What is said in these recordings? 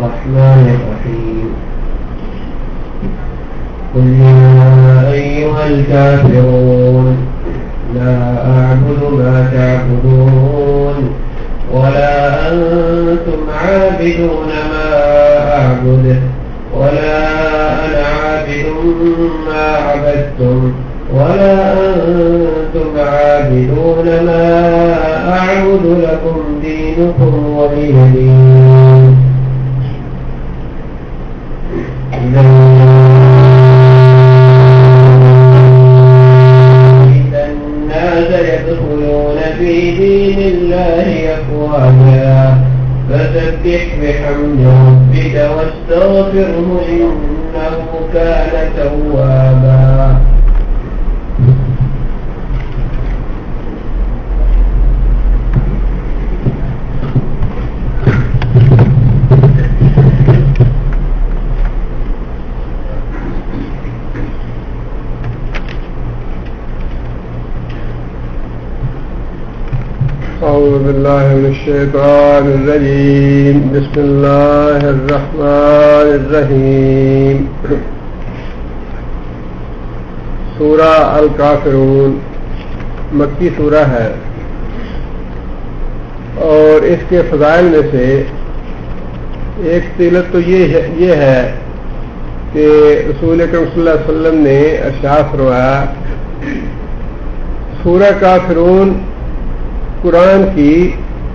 الرحمن الرحيم قل يا أيها الكافرون لا أعبد ما تعبدون ولا أنتم عابدون ما أعبد ولا أنا عابد ما عبدتم ولا أنتم عابدون ما أعبد لكم دينكم ولي دين الناس يدخلون في دين الله أفواجا فسبح بحمد ربك واستغفره إنه كان توابا. أعوذ بالله من الشيطان الرجيم بسم الله الرحمن الرحيم. سورہ الکافرون مکی سورہ ہے اور اس کے فضائل میں سے ایک فضیلت تو یہ ہے کہ رسول اکرم صلی اللہ علیہ وسلم نے ارشاد فرمایا سورہ کافرون قرآن کی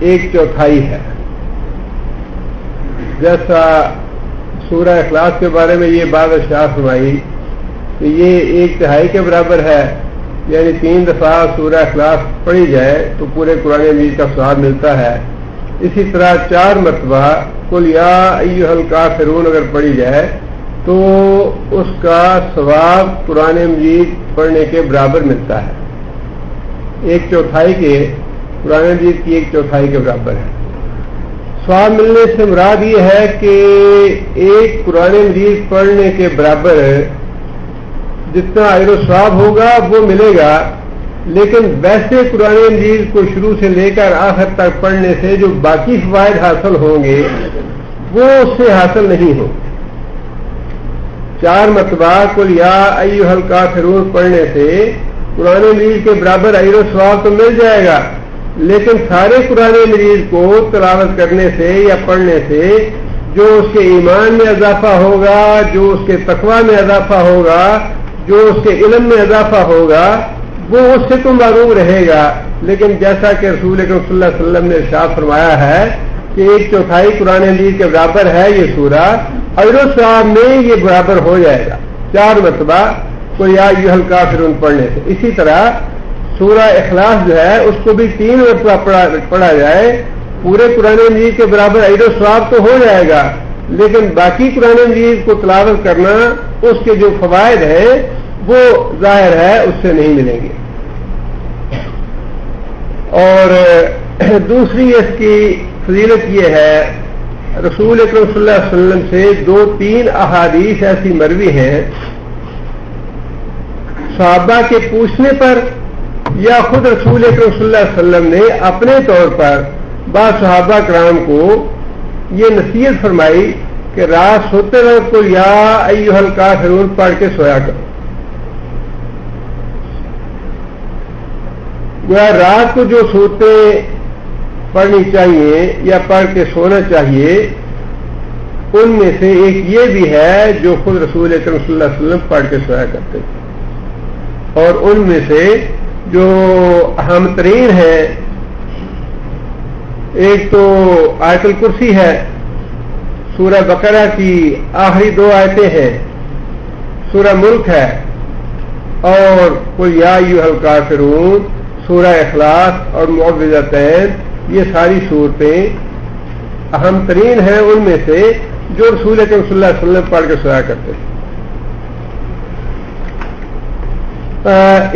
1/4 ہے. جیسا سورہ اخلاص کے بارے میں یہ بات ارشاد فرمائی کہ یہ 1/3 کے برابر ہے، یعنی 3 دفعہ سورہ اخلاص پڑھی جائے تو پورے قرآن مجید کا ثواب ملتا ہے. اسی طرح 4 مرتبہ قل یا ایھا الکافرون اگر پڑھی جائے تو اس کا ثواب قرآن مجید پڑھنے کے برابر ملتا ہے. 1/4 کے قرآن مجید کی 1/4 کے برابر ہے. ثواب ملنے سے مراد یہ ہے کہ ایک قرآن مجید پڑھنے کے برابر جتنا اجر و ثواب ہوگا وہ ملے گا، لیکن ویسے قرآن مجید کو شروع سے لے کر آخر تک پڑھنے سے جو باقی فوائد حاصل ہوں گے وہ اس سے حاصل نہیں ہوں. 4 مرتبہ قل یا ایھا الکافرون پڑھنے سے قرآن مجید کے برابر اجر و ثواب تو مل جائے گا، لیکن سارے قرآن مجید کو تلاوت کرنے سے یا پڑھنے سے جو اس کے ایمان میں اضافہ ہوگا، جو اس کے تقویٰ میں اضافہ ہوگا، جو اس کے علم میں اضافہ ہوگا وہ اس سے تو معلوم رہے گا. لیکن جیسا کہ رسول اکرم صلی اللہ علیہ وسلم نے ارشاد فرمایا ہے کہ 1/4 قرآن مجید کے برابر ہے یہ سورہ، اجر و ثواب میں یہ برابر ہو جائے گا 4 مرتبہ کوئی یا ایھا الکافرون پڑھنے سے. اسی طرح سورہ اخلاص جو ہے اس کو بھی 3 مرتبہ پڑھا جائے پورے قرآن مجید کے برابر اجر و ثواب تو ہو جائے گا، لیکن باقی قرآن مجید کو تلاوت کرنا اس کے جو فوائد ہیں وہ ظاہر ہے اس سے نہیں ملیں گے. اور دوسری اس کی فضیلت یہ ہے رسول اکرم صلی اللہ علیہ وسلم سے 2-3 احادیث ایسی مروی ہیں صحابہ کے پوچھنے پر یا خود رسول اکرم صلی اللہ علیہ وسلم نے اپنے طور پر بعض صحابہ کرام کو یہ نصیحت فرمائی کہ رات سوتے وقت کو یا ایھا الکافرون پڑھ کے سویا کرو. رات کو جو سوتے پڑھنی چاہیے یا پڑھ کے سونا چاہیے ان میں سے ایک یہ بھی ہے جو خود رسول اکرم صلی اللہ علیہ وسلم پڑھ کے سویا کرتے تھے، اور ان میں سے جو اہم ترین ہے ایک تو آیت الکرسی ہے، سورہ بقرہ کی آخری 2 آیتیں ہیں، سورہ ملک ہے، اور قل یا ایھا الکافرون، سورہ اخلاص اور معوذتین، یہ ساری صورتیں اہم ترین ہیں ان میں سے جو رسول اکرم صلی اللہ علیہ وسلم پڑھ کے سویا کرتے تھے.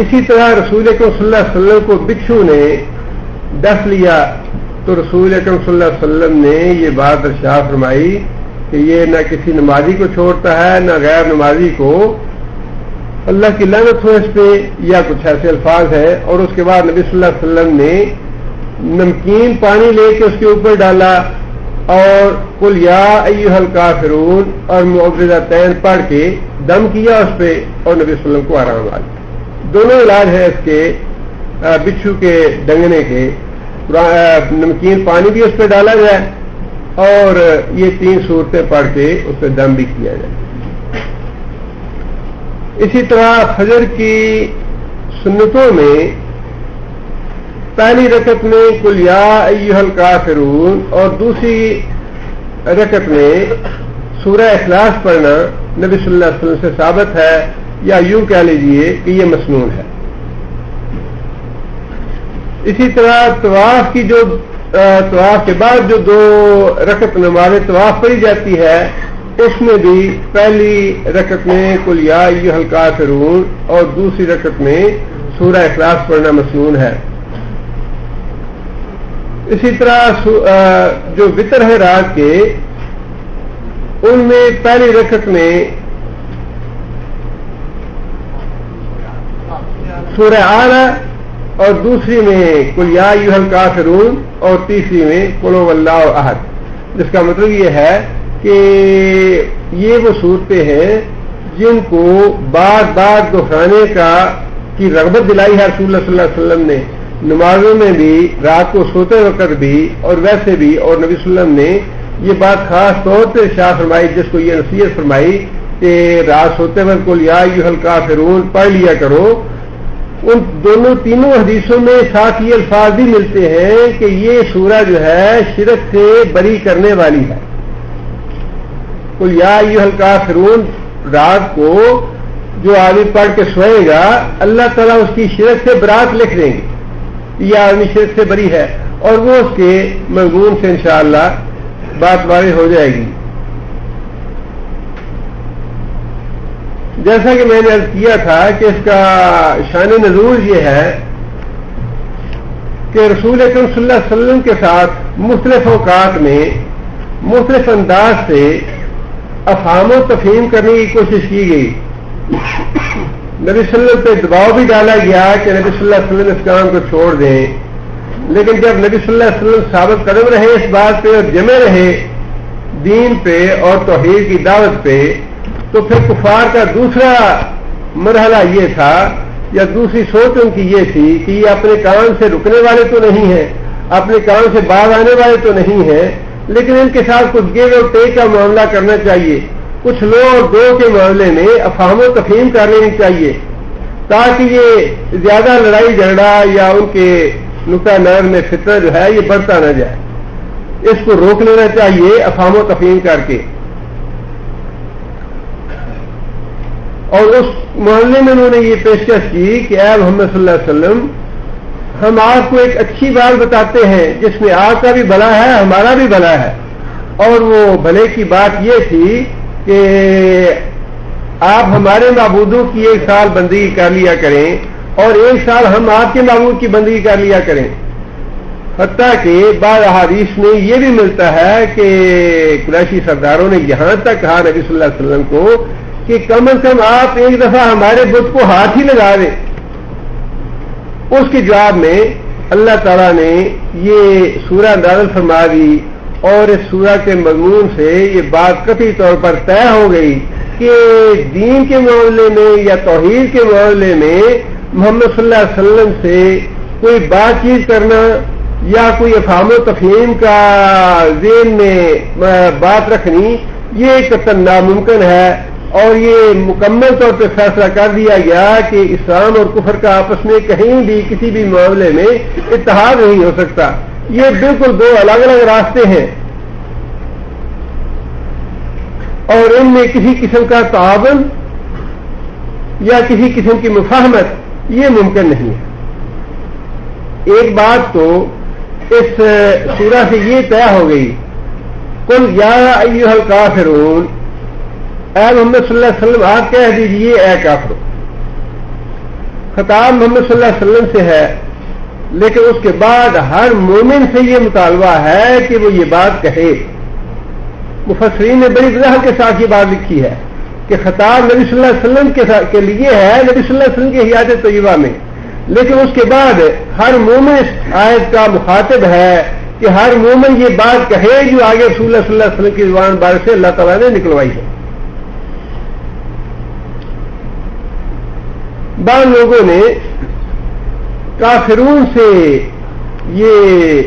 اسی طرح رسول اکرم صلی اللہ علیہ وسلم کو بچھو نے ڈس لیا تو رسول اکرم صلی اللہ علیہ وسلم نے یہ بات ارشاد فرمائی کہ یہ نہ کسی نمازی کو چھوڑتا ہے نہ غیر نمازی کو، اللہ کی لعنت ہو اس پہ، یا کچھ ایسے الفاظ ہیں. اور اس کے بعد نبی صلی اللہ علیہ وسلم نے نمکین پانی لے کے اس کے اوپر ڈالا اور قل یا ایھا الکافرون اور معوذتین پڑھ کے دم کیا اس پہ اور نبی صلی اللہ علیہ وسلم کو آرام آ گیا. دونوں علاج ہیں اس کے بچھو کے ڈنگنے کے. نمکین پانی بھی اس پہ ڈالا جائے اور یہ 3 صورتیں پڑھ کے اس پہ دم بھی کیا جائے. اسی طرح فجر کی سنتوں میں پہلی رکعت میں قل یا ایھا الکافرون اور دوسری رکعت میں سورہ اخلاص پڑھنا نبی صلی اللہ علیہ وسلم سے ثابت ہے, یا یوں کہہ لیجئے کہ یہ مسنون ہے. اسی طرح طواف کی طواف کے بعد جو 2 رکعت نماز طواف پڑھی جاتی ہے اس میں بھی پہلی رکعت میں قل یا ایھا الکافرون اور دوسری رکعت میں سورہ اخلاص پڑھنا مسنون ہے. اسی طرح جو وتر ہے رات کے ان میں پہلی رکعت میں سورہ اعلی اور دوسری میں قل یا ایھا الکافرون اور تیسری میں قل ھو اللہ احد, جس کا مطلب یہ ہے کہ یہ وہ صورتیں ہیں جن کو بار بار دہرانے کی رغبت دلائی ہے رسول اللہ صلی اللہ علیہ وسلم نے, نمازوں میں بھی, رات کو سوتے وقت بھی اور ویسے بھی. اور نبی صلی اللہ علیہ وسلم نے یہ بات خاص طور پہ ارشاد فرمائی, جس کو یہ نصیحت فرمائی کہ رات سوتے وقت قل یا ایھا الکافرون پڑھ لیا کرو. ان تینوں حدیثوں میں ساتھ یہ الفاظ بھی ملتے ہیں کہ یہ سورہ جو ہے شرک سے بری کرنے والی ہے. قل یا ایھا الکافرون رات کو جو آدمی پڑھ کے سوئے گا اللہ تعالیٰ اس کی شرک سے برات لکھ دیں گے, یہ آدمی شرک سے بری ہے, اور وہ اس کے مضمون سے انشاءاللہ بات واضح ہو جائے گی. جیسا کہ میں نے عرض کیا تھا کہ اس کا شان نزول یہ ہے کہ رسول اکرم صلی اللہ علیہ وسلم کے ساتھ مختلف اوقات میں مختلف انداز سے افہام و تفہیم کرنے کی کوشش کی گئی. نبی صلی اللہ علیہ وسلم پہ دباؤ بھی ڈالا گیا کہ نبی صلی اللہ علیہ وسلم اس کام کو چھوڑ دیں, لیکن جب نبی صلی اللہ علیہ وسلم ثابت قدم رہے اس بات پہ اور جمے رہے دین پہ اور توحید کی دعوت پہ, تو پھر کفار کا دوسرا مرحلہ یہ تھا یا دوسری سوچ ان کی یہ تھی کہ یہ اپنے کام سے رکنے والے تو نہیں ہیں, اپنے کام سے باز آنے والے تو نہیں ہیں, لیکن ان کے ساتھ کچھ گیو اور ٹیک کا معاملہ کرنا چاہیے, کچھ لو اور دو کے معاملے میں افہام و تفہیم کر لینی چاہیے تاکہ یہ زیادہ لڑائی جھگڑا یا ان کے نقطہ نظر میں فتنہ جو ہے یہ بڑھتا نہ جائے. اس کو روک لینا چاہیے افہام و تفہیم کر کے. اور اس معاملے میں انہوں نے یہ پیشکش کی کہ اے محمد صلی اللہ علیہ وسلم, ہم آپ کو ایک اچھی بات بتاتے ہیں جس میں آپ کا بھی بھلا ہے ہمارا بھی بھلا ہے. اور وہ بھلے کی بات یہ تھی کہ آپ ہمارے معبودوں کی 1 سال بندگی کر لیا کریں اور 1 سال ہم آپ کے معبود کی بندگی کر لیا کریں. حتیٰ کہ بعض احادیث میں یہ بھی ملتا ہے کہ قریشی سرداروں نے یہاں تک کہا نبی صلی اللہ علیہ وسلم کو کہ کم از کم آپ 1 دفعہ ہمارے بت کو ہاتھ ہی لگا دیں. اس کے جواب میں اللہ تعالیٰ نے یہ سورہ نازل فرما دی اور اس سورہ کے مضمون سے یہ بات قطعی طور پر طے ہو گئی کہ دین کے معاملے میں یا توحید کے معاملے میں محمد صلی اللہ علیہ وسلم سے کوئی بات چیت کرنا یا کوئی افہام و تفہیم کا ذہن میں بات رکھنی یہ قطعاً ناممکن ہے. اور یہ مکمل طور پہ فیصلہ کر دیا گیا کہ اسلام اور کفر کا آپس میں کہیں بھی کسی بھی معاملے میں اتحاد نہیں ہو سکتا. یہ بالکل 2 الگ الگ راستے ہیں اور ان میں کسی قسم کا تعاون یا کسی قسم کی مفاہمت یہ ممکن نہیں ہے. ایک بات تو اس سورہ سے یہ طے ہو گئی, قل یا ایھا الکافرون, اے محمد صلی اللہ علیہ وسلم آپ کہہ دیجئے اے کافرو. خطاب محمد صلی اللہ علیہ وسلم سے ہے, لیکن اس کے بعد ہر مومن سے یہ مطالبہ ہے کہ وہ یہ بات کہے. مفسرین نے بڑی وضاحت کے ساتھ یہ بات لکھی ہے کہ خطاب نبی صلی اللہ علیہ وسلم کے لیے ہے, نبی صلی اللہ علیہ وسلم کی حیات طیبہ میں, لیکن اس کے بعد ہر مومن اس آیت کا مخاطب ہے کہ ہر مومن یہ بات کہے جو آگے رسول اللہ صلی اللہ علیہ وسلم کی زبان بارک سے اللہ تعالیٰ نے نکلوائی ہے. بعض لوگوں نے کافرون سے یہ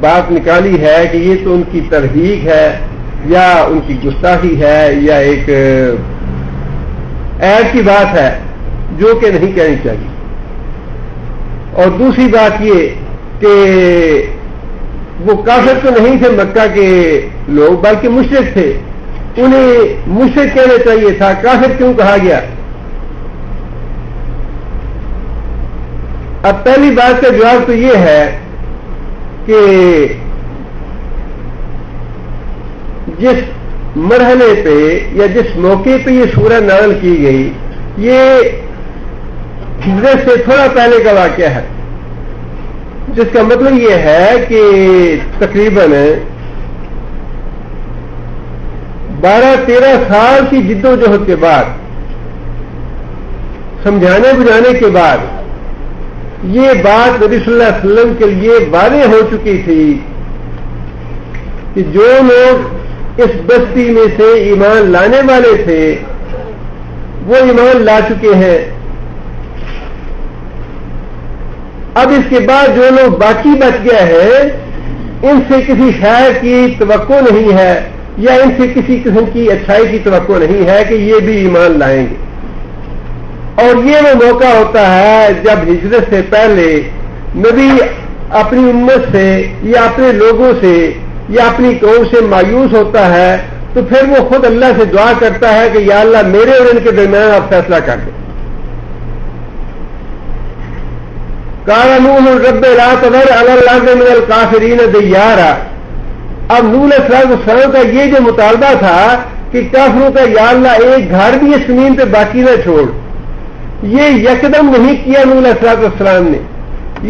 بات نکالی ہے کہ یہ تو ان کی ترہیق ہے یا ان کی گستاخی ہے یا ایک عیب کی بات ہے جو کہ نہیں کہنی چاہیے. اور دوسری بات یہ کہ وہ کافر تو نہیں تھے مکہ کے لوگ بلکہ مشرک تھے, انہیں مشرک کہنا چاہیے تھا, کافر کیوں کہا گیا؟ اب پہلی بات کا جواب تو یہ ہے کہ جس مرحلے پہ یا جس موقع پہ یہ سورہ نازل کی گئی یہ ہجرت سے تھوڑا پہلے کا واقعہ ہے, جس کا مطلب یہ ہے کہ تقریباً 12-13 سال کی جد و جہد کے بعد, سمجھانے بجھانے کے بعد یہ بات نبی صلی اللہ علیہ وسلم کے لیے واضح ہو چکی تھی کہ جو لوگ اس بستی میں سے ایمان لانے والے تھے وہ ایمان لا چکے ہیں. اب اس کے بعد جو لوگ باقی بچ گئے ہیں ان سے کسی خیر کی توقع نہیں ہے یا ان سے کسی قسم کی اچھائی کی توقع نہیں ہے کہ یہ بھی ایمان لائیں گے. اور یہ وہ موقع ہوتا ہے جب ہجرت سے پہلے نبی اپنی امت سے یا اپنے لوگوں سے یا اپنی قوم سے مایوس ہوتا ہے تو پھر وہ خود اللہ سے دعا کرتا ہے کہ یا اللہ میرے اور ان کے درمیان آپ فیصلہ کر دیں. قال نوح رب لا تذر علی الارض من الکافرین دیارا. اب نوح علیہ السلام کا یہ جو مطالبہ تھا کہ کافروں کا یا اللہ ایک گھر بھی اس زمین پہ باقی نہ چھوڑ, یہ یکدم نہیں کیا نوح علیہ السلام نے,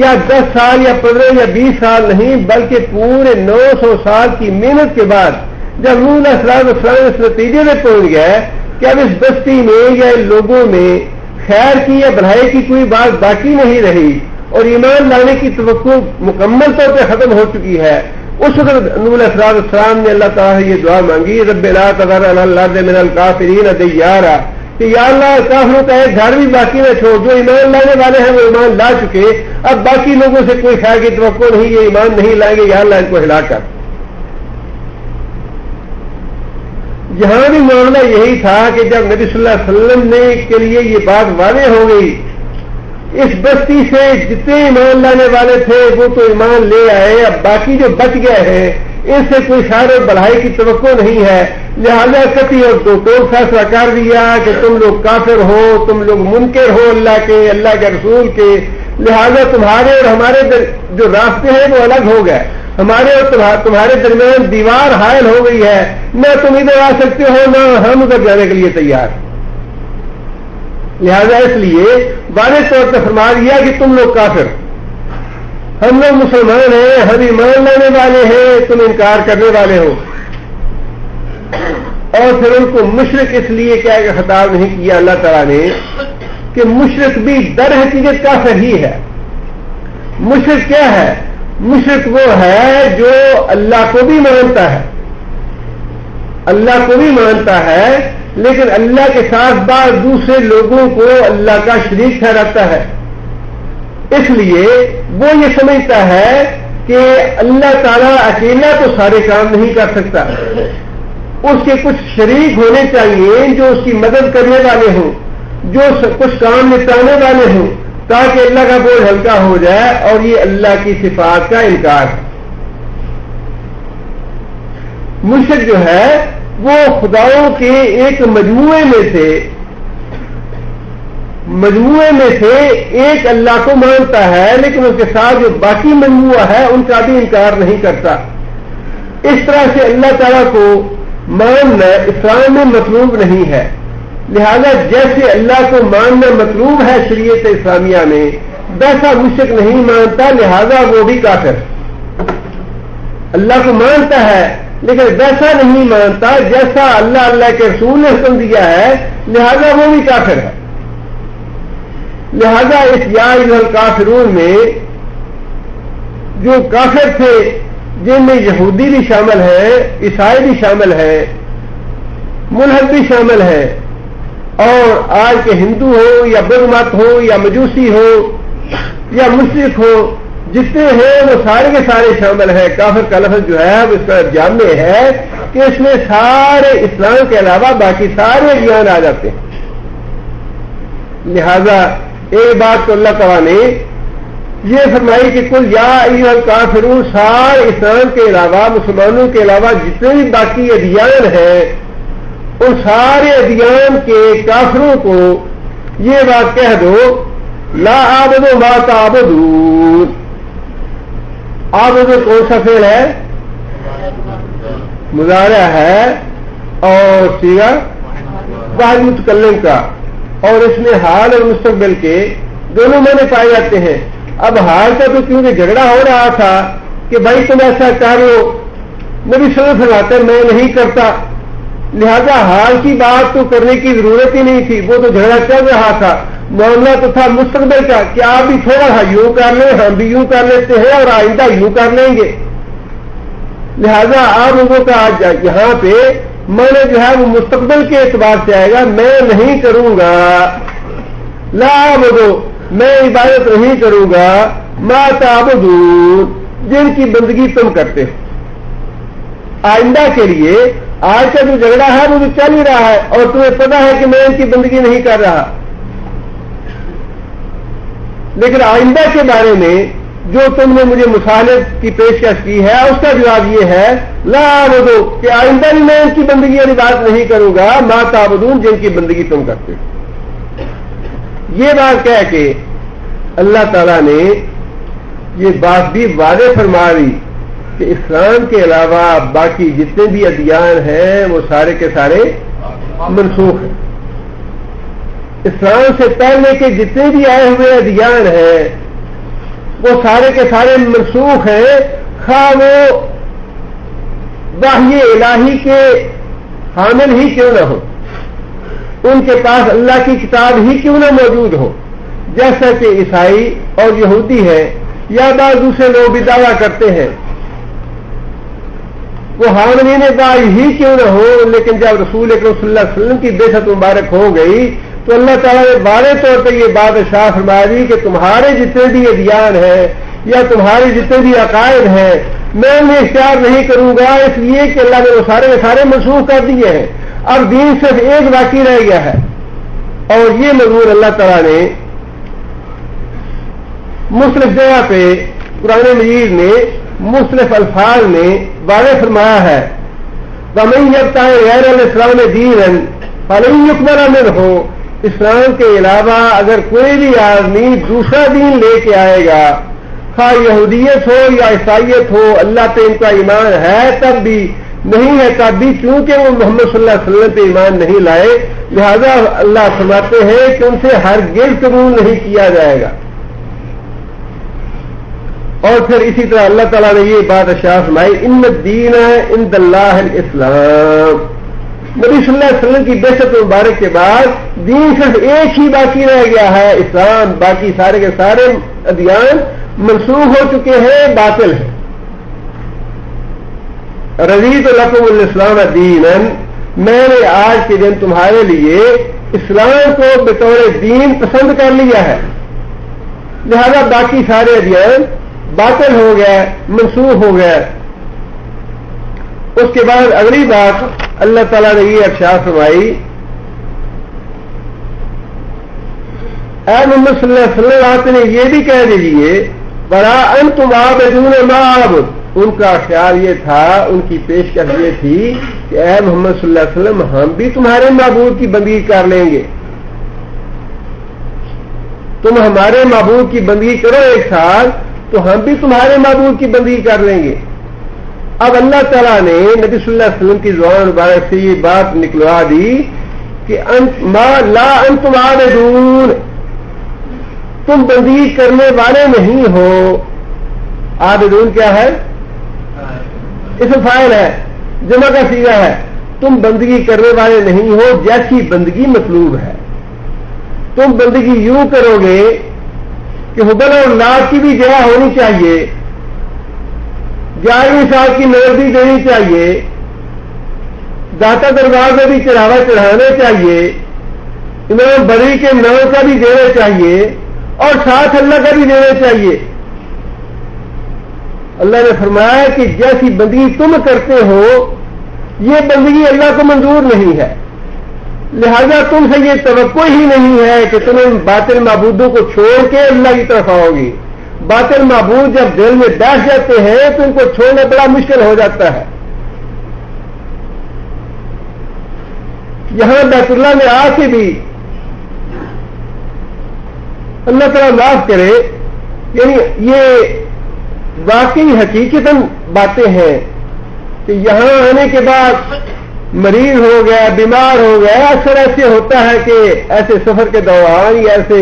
یا 10 سال یا 15 یا 20 سال نہیں بلکہ پورے 900 سال کی محنت کے بعد جب نوح علیہ السلام اس نتیجے میں پہنچ گئے کہ اب اس بستی میں یا ان لوگوں میں خیر کی یا بھلائی کی کوئی بات باقی نہیں رہی اور ایمان لانے کی توقع مکمل طور پہ ختم ہو چکی ہے, اس وقت نوح علیہ السلام نے اللہ تعالیٰ سے یہ دعا مانگی رب لا تذر علی الارض من الکافرین دیارا, کہ یا اللہ کافروں کا ایک گھر بھی باقی نہ چھوڑ, جو ایمان لانے والے ہیں وہ ایمان لا چکے, اب باقی لوگوں سے کوئی خیر کی توقع نہیں, یہ ایمان نہیں لائیں گے, یا اللہ ان کو ہلاک کر. یہاں بھی معاملہ یہی تھا کہ جب نبی صلی اللہ علیہ وسلم نے کے لیے یہ بات واضح ہو گئی, اس بستی سے جتنے ایمان لانے والے تھے وہ تو ایمان لے آئے, اب باقی جو بچ گئے ہیں ان سے کوئی خیر اور بھلائی کی توقع نہیں ہے, لہذا کتی اور تو فیصلہ کر دیا کہ تم لوگ کافر ہو, تم لوگ منکر ہو اللہ کے رسول کے, لہذا تمہارے اور ہمارے جو راستے ہیں وہ الگ ہو گئے, ہمارے اور تمہارے درمیان دیوار حائل ہو گئی ہے, نہ تم ادھر آ سکتے ہو نہ ہم ادھر جانے کے لیے تیار. لہذا اس لیے واضح طور پر فرما دیا کہ تم لوگ کافر, ہم لوگ مسلمان ہیں, ہم ایمان لانے والے ہیں, تم انکار کرنے والے ہو. اور پھر ان کو مشرک اس لیے کیا کہ خطاب نہیں کیا اللہ تعالیٰ نے کہ مشرک بھی در حقیقت کافر ہی ہے. مشرک کیا ہے؟ مشرک وہ ہے جو اللہ کو بھی مانتا ہے, اللہ کو بھی مانتا ہے لیکن اللہ کے ساتھ بعض دوسرے لوگوں کو اللہ کا شریک ٹھہراتا ہے. اس لیے وہ یہ سمجھتا ہے کہ اللہ تعالیٰ اکیلا تو سارے کام نہیں کر سکتا, اس کے کچھ شریک ہونے چاہیے جو اس کی مدد کرنے والے ہوں, جو کچھ کام نپٹانے والے ہوں, تاکہ اللہ کا بوجھ ہلکا ہو جائے. اور یہ اللہ کی صفات کا انکار ہے. مشرک جو ہے وہ خداؤں کے ایک مجموعے میں سے ایک اللہ کو مانتا ہے, لیکن اس کے ساتھ جو باقی مجموعہ ہے ان کا بھی انکار نہیں کرتا. اس طرح سے اللہ تعالیٰ کو ماننا اسلام میں مطلوب نہیں ہے. لہذا جیسے اللہ کو ماننا مطلوب ہے شریعت اسلامیہ میں, ویسا مشرک نہیں مانتا, لہذا وہ بھی کافر. اللہ کو مانتا ہے لیکن ویسا نہیں مانتا جیسا اللہ کے رسول نے حکم دیا ہے, لہذا وہ بھی کافر ہے. لہذا اس یا ایھا الکافرون میں جو کافر تھے جن میں یہودی بھی شامل ہے، عیسائی بھی شامل ہے، ملحد بھی شامل ہے، اور آج کے ہندو ہو یا بدھ مت ہو یا مجوسی ہو یا مشرک ہو، جتنے ہیں وہ سارے کے سارے شامل ہیں. کافر کا لفظ جو ہے وہ اس کا جامع ہے کہ اس میں سارے اسلام کے علاوہ باقی سارے ادیان آ جاتے ہیں. لہذا ایک بات تو اللہ تعالیٰ نے یہ فرمائی کہ کل یا ایھا الکافرون، سارے اسلام کے علاوہ مسلمانوں کے علاوہ جتنے بھی باقی ادیان ہیں ان سارے ادیان کے کافروں کو یہ بات کہہ دو لا اعبد ما تعبدون. عابد کون سا فعل ہے؟ مضارع ہے اور صیغہ واحد متکلم کا، اور اس میں حال اور مستقبل کے دونوں معنی پائے جاتے ہیں. اب حال کا تو کیونکہ جھگڑا ہو رہا تھا کہ بھائی تم ایسا کر لو، نبی صلی اللہ علیہ وسلم فرماتے ہیں میں نہیں کرتا، لہذا حال کی بات تو کرنے کی ضرورت ہی نہیں تھی، وہ تو جھگڑا چل رہا تھا. معاملہ تو تھا مستقبل کا کہ آپ بھی تھوڑا سا یوں کر لیں، ہم بھی یوں کر لیتے ہیں اور آئندہ یوں کر لیں گے. لہذا آپ لوگوں کا آج یہاں پہ معنی جو ہے وہ مستقبل کے اعتبار سے آئے گا، میں نہیں کروں گا. لا اعبدو، میں عبادت نہیں کروں گا، ما تعبدون، جن کی بندگی تم کرتے ہو. آئندہ کے لیے آج کا جو جھگڑا ہے وہ تو چل ہی رہا ہے اور تمہیں پتا ہے کہ میں ان کی بندگی نہیں کر رہا، لیکن آئندہ کے بارے میں جو تم نے مجھے مصالحت کی پیشکش کی ہے اس کا جواب یہ ہے لا اعبدو، کہ آئندہ بھی میں ان کی بندگی والی بات نہیں کروں گا، ما تعبدون، جن کی بندگی تم کرتے ہو. یہ بات کہہ کے اللہ تعالیٰ نے یہ بات بھی واضح فرما دی کہ اسلام کے علاوہ باقی جتنے بھی ادیان ہیں وہ سارے کے سارے منسوخ ہیں. اسلام سے پہلے کے جتنے بھی آئے ہوئے ادیان ہیں وہ سارے کے سارے منسوخ ہیں، خواہ وہ وحی الہی کے حامل ہی کیوں نہ ہو، ان کے پاس اللہ کی کتاب ہی کیوں نہ موجود ہو، جیسا کہ عیسائی اور یہودی ہے یا بعض دوسرے لوگ بھی دعویٰ کرتے ہیں. وہ حاملین وحی ہی کیوں نہ ہو، لیکن جب رسول اکرم صلی اللہ علیہ وسلم کی بعثت مبارک ہو گئی تو اللہ تعالیٰ نے واضح طور پر یہ بات ارشاد فرما دی کہ تمہارے جتنے بھی ادیان ہیں یا تمہارے جتنے بھی عقائد ہیں میں انہیں اختیار نہیں کروں گا، اس لیے کہ اللہ نے وہ سارے کے سارے منسوخ کر دیے ہیں. اب دین صرف ایک باقی رہ گیا ہے، اور یہ مضمون اللہ تعالیٰ نے مختلف جگہ پہ قرآن مجید میں مختلف الفاظ میں واضح فرمایا ہے. وَمَن يَبْتَغِ غَيْرَ الْإِسْلَامِ دِينًا فَلَن يُقْبَلَ مِنْهُ، اسلام کے علاوہ اگر کوئی بھی آدمی دوسرا دین لے کے آئے گا، خواہ یہودیت ہو یا عیسائیت ہو، اللہ پہ ان کا ایمان ہے تب بھی، نہیں ہے تب بھی، کیونکہ وہ محمد صلی اللہ علیہ وسلم پہ ایمان نہیں لائے، لہذا اللہ فرماتے ہیں کہ ان سے ہرگز قبول نہیں کیا جائے گا. اور پھر اسی طرح اللہ تعالیٰ نے یہ بات ارشاد فرمائی ان الدین عند اللہ الاسلام. نبی صلی اللہ علیہ وسلم کی بعثت مبارک کے بعد دین صرف ایک ہی باقی رہ گیا ہے، اسلام. باقی سارے کے سارے ادیان منسوخ ہو چکے ہیں، باطل ہیں. رضیت لکم الاسلام دینا، میں نے آج کے دن تمہارے لیے اسلام کو بطور دین پسند کر لیا ہے، لہذا باقی سارے ادیان باطل ہو گئے، منسوخ ہو گئے. اس کے بعد اگلی بات اللہ تعالیٰ نے یہ ارشاد فرمائی اے محمد صلی اللہ علیہ وسلم آپ نے یہ بھی کہہ دیجیے بڑا انتم عابدون ما اعبد. ان کا خیال یہ تھا، ان کی پیشکش یہ تھی کہ اے محمد صلی اللہ علیہ وسلم ہم بھی تمہارے معبود کی بندگی کر لیں گے، تم ہمارے معبود کی بندگی کرو ایک سال تو ہم بھی تمہارے معبود کی بندگی کر لیں گے. اب اللہ تعالیٰ نے نبی صلی اللہ علیہ وسلم کی زبان مبارک سے یہ بات نکلوا دی کہ لا انتم عابدون، تم بندگی کرنے والے نہیں ہو. عابدون کیا ہے؟ اسم فاعل ہے، جمع کا صیغہ ہے. تم بندگی کرنے والے نہیں ہو جیسی بندگی مطلوب ہے. تم بندگی یوں کرو گے کہ حبل اور لات کی بھی جگہ ہونی چاہیے، 11ویں سال کی نظر بھی دینی چاہیے، داتا دربار میں بھی چڑھاوا چڑھانا چاہیے، امام بری کے نام کا بھی دینا چاہیے، اور ساتھ اللہ کا بھی دینا چاہیے۔ اللہ نے فرمایا کہ جیسی بندگی تم کرتے ہو یہ بندگی اللہ کو منظور نہیں ہے، لہذا تم سے یہ توقع ہی نہیں ہے کہ تم باطل معبودوں کو چھوڑ کے اللہ کی طرف آؤ گی۔ باطل معبود جب دل میں بیٹھ جاتے ہیں تو ان کو چھوڑنا بڑا مشکل ہو جاتا ہے۔ یہاں بیت اللہ میں آ کے بھی اللہ تعالیٰ معاف کرے، یعنی یہ واقعی حقیقتاً باتیں ہیں کہ یہاں آنے کے بعد مریض ہو گیا، بیمار ہو گیا، اکثر ایسے ہوتا ہے کہ ایسے سفر کے دوران یا ایسے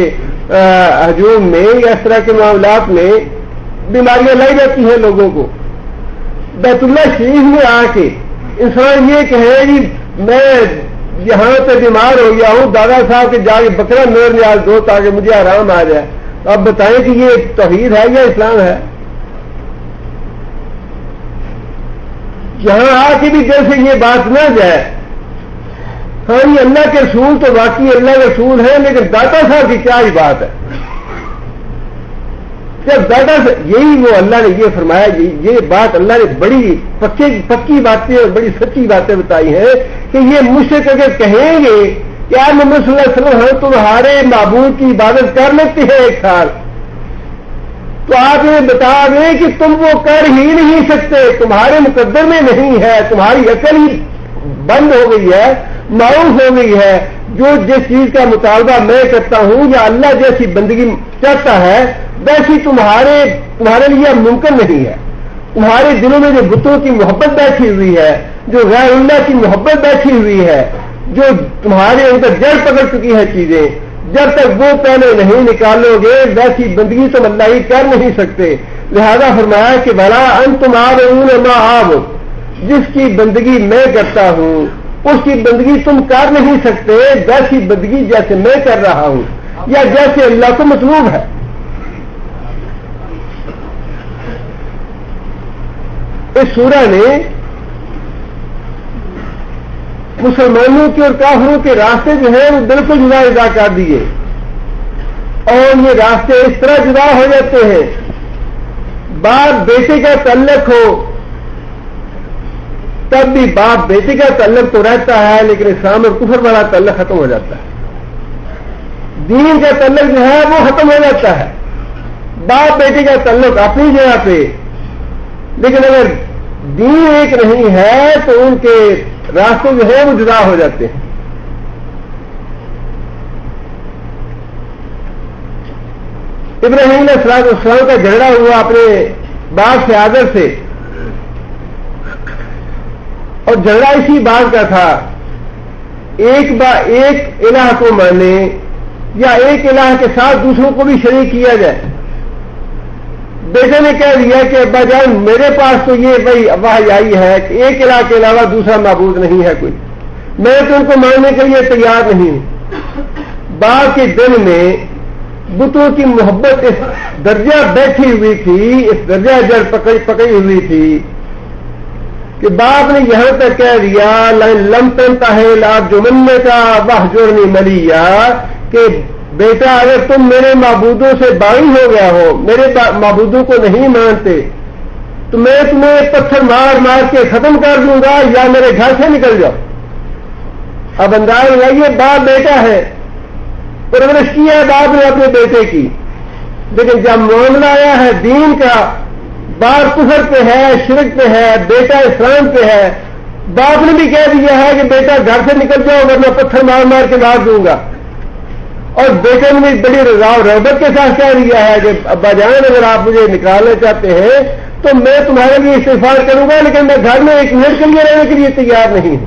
ہجوم میں یا اس طرح کے معاملات میں بیماریاں لائی جاتی ہیں لوگوں کو۔ بیت اللہ شریف میں آ کے انسان یہ کہے کہ میں یہاں پہ بیمار ہو گیا ہوں، دادا صاحب کے جا کے بکرا نور نیاز دو تاکہ مجھے آرام آ جائے، اب بتائیں کہ یہ توحید ہے یا اسلام ہے؟ یہاں آ کے بھی دل سے یہ بات نہ جائے، ہاں یہ اللہ کے رسول تو واقعی اللہ کے رسول ہیں، لیکن داتا صاحب کی کیا ہی بات ہے؟ جب دادا یہی وہ اللہ نے یہ فرمایا، یہ بات اللہ نے بڑی پکی باتیں اور بڑی سچی باتیں بتائی ہیں کہ یہ مشرک اگر کہیں گے کہ آپ محمد صلی اللہ علیہ وسلم ہم تمہارے معبود کی عبادت کر لیتے ہیں ایک سال، تو آپ یہ بتا دیں کہ تم وہ کر ہی نہیں سکتے، تمہارے مقدر میں نہیں ہے، تمہاری عقل ہی بند ہو گئی ہے، معروف ہو گئی ہے، جو جس چیز کا مطالبہ میں کرتا ہوں یا اللہ جیسی بندگی چاہتا ہے ویسی تمہارے لیے ممکن نہیں ہے۔ تمہارے دلوں میں جو بتوں کی محبت بیٹھی ہوئی ہے، جو غیر اللہ کی محبت بیٹھی ہوئی ہے، جو تمہارے اندر جڑ پکڑ چکی ہے چیزیں، جب تک وہ پہلے نہیں نکالو گے ویسی بندگی تم اللہ ہی کر نہیں سکتے۔ لہذا فرمایا کہ بھلا انتم عابدون ما اعبد، جس کی بندگی میں کرتا ہوں اس کی بندگی تم کر نہیں سکتے ویسی بندگی جیسے میں کر رہا ہوں یا جیسے اللہ کو مطلوب ہے۔ اس سورہ نے مسلمانوں کے اور کافروں کے راستے جو ہیں وہ بالکل جدا کر دیے، اور یہ راستے اس طرح جدا ہو جاتے ہیں۔ باپ بیٹے کا تعلق ہو تب بھی باپ بیٹے کا تعلق تو رہتا ہے، لیکن اسلام اور کفر والا تعلق ختم ہو جاتا ہے، دین کا تعلق جو ہے وہ ختم ہو جاتا ہے۔ باپ بیٹے کا تعلق اپنی جگہ پہ، لیکن اگر دین ایک نہیں ہے تو ان کے راستے جو ہے وہ جدا ہو جاتے ہیں۔ ابراہیم علیہ السلام کا جھگڑا ہوا اپنے باپ سے آدر سے، اور جھگڑا اسی بات کا تھا ایک الہ کو مانے یا ایک الہ کے ساتھ دوسروں کو بھی شریک کیا جائے۔ بیٹے نے کہہ دیا کہ ابا جان میرے پاس تو یہ بھائی وحی آئی ہے کہ ایک الہ کے علاوہ دوسرا معبود نہیں ہے کوئی، میں تو ان کو ماننے کے لیے تیار نہیں ہوں۔ باپ کے دل میں بتوں کی محبت اس درجہ بیٹھی ہوئی تھی، اس درجہ جڑ پکڑی ہوئی تھی کہ باپ نے یہاں تک کہہ دیا لم تنتہی لارجمنک واہجرنی ملیا، کہ بیٹا اگر تم میرے معبودوں سے بائی ہو گیا ہو، میرے معبودوں کو نہیں مانتے، تو میں تمہیں پتھر مار مار کے ختم کر دوں گا یا میرے گھر سے نکل جاؤ۔ اب انداز لگائیے، باپ بیٹا ہے، پرورش کی ہے باپ نے اپنے بیٹے کی، لیکن جب معاملہ آیا ہے دین کا، باپ کفر پہ ہے، شرک پہ ہے، بیٹا اسلام پہ ہے، باپ نے بھی کہہ دیا ہے کہ بیٹا گھر سے نکل جاؤ ورنہ پتھر مار مار کے مار دوں گا، اور بیٹے نے بھی بڑی رضا و رغبت کے ساتھ کہہ دیا ہے کہ ابا جان اگر آپ مجھے نکالنا چاہتے ہیں تو میں تمہارے لیے استغفار کروں گا، لیکن میں گھر میں ایک منٹ کے لیے رہنے کے لیے تیار نہیں ہوں،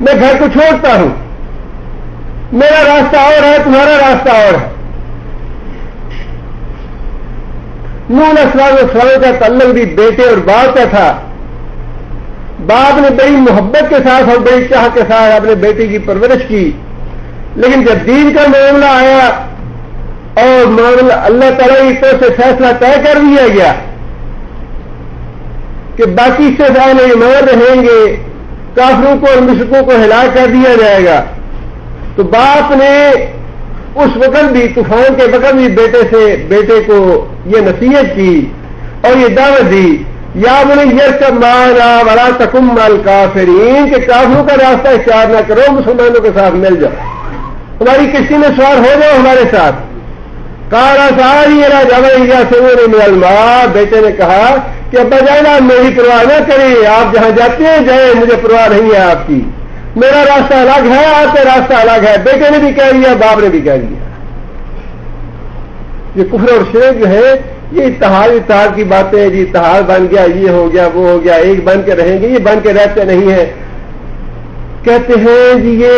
میں گھر کو چھوڑتا ہوں، میرا راستہ اور ہے، تمہارا راستہ اور ہے۔ نوح علیہ السلام کا تعلق بھی بیٹے اور باپ کا تھا، باپ نے بڑی محبت کے ساتھ اور بڑی چاہ کے ساتھ اپنے بیٹے کی پرورش کی، لیکن جب دین کا معاملہ آیا اور معاملہ اللہ تعالیٰ کی طرف سے فیصلہ طے کر دیا گیا کہ باقی سے اہل ایمان رہیں گے، کافروں کو اور مشرکوں کو ہلاک کر دیا جائے گا، تو باپ نے اس وقت بھی، طوفان کے وقت بھی بیٹے کو یہ نصیحت کی اور یہ دعوت دی، یا بنی یرکب معنا ولا تکن مع الکافرین، کہ کافروں کا راستہ اختیار نہ کرو، مسلمانوں کے ساتھ مل جاؤ، ہماری کشتی میں سوار ہو جاؤ ہمارے ساتھ۔ کارا ساری سے من الماء، بیٹے نے کہا کہ ابا جان آپ میری پرواہ نہ کریں، آپ جہاں جاتے ہیں جائیں، مجھے پرواہ نہیں ہے آپ کی، میرا راستہ الگ ہے، آپ کا راستہ الگ ہے۔ بیٹے نے بھی کہہ دیا، باپ نے بھی کہہ دیا۔ یہ کفر اور شرک جو ہے یہ اتحاد کی باتیں ہیں جی، اتحاد بن گیا، یہ ہو گیا وہ ہو گیا، ایک بن کے رہیں گے، یہ بن کے رہتے نہیں ہیں۔ کہتے ہیں جی یہ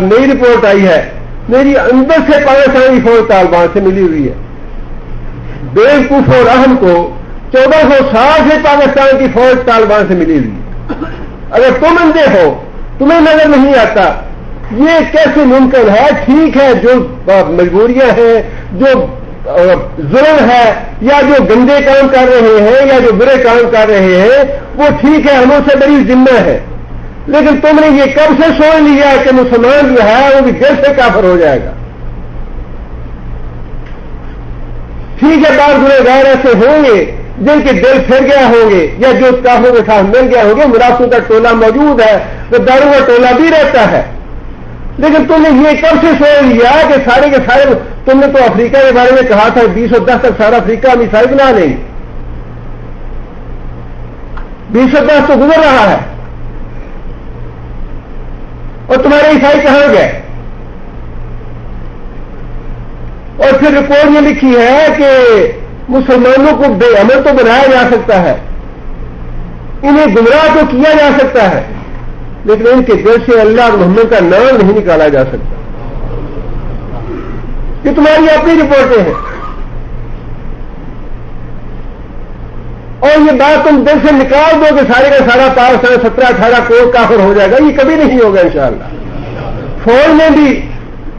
نئی رپورٹ آئی ہے، میری اندر سے پاکستانی فوج طالبان سے ملی ہوئی ہے، بیوقوف اور اہم کو 1460 سے پاکستان کی فوج طالبان سے ملی ہوئی ہے۔ اگر تم اندھے ہو، تمہیں نظر نہیں آتا، یہ کیسے ممکن ہے؟ ٹھیک ہے، جو مجبوریاں ہیں، جو ظلم ہے، یا جو گندے کام کر رہے ہیں یا جو برے کام کر رہے ہیں، وہ ٹھیک ہے، ہم سے بڑی ذمہ ہے، لیکن تم نے یہ کب سے سوچ لیا کہ مسلمان جو ہے وہ بھی دل سے کافر ہو جائے گا؟ ٹھیک ہے، بعض گنہگار ایسے ہوں گے جن کے دل پھر گیا ہوں گے، یا جو کافروں کے ساتھ مل گیا ہوں گے، منافقوں کا ٹولہ موجود ہے، غداروں کا ٹولہ بھی رہتا ہے، لیکن تم نے یہ کب سے سوچ لیا کہ سارے کے سارے، تم نے تو افریقہ کے بارے میں کہا تھا 2010 تک سارا افریقہ ہم عیسائی بنا لیں گے، 2010 تو گزر رہا ہے، اور تمہارے عیسائی کہاں گئے؟ اور پھر رپورٹ یہ لکھی ہے کہ مسلمانوں کو بے عمل تو بنایا جا سکتا ہے، انہیں گمراہ تو کیا جا سکتا ہے، لیکن ان کے دل سے اللہ اور محمد کا نام نہیں نکالا جا سکتا۔ یہ تمہاری اپنی رپورٹیں ہیں، اور یہ بات تم دل سے نکال دو کہ سارے کا سارا پاکستان 17-18 کروڑ کافر ہو جائے گا، یہ کبھی نہیں ہوگا انشاءاللہ۔ فوج میں بھی،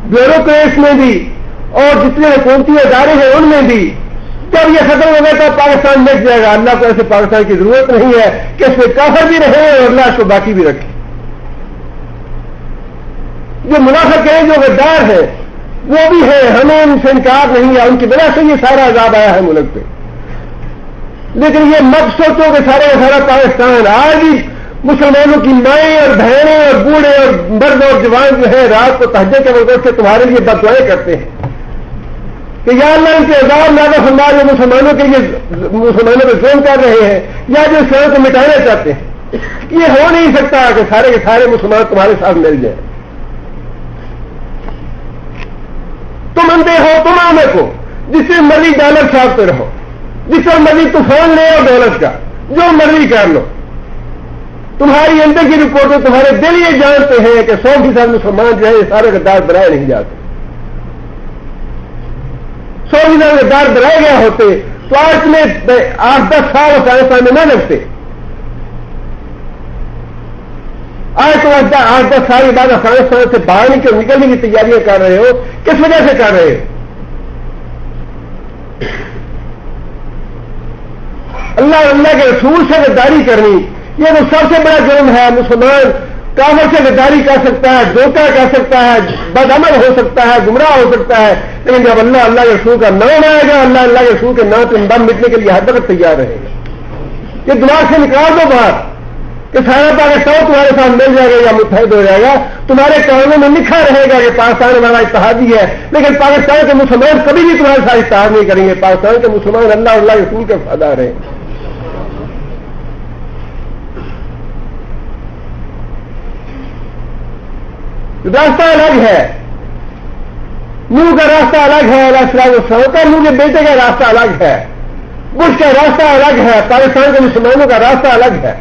بیوروکریٹس میں بھی، اور جتنے حکومتی ادارے ہیں ان میں بھی، جب یہ ختم ہو گیا تو پاکستان مٹ جائے گا۔ اللہ کو ایسے پاکستان کی ضرورت نہیں ہے کہ اس میں کافر بھی رہے اور اللہ اس کو باقی بھی رکھے۔ جو منافق ہیں، جو غدار ہیں، وہ بھی ہیں، ہمیں ان سے انکار نہیں ہے، ان کی وجہ سے یہ سارا عذاب آیا ہے ملک پہ، لیکن یہ مت سوچو کہ سارے کا سارا پاکستان، آج بھی مسلمانوں کی مائیں اور بہنیں اور بوڑھے اور مرد اور جوان جو ہے رات کو تہجد کے وقت سے تمہارے لیے بد دعائیں کرتے ہیں کہ یا اللہ ان کے عذاب نازل فرما، جو مسلمانوں کے لیے مسلمانوں پہ ظلم کر رہے ہیں یا جو اسلام کو مٹانا چاہتے ہیں۔ یہ ہو نہیں سکتا کہ سارے کے سارے مسلمان تمہارے ساتھ مل جائیں۔ تم اندھے ہو، تم آمد ہو، جس سے مرضی ڈالر چھاپتے رہو، جس پر مرضی طوفان لے اور دولت کا جو مرضی کر لو، تمہاری اندر کی رپورٹیں، تمہارے دل یہ جانتے ہیں کہ 100% مسلمان جو ہے یہ سارے غدار بنائے نہیں جاتے۔ 100% غدار بنائے گئے ہوتے تو آج میں 8-10 سال افغانستان میں نہ لگتے۔ آج تو 8-10 سال کے بعد افغانستان سے باہر نکلنے کی تیاریاں کر رہے ہو، کس وجہ سے کر رہے ہو؟ اللہ اور اللہ کے رسول سے غداری کرنی یہ تو سب سے بڑا جرم ہے۔ مسلمان کافر سے غداری کر سکتا ہے، دھوکہ کر سکتا ہے، بدعمل ہو سکتا ہے، گمراہ ہو سکتا ہے، لیکن جب اللہ اللہ کے رسول کا نام آئے گا، اللہ اللہ کے رسول کے نام پہ دم مٹنے کے لیے ہر وقت تیار رہے گا۔ یہ دماغ سے نکال دو باہر کہ سارا پاکستان تمہارے ساتھ مل جائے گا یا متحد ہو جائے گا۔ تمہارے قانونوں میں لکھا رہے گا کہ پاکستان ہمارا اتحادی ہے، لیکن پاکستان کے مسلمان کبھی بھی تمہارے ساتھ اتحاد نہیں کریں گے۔ پاکستان کے مسلمان اللہ اور اللہ کے رسول کے وفادار ہیں۔ راستہ الگ ہے، نوح کا راستہ الگ ہے، علیہ السلام کا، نوح کے بیٹے کا راستہ الگ ہے، بش کا راستہ الگ ہے، پاکستان کے مسلمانوں کا راستہ الگ ہے۔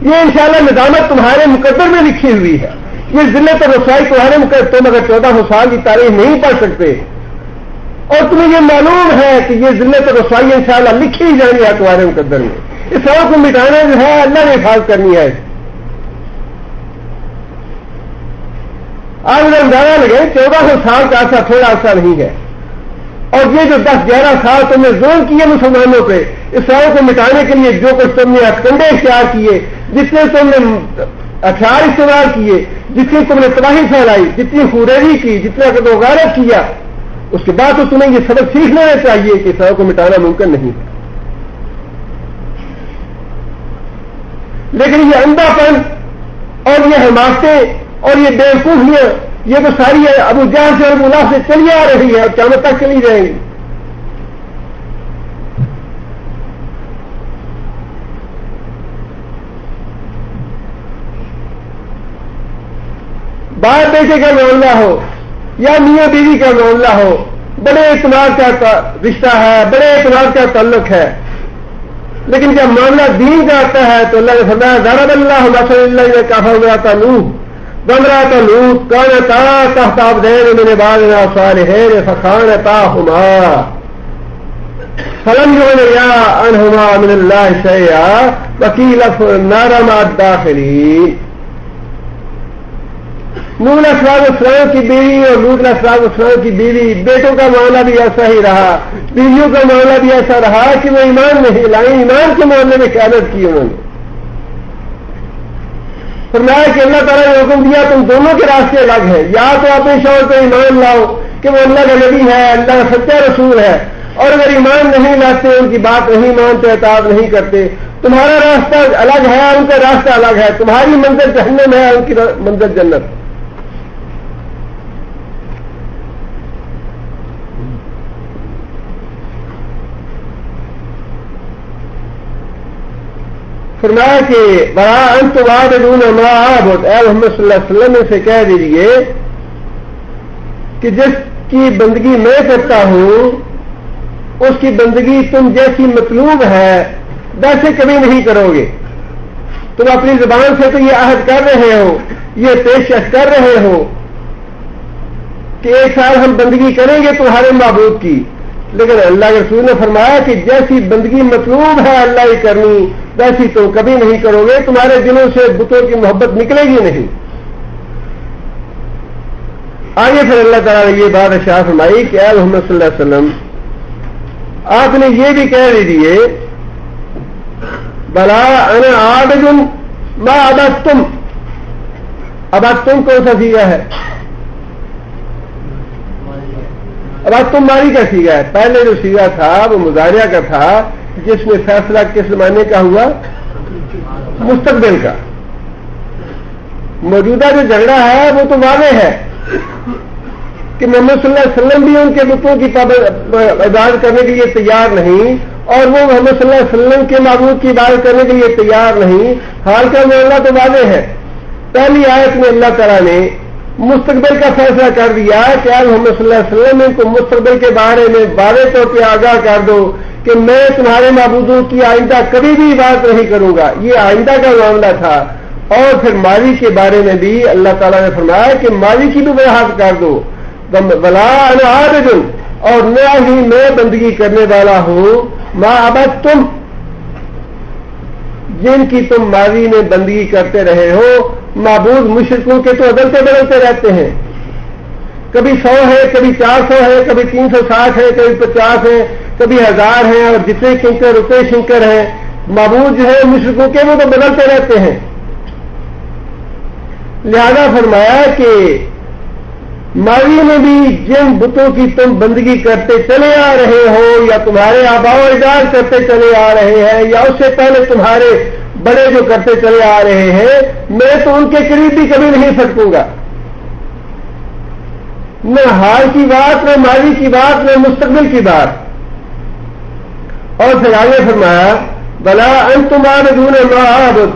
یہ انشاءاللہ ندامت تمہارے مقدر میں لکھی ہوئی ہے۔ یہ ذلت اور رسوائی تمہارے مقدر، تم اگر 1400 سال کی تاریخ نہیں پڑھ سکتے اور تمہیں یہ معلوم ہے کہ یہ ذلت اور رسوائی انشاءاللہ لکھی ہی جانی ہے تمہارے مقدر میں، اس سب کو مٹانا جو ہے اللہ نے حفاظت کرنی ہے۔ آج اگر اندازہ لگے 1400 سال کا عرصہ تھوڑا عرصہ نہیں ہے، اور یہ جو 10-11 سال تم نے زور کیے مسلمانوں پہ اسلام کو مٹانے کے لیے، جو کچھ تم نے ہتھکنڈے اختیار کیے، جتنے تم نے ہتھیار استعمال کیے، جتنی تم نے تباہی پھیلائی، جتنی خوریزی کی، جتنا قتل و غارت کیا، اس کے بعد تو تمہیں یہ سبق سیکھ لینا چاہیے کہ اسلام کو مٹانا ممکن نہیں ہے۔ لیکن یہ اندھا پن اور یہ حماقتیں اور یہ بیوقوفیاں، یہ تو ساری ابو جہل سے اور ابو لہب سے چلی آ رہی ہے اور قیامت تک چلی جائیں گی۔ باپ بیٹے کا معاملہ ہو یا میاں بیوی کا معاملہ ہو، بڑے اعتماد کا رشتہ ہے، بڑے اعتماد کا تعلق ہے، لیکن جب معاملہ دین کا آتا ہے تو اللہ نے فرمایا ضرب اللہ مثلا للذین کفروا امرأۃ نوح وامرأۃ لوط کانتا تحت عبدین من عبادنا صالحین فخانتاہما فلم یغنیا عنہما من اللہ شیئا وقیل ادخلا النار مع الداخلین۔ نوح علیہ السلام کی بیوی اور لوط علیہ السلام کی بیوی، بیٹوں کا معاملہ بھی ایسا ہی رہا، بیویوں کا معاملہ بھی ایسا رہا کہ وہ ایمان نہیں لائیں، ایمان کے معاملے میں خیانت کی انہوں نے۔ فرمایا کہ اللہ تعالیٰ نے حکم دیا تم دونوں کے راستے الگ ہیں، یا تو اپنے شوہر پہ ایمان لاؤ کہ وہ اللہ کا نبی ہے، اللہ کا سچا رسول ہے، اور اگر ایمان نہیں لاتے، ان کی بات نہیں مانتے، اطاعت نہیں کرتے، تمہارا راستہ الگ ہے، ان کا راستہ الگ ہے، تمہاری منزل جہنم ہے، ان کی منزل جنت۔ فرمایا کہ بڑا انتم عابدون ما اعبد، اے محمد صلی اللہ علیہ وسلم سے کہہ دیجئے کہ جس کی بندگی میں کرتا ہوں اس کی بندگی تم جیسی مطلوب ہے ویسے کبھی نہیں کرو گے۔ تم اپنی زبان سے تو یہ عہد کر رہے ہو، یہ پیشکش کر رہے ہو کہ 1 سال ہم بندگی کریں گے تمہارے معبود کی، لیکن اللہ کے رسول نے فرمایا کہ جیسی بندگی مطلوب ہے اللہ کی کرنی ویسی تم کبھی نہیں کرو گے، تمہارے دلوں سے بتوں کی محبت نکلے گی نہیں۔ آگے پھر اللہ تعالیٰ نے یہ بات ارشاد فرمائی کہ اے محمد صلی اللہ علیہ وسلم آپ نے یہ بھی کہہ دیجیے بلا انا عابد ما عبدتم۔ عبدتم کون سا سیغہ ہے؟ عبدتم ماضی کا سیغہ ہے۔ پہلے جو سیغہ تھا وہ مضارعہ کا تھا جس میں فیصلہ کس زمانے کا ہوا؟ مستقبل کا۔ موجودہ جو جھگڑا ہے وہ تو واضح ہے کہ محمد صلی اللہ علیہ وسلم بھی ان کے بتوں کی عبادت کرنے کے لیے تیار نہیں، اور وہ محمد صلی اللہ علیہ وسلم کے معبود کی عبادت کرنے کے لیے تیار نہیں۔ حال کا معاملہ تو واضح ہے۔ پہلی آیت میں اللہ تعالیٰ نے مستقبل کا فیصلہ کر دیا کہ آج محمد صلی اللہ علیہ وسلم ان کو مستقبل کے بارے میں واضح طور پہ آگاہ کر دو کہ میں تمہارے معبودوں کی آئندہ کبھی بھی بات نہیں کروں گا۔ یہ آئندہ کا معاملہ تھا۔ اور پھر ماضی کے بارے میں بھی اللہ تعالیٰ نے فرمایا کہ ماضی کی بھی وضاحت کر دو، بلا انا عابد، اور نہ ہی میں بندگی کرنے والا ہوں ما عبدتم، جن کی تم ماضی میں بندگی کرتے رہے ہو۔ معبود مشرکوں کے تو بدلتے بدلتے رہتے ہیں، کبھی 100 ہے، کبھی 400 ہے، کبھی 360 ہے، کبھی 50 ہے، کبھی 1000 ہیں، اور جتنے شنکر اتنے شنکر ہیں۔ معبود جو ہے مشرکوں کے وہ تو بدلتے رہتے ہیں۔ لہذا فرمایا کہ ماضی میں بھی جن بتوں کی تم بندگی کرتے چلے آ رہے ہو، یا تمہارے آباء و اجداد کرتے چلے آ رہے ہیں، یا اس سے پہلے تمہارے بڑے جو کرتے چلے آ رہے ہیں، میں تو ان کے قریب بھی کبھی نہیں سکوں گا۔ نہ حال کی بات، نہ ماضی کی بات، نہ مستقبل کی بات۔ اور پھر آگے فرمایا بلا انتم عابدون ما اعبد،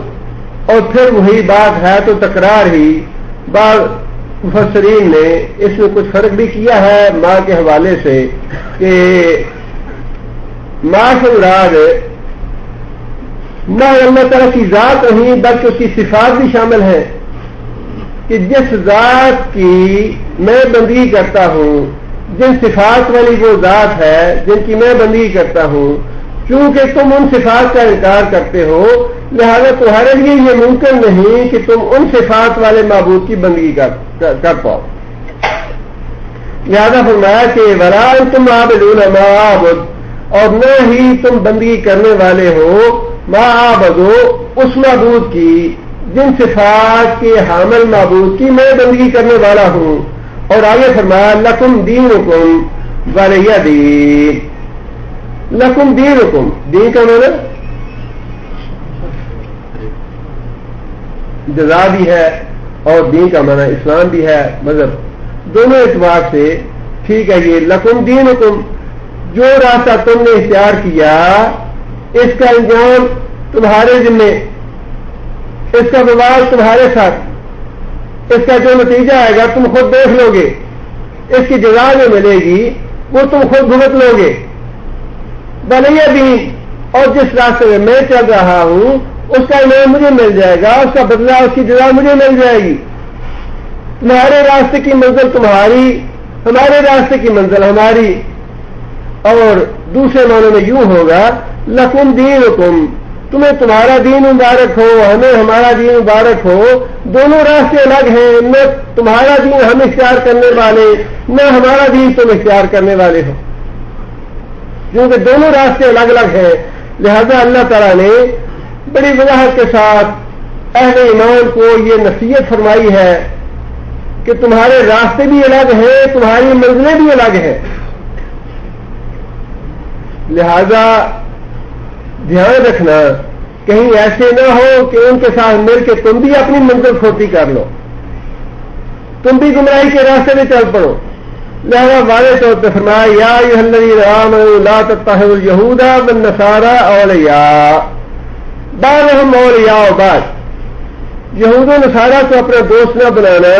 اور پھر وہی بات ہے تو تکرار ہی۔ بعض مفسرین نے اس میں کچھ فرق بھی کیا ہے ماں کے حوالے سے کہ ماں سے مراد نہ اللہ تعالیٰ کی ذات نہیں بلکہ اس کی صفات بھی شامل ہے، کہ جس ذات کی میں بندگی کرتا ہوں، جن صفات والی وہ ذات ہے جن کی میں بندگی کرتا ہوں، چونکہ تم ان صفات کا انکار کرتے ہو لہذا تمہارے لیے یہ ممکن نہیں کہ تم ان صفات والے معبود کی بندگی کر پاؤ۔ لہذا فرمایا کہ ولا انتم عابدون ما اعبد، اور نہ ہی تم بندگی کرنے والے ہو ما اعبدو، اس معبود کی جن صفات کے حامل معبود کی میں بندگی کرنے والا ہوں. اور آگے فرمایا لکم دینکم ولی دین. لکم دینکم، دین کا مطلب جزا بھی ہے اور دین کا معنی اسلام بھی ہے، مذہب، دونوں اعتبار سے ٹھیک ہے. یہ لکم دینکم، جو راستہ تم نے اختیار کیا اس کا انجام تمہارے ذمے، اس کا بواز تمہارے ساتھ، اس کا جو نتیجہ آئے گا تم خود دیکھ لو گے، اس کی جزا جو ملے گی وہ تم خود بھگت لو گے. بلیہ دین، اور جس راستے میں میں چل رہا ہوں اس کا انعام مجھے مل جائے گا، اس کا بدلہ، اس کی جزا مجھے مل جائے گی. تمہارے راستے کی منزل تمہاری، ہمارے راستے کی منزل ہماری. اور دوسرے معنوں میں یوں ہوگا لکم دینکم، تمہیں تمہارا دین مبارک ہو، ہمیں ہمارا دین مبارک ہو. دونوں راستے الگ ہیں، نہ تمہارا دین ہم اختیار کرنے والے، نہ ہمارا دین تم اختیار کرنے والے ہو، کیونکہ دونوں راستے الگ الگ ہیں. لہذا اللہ تعالیٰ نے بڑی وضاحت کے ساتھ اہل ایمان کو یہ نصیحت فرمائی ہے کہ تمہارے راستے بھی الگ ہیں، تمہاری منزلیں بھی الگ ہیں. لہذا دھیان رکھنا کہیں ایسے نہ ہو کہ ان کے ساتھ مل کے تم بھی اپنی منزل کھوتی کر لو، تم بھی گمراہی کے راستے میں چل پڑو. لہذا واضح طور پہ فرمایا یا ایھا الذین آمنوا لا تتخذوا اليہود والنصارى اولیاء بعضهم اولیاء بعض. یہود و نصارہ کو اپنا دوست نہ بنانا،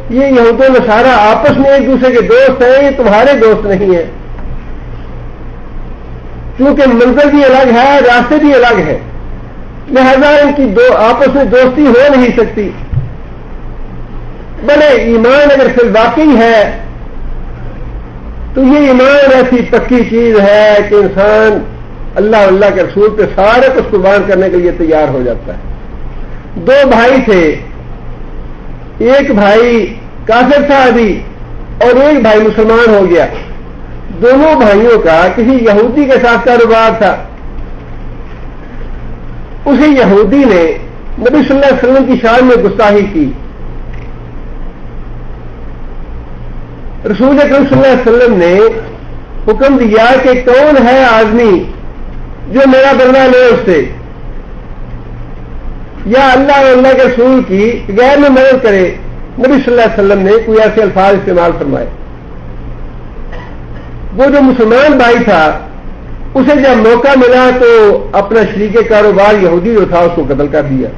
یہ یہود و نصارہ آپس میں ایک دوسرے کے دوست ہیں، یہ تمہارے دوست نہیں ہیں، کیونکہ منزل بھی الگ ہے، راستے بھی الگ ہیں. لہذا ان کی آپس میں دوستی ہو نہیں سکتی. بلے ایمان اگر فی الواقعی ہے تو یہ ایمان ایسی پکی چیز ہے کہ انسان اللہ کے رسول پہ سارے کچھ قربان کرنے کے لیے تیار ہو جاتا ہے. دو بھائی تھے، ایک بھائی کافر تھا ابھی اور ایک بھائی مسلمان ہو گیا. دونوں بھائیوں کا کسی یہودی کے ساتھ کاروبار تھا. اسی یہودی نے نبی صلی اللہ علیہ وسلم کی شان میں گستاخی کی. رسول اکرم صلی اللہ علیہ وسلم نے حکم دیا کہ کون ہے آدمی جو میرا بدلہ لے اس سے، یا اللہ اور اللہ کے رسول کی غیر میں مدد کرے. نبی صلی اللہ علیہ وسلم نے کوئی ایسے الفاظ استعمال فرمائے. وہ جو مسلمان بھائی تھا اسے جب موقع ملا تو اپنا شریک کاروبار یہودی جو تھا اس کو قتل کر دیا.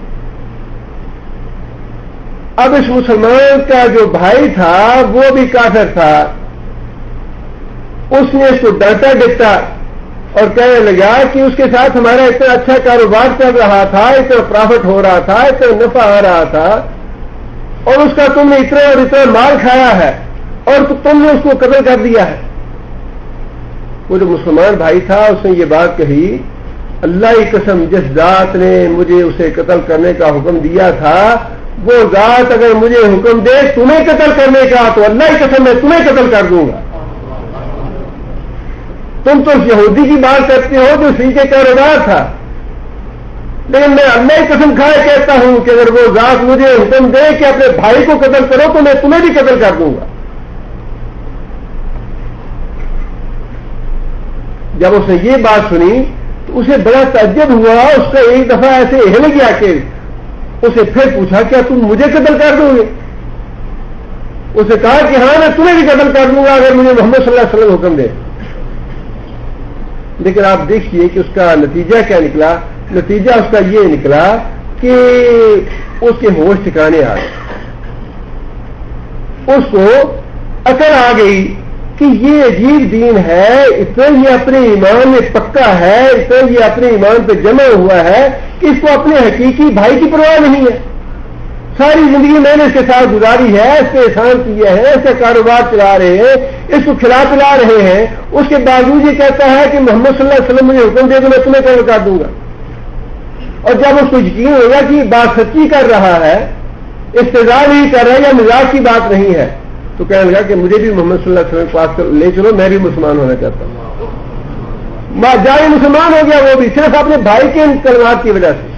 اب اس مسلمان کا جو بھائی تھا وہ بھی کافر تھا، اس نے اس کو ڈانٹا ڈپٹا اور کہنے لگا کہ اس کے ساتھ ہمارا اتنا اچھا کاروبار چل رہا تھا، اتنا پرافٹ ہو رہا تھا، اتنا نفع آ رہا تھا، اور اس کا تم نے اتنا اور اتنا مال کھایا ہے اور تم نے اس کو قتل کر دیا ہے. وہ جو مسلمان بھائی تھا اس نے یہ بات کہی، اللہ کی قسم جس ذات نے مجھے اسے قتل کرنے کا حکم دیا تھا وہ ذات اگر مجھے حکم دے تمہیں قتل کرنے کا تو اللہ کی قسم میں تمہیں قتل کر دوں گا. تم تو اس یہودی کی بات کرتے ہو جو اسی کے کاروبار تھا، لیکن میں اللہ کی قسم کھائے کہتا ہوں کہ اگر وہ ذات مجھے حکم دے کہ اپنے بھائی کو قتل کرو تو میں تمہیں بھی قتل کر دوں گا. جب اس نے یہ بات سنی تو اسے بڑا تعجب ہوا. اس کا ایک دفعہ ایسے ہل گیا کہ اسے پھر پوچھا کیا تم مجھے قتل کر دو گے؟ اسے کہا کہ ہاں میں تمہیں بھی قتل کر دوں گا اگر مجھے محمد صلی اللہ علیہ وسلم حکم دے. لیکن آپ دیکھیے کہ اس کا نتیجہ کیا نکلا. نتیجہ اس کا یہ نکلا کہ اس کے ہوش ٹھکانے آ گئے، اس کو عقل آ گئی کہ یہ عجیب دین ہے، اتنا یہ اپنے ایمان میں پکا ہے، اتنا یہ اپنے ایمان پہ جمع ہوا ہے کہ اس کو اپنے حقیقی بھائی کی پرواہ نہیں ہے. ساری زندگی میں نے اس کے ساتھ گزاری ہے، اس پہ احسان کیا ہے، اس کا کاروبار چلا رہے ہیں، اس کو کھلا پلا رہے ہیں، اس کے باوجود یہ کہتا ہے کہ محمد صلی اللہ علیہ وسلم مجھے حکم دے تو میں تمہیں قتل کر دوں گا. اور جب اس کو یقین ہوگا کہ یہ بات سچی کر رہا ہے، استدلال نہیں کر رہا ہے یا مزاج کی بات نہیں ہے، تو کہنے لگا کہ مجھے بھی محمد صلی اللہ علیہ وسلم کے پاس لے چلو، میں بھی مسلمان ہونا چاہتا ہوں۔ جائے مسلمان ہو گیا وہ بھی، صرف اپنے بھائی کے کلمات کی وجہ سے۔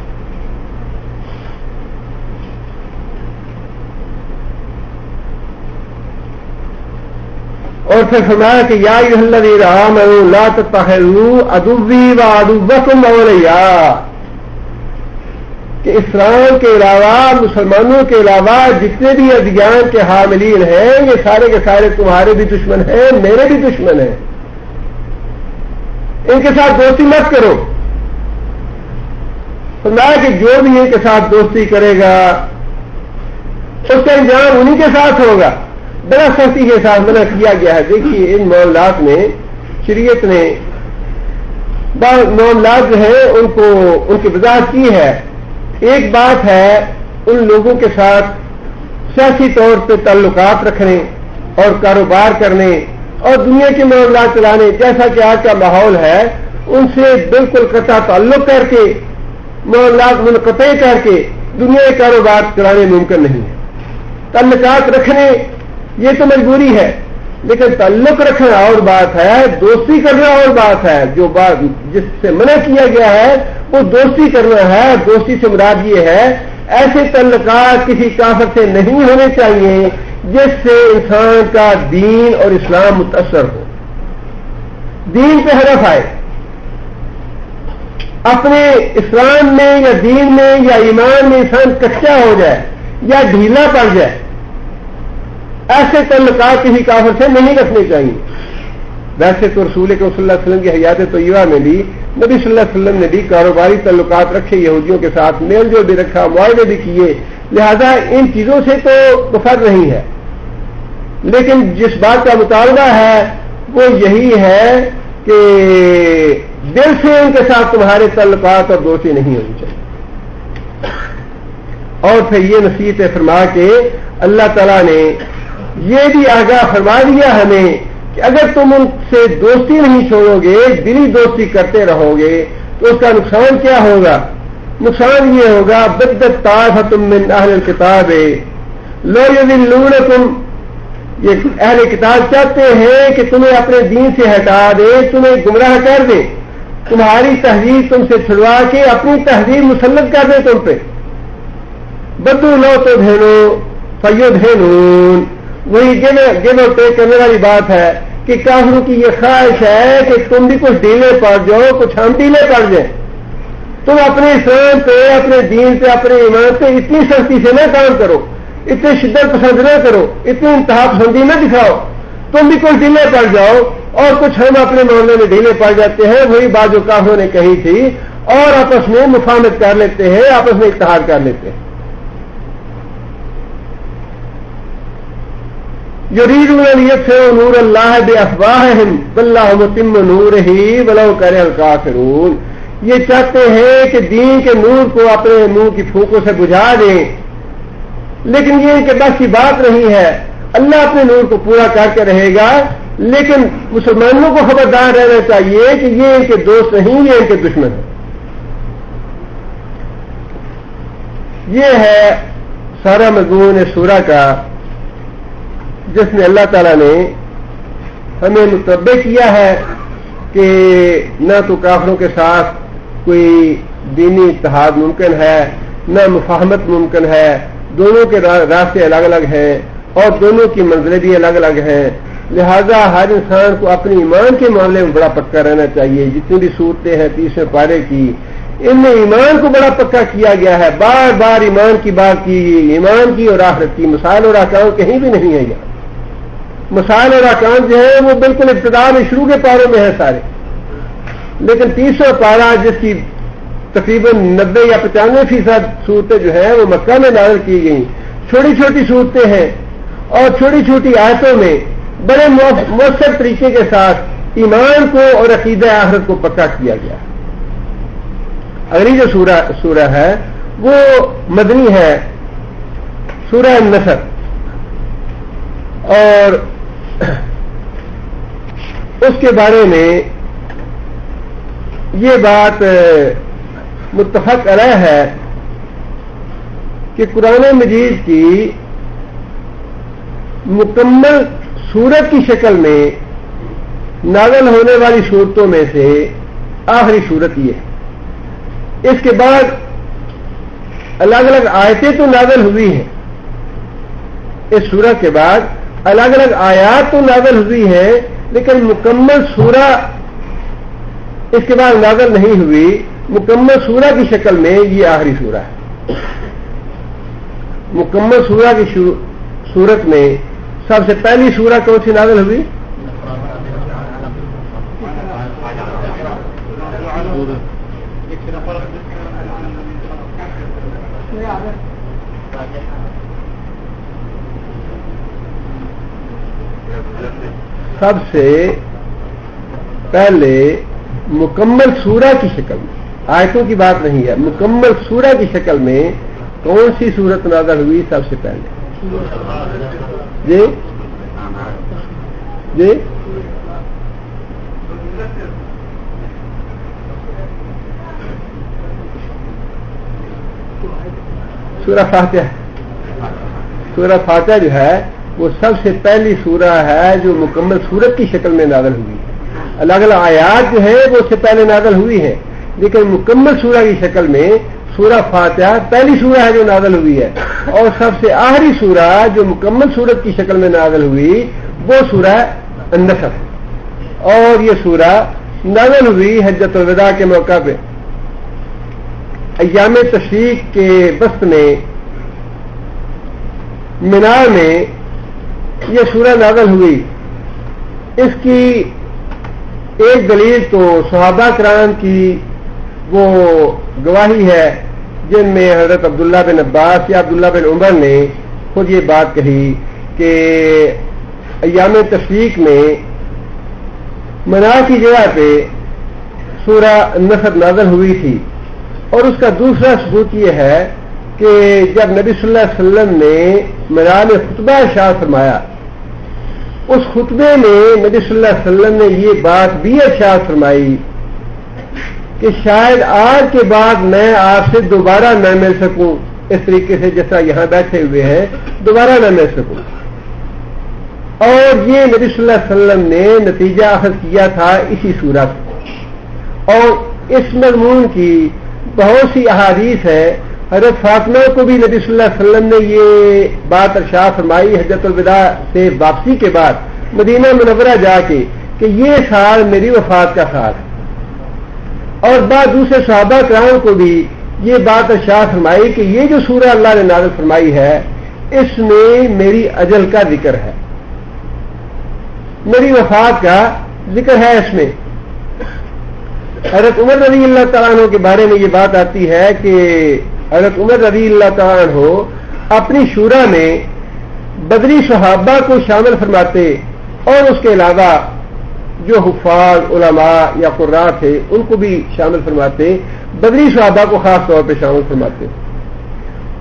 اور پھر فرمایا کہ یا ایھا الذین آمنوا لا تتخذوا عدوی وعدوکم اولیاء، کہ اسلام کے علاوہ، مسلمانوں کے علاوہ جتنے بھی ادیان کے حاملین ہیں یہ سارے کے سارے تمہارے بھی دشمن ہیں، میرے بھی دشمن ہیں، ان کے ساتھ دوستی مت کرو۔ فرمایا کہ جو بھی ان کے ساتھ دوستی کرے گا اس کا انجام انہی کے ساتھ ہوگا۔ بڑا سختی کے ساتھ منع کیا گیا ہے۔ دیکھیے ان معاملات میں شریعت نے بعض معاملات جو ہیں ان کی وضاحت کی ہے۔ ایک بات ہے ان لوگوں کے ساتھ سیاسی طور پہ تعلقات رکھنے اور کاروبار کرنے اور دنیا کے معاملات چلانے، جیسا کہ آج کا ماحول ہے، ان سے بالکل قطع تعلق کر کے، معاملات منقطع کر کے دنیا کے کاروبار چلانے ممکن نہیں ہے۔ تعلقات رکھنے یہ تو مجبوری ہے، لیکن تعلق رکھنا اور بات ہے، دوستی کرنا اور بات ہے۔ جو بات جس سے منع کیا گیا ہے وہ دوستی کرنا ہے۔ دوستی سے مراد یہ ہے ایسے تعلقات کسی کافر سے نہیں ہونے چاہیے جس سے انسان کا دین اور اسلام متاثر ہو، دین پہ حرف آئے، اپنے اسلام میں یا دین میں یا ایمان میں انسان کچا ہو جائے یا ڈھیلا پڑ جائے۔ ایسے تعلقات کسی کافر سے نہیں رکھنے چاہیے۔ ویسے تو رسول اکرم صلی اللہ علیہ وسلم کی حیات طیبہ میں بھی نبی صلی اللہ علیہ وسلم نے بھی کاروباری تعلقات رکھے، یہودیوں کے ساتھ میل جول بھی رکھا، معاہدے بھی کیے، لہذا ان چیزوں سے تو کفر نہیں ہے، لیکن جس بات کا مطالبہ ہے وہ یہی ہے کہ دل سے ان کے ساتھ تمہارے تعلقات اور دوستی نہیں ہونی چاہیے۔ اور پھر یہ نصیحت فرما کے اللہ تعالیٰ نے یہ بھی آگاہ فرما دیا ہمیں کہ اگر تم ان سے دوستی نہیں چھوڑو گے، دلی دوستی کرتے رہو گے تو اس کا نقصان کیا ہوگا؟ نقصان یہ ہوگا بدت طائفۃ من اہل الکتاب لا یضلونکم، یہ اہل کتاب چاہتے ہیں کہ تمہیں اپنے دین سے ہٹا دے، تمہیں گمراہ کر دے، تمہاری تہذیب تم سے چھڑوا کے اپنی تہذیب مسلط کر دے تم پہ۔ بدو لو تو دھینو فیدھنون، وہی گیو اور ٹیک کرنے والی بات ہے کہ کافروں کی یہ خواہش ہے کہ تم بھی کچھ ڈھیلے پڑ جاؤ، کچھ ہم ڈھیلے پڑ جائیں، تم اپنے اسلام پہ، اپنے دین پہ، اپنے ایمان پہ اتنی سختی سے نہ کام کرو، اتنی شدت پسند نہ کرو، اتنی انتہا پسندی نہ دکھاؤ، تم بھی کچھ ڈھیلے پڑ جاؤ اور کچھ ہم اپنے معاملے میں ڈھیلے پڑ جاتے ہیں۔ وہی بات جو کافروں نے کہی تھی، اور آپس میں مفاہمت کر لیتے ہیں، آپس میں اتحاد کر لیتے ہیں۔ یریدون لیطفئوا نور اللہ بافواہہم واللہ متم نورہ ولو کرہ الکافرون، یہ چاہتے ہیں کہ دین کے نور کو اپنے منہ کی پھونکوں سے بجھا دیں، لیکن یہ ان کے بس کی بات نہیں ہے۔ اللہ اپنے نور کو پورا کر کے رہے گا، لیکن مسلمانوں کو خبردار رہنا چاہیے کہ یہ ان کے دوست نہیں، یہ ان کے دشمن ہیں۔ یہ ہے سارا مضمون سورہ کا، جس میں اللہ تعالیٰ نے ہمیں متنبہ کیا ہے کہ نہ تو کافروں کے ساتھ کوئی دینی اتحاد ممکن ہے، نہ مفاہمت ممکن ہے، دونوں کے راستے الگ الگ ہیں اور دونوں کی منزلیں بھی الگ الگ ہیں، لہذا ہر انسان کو اپنے ایمان کے معاملے میں بڑا پکا رہنا چاہیے۔ جتنی بھی صورتیں ہیں 30ویں پارے کی، ان میں ایمان کو بڑا پکا کیا گیا ہے، بار بار ایمان کی بات کی، ایمان کی اور آخرت کی۔ مسائل اور احکام کہیں بھی نہیں ہے یہاں، مسائل اور احکام جو ہیں وہ بالکل ابتدا میں شروع کے پاروں میں ہیں سارے، لیکن 30واں پارہ جس کی تقریباً 90 یا 95% صورتیں جو ہیں وہ مکہ میں نازل کی گئیں، چھوٹی چھوٹی صورتیں ہیں اور چھوٹی چھوٹی آیتوں میں بڑے مؤثر طریقے کے ساتھ ایمان کو اور عقیدہ آخرت کو پکا کیا گیا۔ اگلی جو سورہ ہے وہ مدنی ہے، سورہ النصر، اور اس کے بارے میں یہ بات متفق علیہ ہے کہ قرآن مجید کی مکمل سورت کی شکل میں نازل ہونے والی صورتوں میں سے آخری صورت یہ ہے. اس کے بعد الگ الگ آیتیں تو نازل ہوئی ہیں، اس سورہ کے بعد الگ الگ آیات تو نازل ہوئی ہیں، لیکن مکمل سورہ اس کے بعد نازل نہیں ہوئی. مکمل سورہ کی شکل میں یہ آخری سورہ ہے. مکمل سورہ کی صورت میں سب سے پہلی سورہ کون سی نازل ہوئی؟ سب سے پہلے مکمل سورہ کی شکل میں، آیتوں کی بات نہیں ہے، مکمل سورہ کی شکل میں کون سی سورت نازل ہوئی سب سے پہلے؟ جی جی سورہ فاتحہ. سورہ فاتحہ جو ہے وہ سب سے پہلی سورہ ہے جو مکمل سورت کی شکل میں نازل ہوئی. الگ الگ آیات جو ہے وہ اس سے پہلے نازل ہوئی ہے، لیکن مکمل سورہ کی شکل میں سورہ فاتحہ پہلی سورہ ہے جو نازل ہوئی ہے. اور سب سے آخری سورہ جو مکمل سورت کی شکل میں نازل ہوئی وہ سورہ النصر. اور یہ سورہ نازل ہوئی حجۃ الوداع کے موقع پہ، ایام تشریق کے وسط میں مینا میں یہ سورہ نازل ہوئی. اس کی ایک دلیل تو صحابہ کرام کی وہ گواہی ہے جن میں حضرت عبداللہ بن عباس یا عبداللہ بن عمر نے خود یہ بات کہی کہ ایام تشریق میں منا کی جگہ پہ سورہ النصر نازل ہوئی تھی. اور اس کا دوسرا ثبوت یہ ہے کہ جب نبی صلی اللہ علیہ وسلم نے منا میں خطبہ ارشاد فرمایا، اس خطبے میں نبی صلی اللہ علیہ وسلم نے یہ بات بھی ارشاد فرمائی کہ شاید آج کے بعد میں آپ سے دوبارہ نہ مل سکوں اس طریقے سے جیسا یہاں بیٹھے ہوئے ہیں، دوبارہ نہ مل سکوں. اور یہ نبی صلی اللہ علیہ وسلم نے نتیجہ اخذ کیا تھا اسی سورہ سے. اور اس مضمون کی بہت سی احادیث ہے. حضرت فاطمہ کو بھی نبی صلی اللہ علیہ وسلم نے یہ بات ارشاد فرمائی حجۃ الوداع سے واپسی کے بعد مدینہ منورہ جا کے کہ یہ سال میری وفات کا سال ہے. اور بعض دوسرے صحابہ کرام کو بھی یہ بات ارشاد فرمائی کہ یہ جو سورہ اللہ نے نازل فرمائی ہے اس میں میری اجل کا ذکر ہے، میری وفات کا ذکر ہے اس میں. حضرت عمر رضی اللہ تعالیٰ عنہ کے بارے میں یہ بات آتی ہے کہ حضرت عمر رضی اللہ تعالیٰ عنہ اپنی شورا میں بدری صحابہ کو شامل فرماتے اور اس کے علاوہ جو حفاظ علماء یا قراء تھے ان کو بھی شامل فرماتے، بدری صحابہ کو خاص طور پہ شامل فرماتے.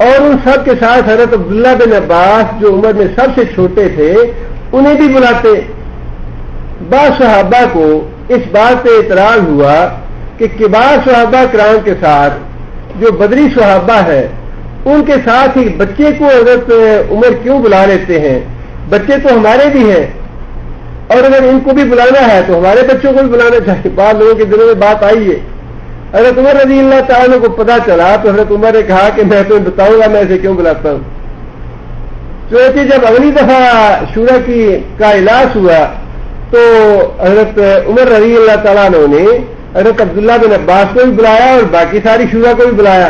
اور ان سب کے ساتھ حضرت عبداللہ بن عباس جو عمر میں سب سے چھوٹے تھے انہیں بھی بلاتے. بعض صحابہ کو اس بات پہ اعتراض ہوا کہ کبار صحابہ کرام کے ساتھ جو بدری صحابہ ہیں ان کے ساتھ ہی بچے کو حضرت عمر کیوں بلا لیتے ہیں؟ بچے تو ہمارے بھی ہیں اور اگر ان کو بھی بلانا ہے تو ہمارے بچوں کو بھی بلانا چاہیے. بعض لوگوں کے دلوں میں بات آئی ہے. حضرت عمر رضی اللہ تعالیٰ کو پتا چلا تو حضرت عمر نے کہا کہ میں تمہیں بتاؤں گا میں اسے کیوں بلاتا ہوں. چونکہ جب اگلی دفعہ شورا کا اعلان ہوا تو حضرت عمر رضی اللہ تعالیٰ عنہ نے حضرت عبداللہ بن عباس کو بھی بلایا اور باقی ساری شورا کو بھی بلایا.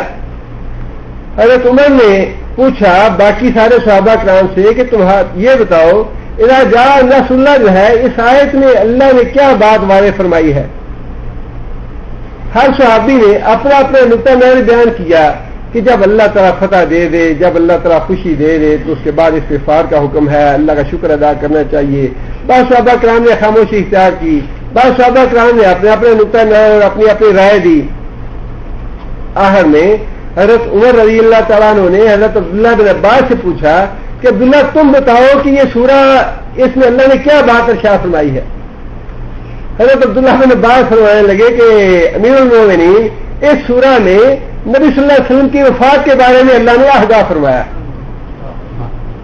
حضرت عمر نے پوچھا باقی سارے صحابہ کرام سے کہ تم یہ بتاؤ اذا جاء نصر اللہ جو ہے اس آیت میں اللہ نے کیا بات واضح فرمائی ہے؟ ہر صحابی نے اپنا اپنا نقطہ نظر بیان کیا کہ جب اللہ تعالیٰ فتح دے دے، جب اللہ تعالیٰ خوشی دے دے تو اس کے بعد استغفار کا حکم ہے، اللہ کا شکر ادا کرنا چاہیے. بعض صحابہ کرام نے خاموشی اختیار کی، بعض صحابہ کرام نے اپنے اپنے نقطہ نظر اور اپنی اپنی رائے دی. آخر میں حضرت عمر رضی اللہ تعالیٰ عنہ نے حضرت عبداللہ بن عباس سے پوچھا کہ عبداللہ تم بتاؤ کہ یہ سورہ اس میں اللہ نے کیا بات ارشاد فرمائی ہے؟ حضرت عبداللہ بن عباس فرمانے لگے کہ امیر المومنین اس سورہ میں نبی صلی اللہ علیہ وسلم کی وفات کے بارے میں اللہ نے آگاہ فرمایا.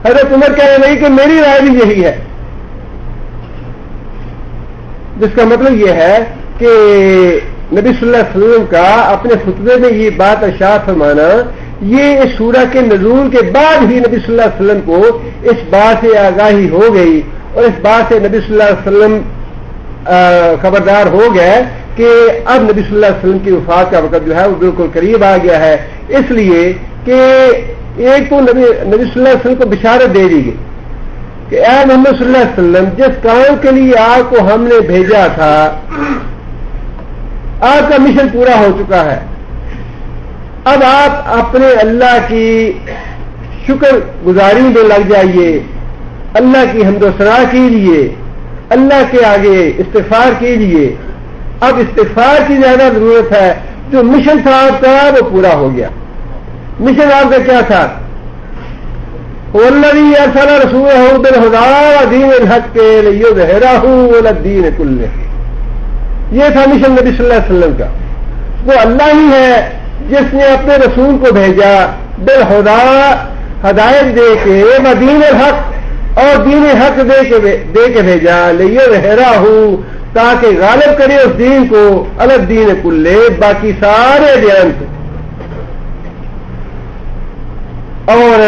حضرت عمر کہنے لگے کہ میری رائے بھی یہی ہے، جس کا مطلب یہ ہے کہ نبی صلی اللہ علیہ وسلم کا اپنے خطبے میں یہ بات ارشاد فرمانا، یہ اس سورہ کے نزول کے بعد ہی نبی صلی اللہ علیہ وسلم کو اس بات سے آگاہی ہو گئی، اور اس بات سے نبی صلی اللہ علیہ وسلم خبردار ہو گئے کہ اب نبی صلی اللہ علیہ وسلم کی وفات کا وقت جو ہے وہ بالکل قریب آ گیا ہے، اس لیے کہ ایک تو نبی صلی اللہ علیہ وسلم کو بشارت دے دی گئی کہ اے محمد صلی اللہ علیہ وسلم، جس کام کے لیے آپ کو ہم نے بھیجا تھا آپ کا مشن پورا ہو چکا ہے، اب آپ اپنے اللہ کی شکر گزاری میں لگ جائیے، اللہ کی حمد و ثنا کیجیے، اللہ کے آگے استغفار کیجیے۔ اب استغفار کی زیادہ ضرورت ہے، جو مشن تھا آپ کا وہ پورا ہو گیا۔ مشن آپ کا کیا تھا؟ والذی ارسل رسولہ بالہدی ودین الحق لیظہرہ علی الدین کلہ، یہ تھا مشن نبی صلی اللہ علیہ وسلم کا۔ وہ اللہ ہی ہے جس نے اپنے رسول کو بھیجا بالہدی، ہدایت دے کے، ودین الحق، اور دین حق دے کے بھیجا، لیظہرہ، تاکہ غالب کرے اس دین کو، علی الدین کلہ، باقی سارے ادیان کو۔ اور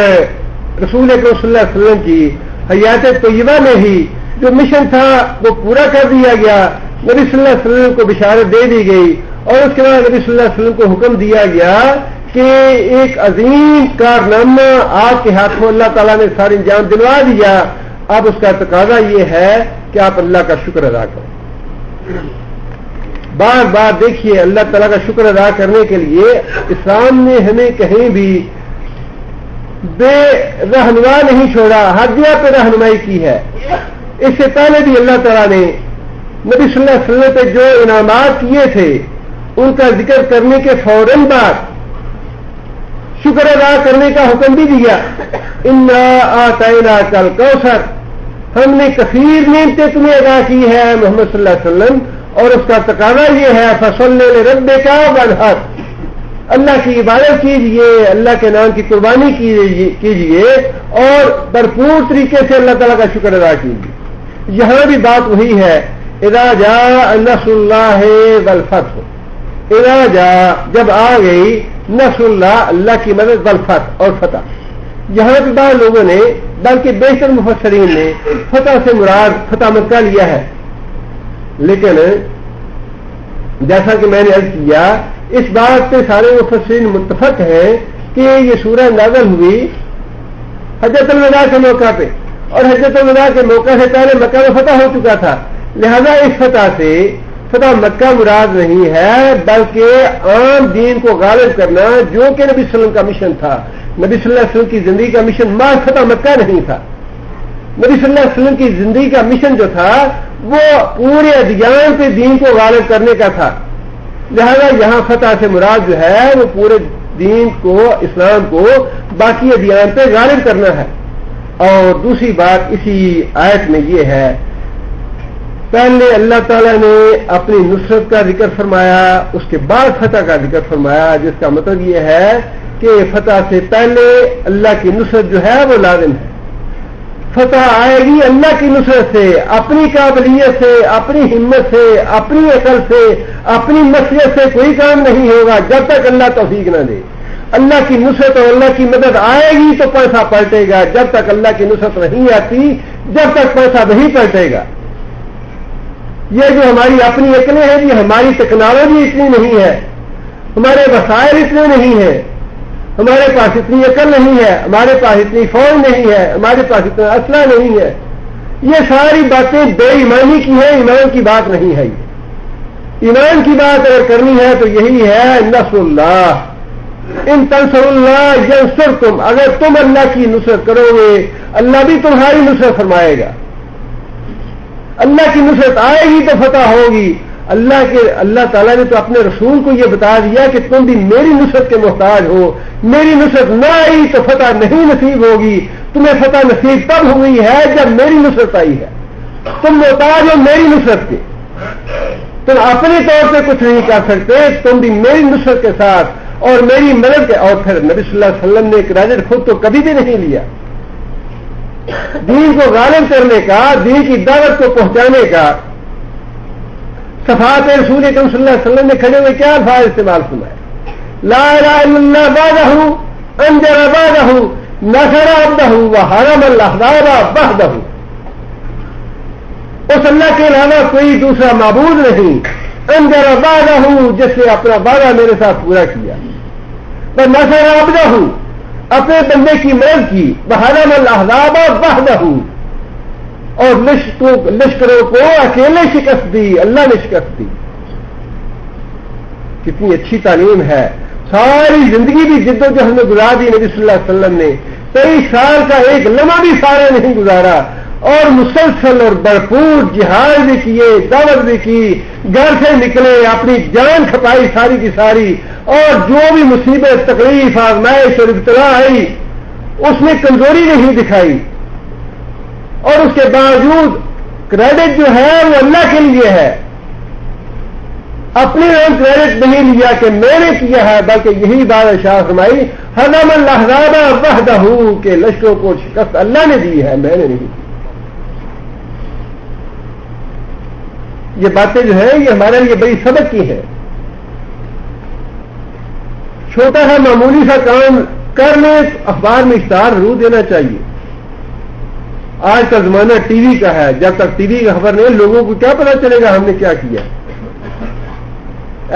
رسول اکرم صلی اللہ علیہ وسلم کی حیات طیبہ میں ہی جو مشن تھا وہ پورا کر دیا گیا، نبی صلی اللہ علیہ وسلم کو بشارت دے دی گئی، اور اس کے بعد نبی صلی اللہ علیہ وسلم کو حکم دیا گیا کہ ایک عظیم کارنامہ آپ کے ہاتھوں اللہ تعالیٰ نے سارے انجام دلوا دیا، اب اس کا تقاضا یہ ہے کہ آپ اللہ کا شکر ادا کریں۔ بار بار دیکھیے، اللہ تعالیٰ کا شکر ادا کرنے کے لیے اسلام نے ہمیں کہیں بھی بے رہنما نہیں چھوڑا، ہر جگہ پہ رہنمائی کی ہے۔ اس سے پہلے بھی اللہ تعالیٰ نے نبی صلی اللہ علیہ وسلم پہ جو انعامات کیے تھے ان کا ذکر کرنے کے فوراً بعد شکر ادا کرنے کا حکم بھی دیا۔ انا آتیناک الکوثر، ہم نے کثیر نعمتیں تمہیں ادا کی ہے محمد صلی اللہ علیہ وسلم، اور اس کا تقاضا یہ ہے فصل لربک وانحر، اللہ کی عبادت کیجیے، اللہ کے نام کی قربانی کیجیے، اور بھرپور طریقے سے اللہ تعالیٰ کا شکر ادا کیجیے۔ یہاں بھی بات وہی ہے، اذا جاء نصر اللہ والفتح، اذا جاء، جب آ گئی، نصر اللہ، اللہ کی مدد، والفتح، اور فتح۔ یہاں پہ بعض لوگوں نے، بلکہ بیشتر مفسرین نے فتح سے مراد فتح مکہ لیا ہے، لیکن جیسا کہ میں نے عرض کیا، اس بات پہ سارے مفسرین متفق ہیں کہ یہ سورہ نازل ہوئی حجۃ الوداع کے موقع پہ، اور حجۃ الوداع کے موقع سے پہلے مکہ میں فتح ہو چکا تھا، لہذا اس فتح سے فتح مکہ مراد نہیں ہے، بلکہ عام دین کو غالب کرنا جو کہ نبی صلی اللہ علیہ وسلم کا مشن تھا۔ نبی صلی اللہ علیہ وسلم کی زندگی کا مشن محض فتح مکہ نہیں تھا، نبی صلی اللہ علیہ وسلم کی زندگی کا مشن جو تھا وہ پورے ادیان پہ دین کو غالب کرنے کا تھا، لہذا یہاں فتح سے مراد جو ہے وہ پورے دین کو، اسلام کو باقی ادیان پہ غالب کرنا ہے۔ اور دوسری بات اسی آیت میں یہ ہے، پہلے اللہ تعالیٰ نے اپنی نصرت کا ذکر فرمایا، اس کے بعد فتح کا ذکر فرمایا، جس کا مطلب یہ ہے کہ فتح سے پہلے اللہ کی نصرت جو ہے وہ لازم ہے۔ فتح آئے گی اللہ کی نصرت سے، اپنی قابلیت سے، اپنی ہمت سے، اپنی عقل سے، اپنی مصلحت سے کوئی کام نہیں ہوگا جب تک اللہ توفیق نہ دے۔ اللہ کی نصرت اور اللہ کی مدد آئے گی تو پیسہ پلٹے گا، جب تک اللہ کی نصرت نہیں آتی جب تک پیسہ نہیں پلٹے گا۔ یہ جو ہماری اپنی عقلیں ہیں، یہ ہماری ٹیکنالوجی اتنی نہیں ہے، ہمارے وسائل اتنے نہیں ہیں، ہمارے پاس اتنی عقل نہیں ہے، ہمارے پاس اتنی فوج نہیں ہے، ہمارے پاس اتنا اسلحہ نہیں ہے، یہ ساری باتیں بے ایمانی کی ہیں، ایمان کی بات نہیں ہے۔ ایمان کی بات اگر کرنی ہے تو یہی ہے نصر اللہ، ان تنصر اللہ ینصرکم، اگر تم اللہ کی نصرت کرو گے اللہ بھی تمہاری نصرت فرمائے گا۔ اللہ کی نصرت آئے گی تو فتح ہوگی۔ اللہ تعالیٰ نے تو اپنے رسول کو یہ بتا دیا کہ تم بھی میری نصرت کے محتاج ہو، میری نصرت نہ آئی تو فتح نہیں نصیب ہوگی، تمہیں فتح نصیب تب ہوئی ہے جب میری نصرت آئی ہے۔ تم محتاج ہو میری نصرت کے، تم اپنے طور پہ کچھ نہیں کر سکتے، تم بھی میری نصرت کے ساتھ اور میری مدد کے۔ اور پھر نبی صلی اللہ علیہ وسلم نے کریڈٹ خود تو کبھی بھی نہیں لیا، دین کو غالب کرنے کا، دین کی دعوت کو پہنچانے کا. صفات رسول اکرم صلی اللہ علیہ وسلم نے کھڑے ہوئے کیا الفاظ استعمال فرمائے؟ لا الہ الا اللہ بعدہ انجر بعدہ نصر عبدہ وحرم الاحزاب وحدہ. اس اللہ کے علاوہ کوئی دوسرا معبود نہیں. انجر بعدہ جس نے اپنا وعدہ میرے ساتھ پورا کیا. نصر عبدہ اپنے بندے کی مدد کی. وحرم الاحزاب وحدہ اور لشکروں کو اکیلے شکست دی. اللہ نے شکست دی. کتنی اچھی تعلیم ہے. ساری زندگی بھی جد و جہد میں گزار دی نبی صلی اللہ علیہ وسلم نے. 23 سال کا ایک لمحہ بھی سارا نہیں گزارا اور مسلسل اور بھرپور جہاد بھی کیے، دعوت بھی کی، گھر سے نکلے، اپنی جان کھپائی ساری کی ساری. اور جو بھی مصیبت، تکلیف، آزمائش اور ابتلا آئی اس میں کمزوری نہیں دکھائی. اور اس کے باوجود کریڈٹ جو ہے وہ اللہ کے لیے ہے. اپنے نام کریڈٹ نہیں لیا کہ میں نے کیا ہے، بلکہ یہی بات ارشاد فرمائی حرم الاحزاب وحدہ کہ لشکروں کو شکست اللہ نے دی ہے، میں نے نہیں دی. یہ باتیں جو ہیں یہ ہمارے لیے بڑی سبق کی ہیں. چھوٹا سا معمولی سا کام کر لیں اخبار میں اشتہار ضرور دینا چاہیے. آج کا زمانہ ٹی وی کا ہے. جب تک ٹی وی کی خبر نہیں لوگوں کو کیا پتا چلے گا ہم نے کیا کیا.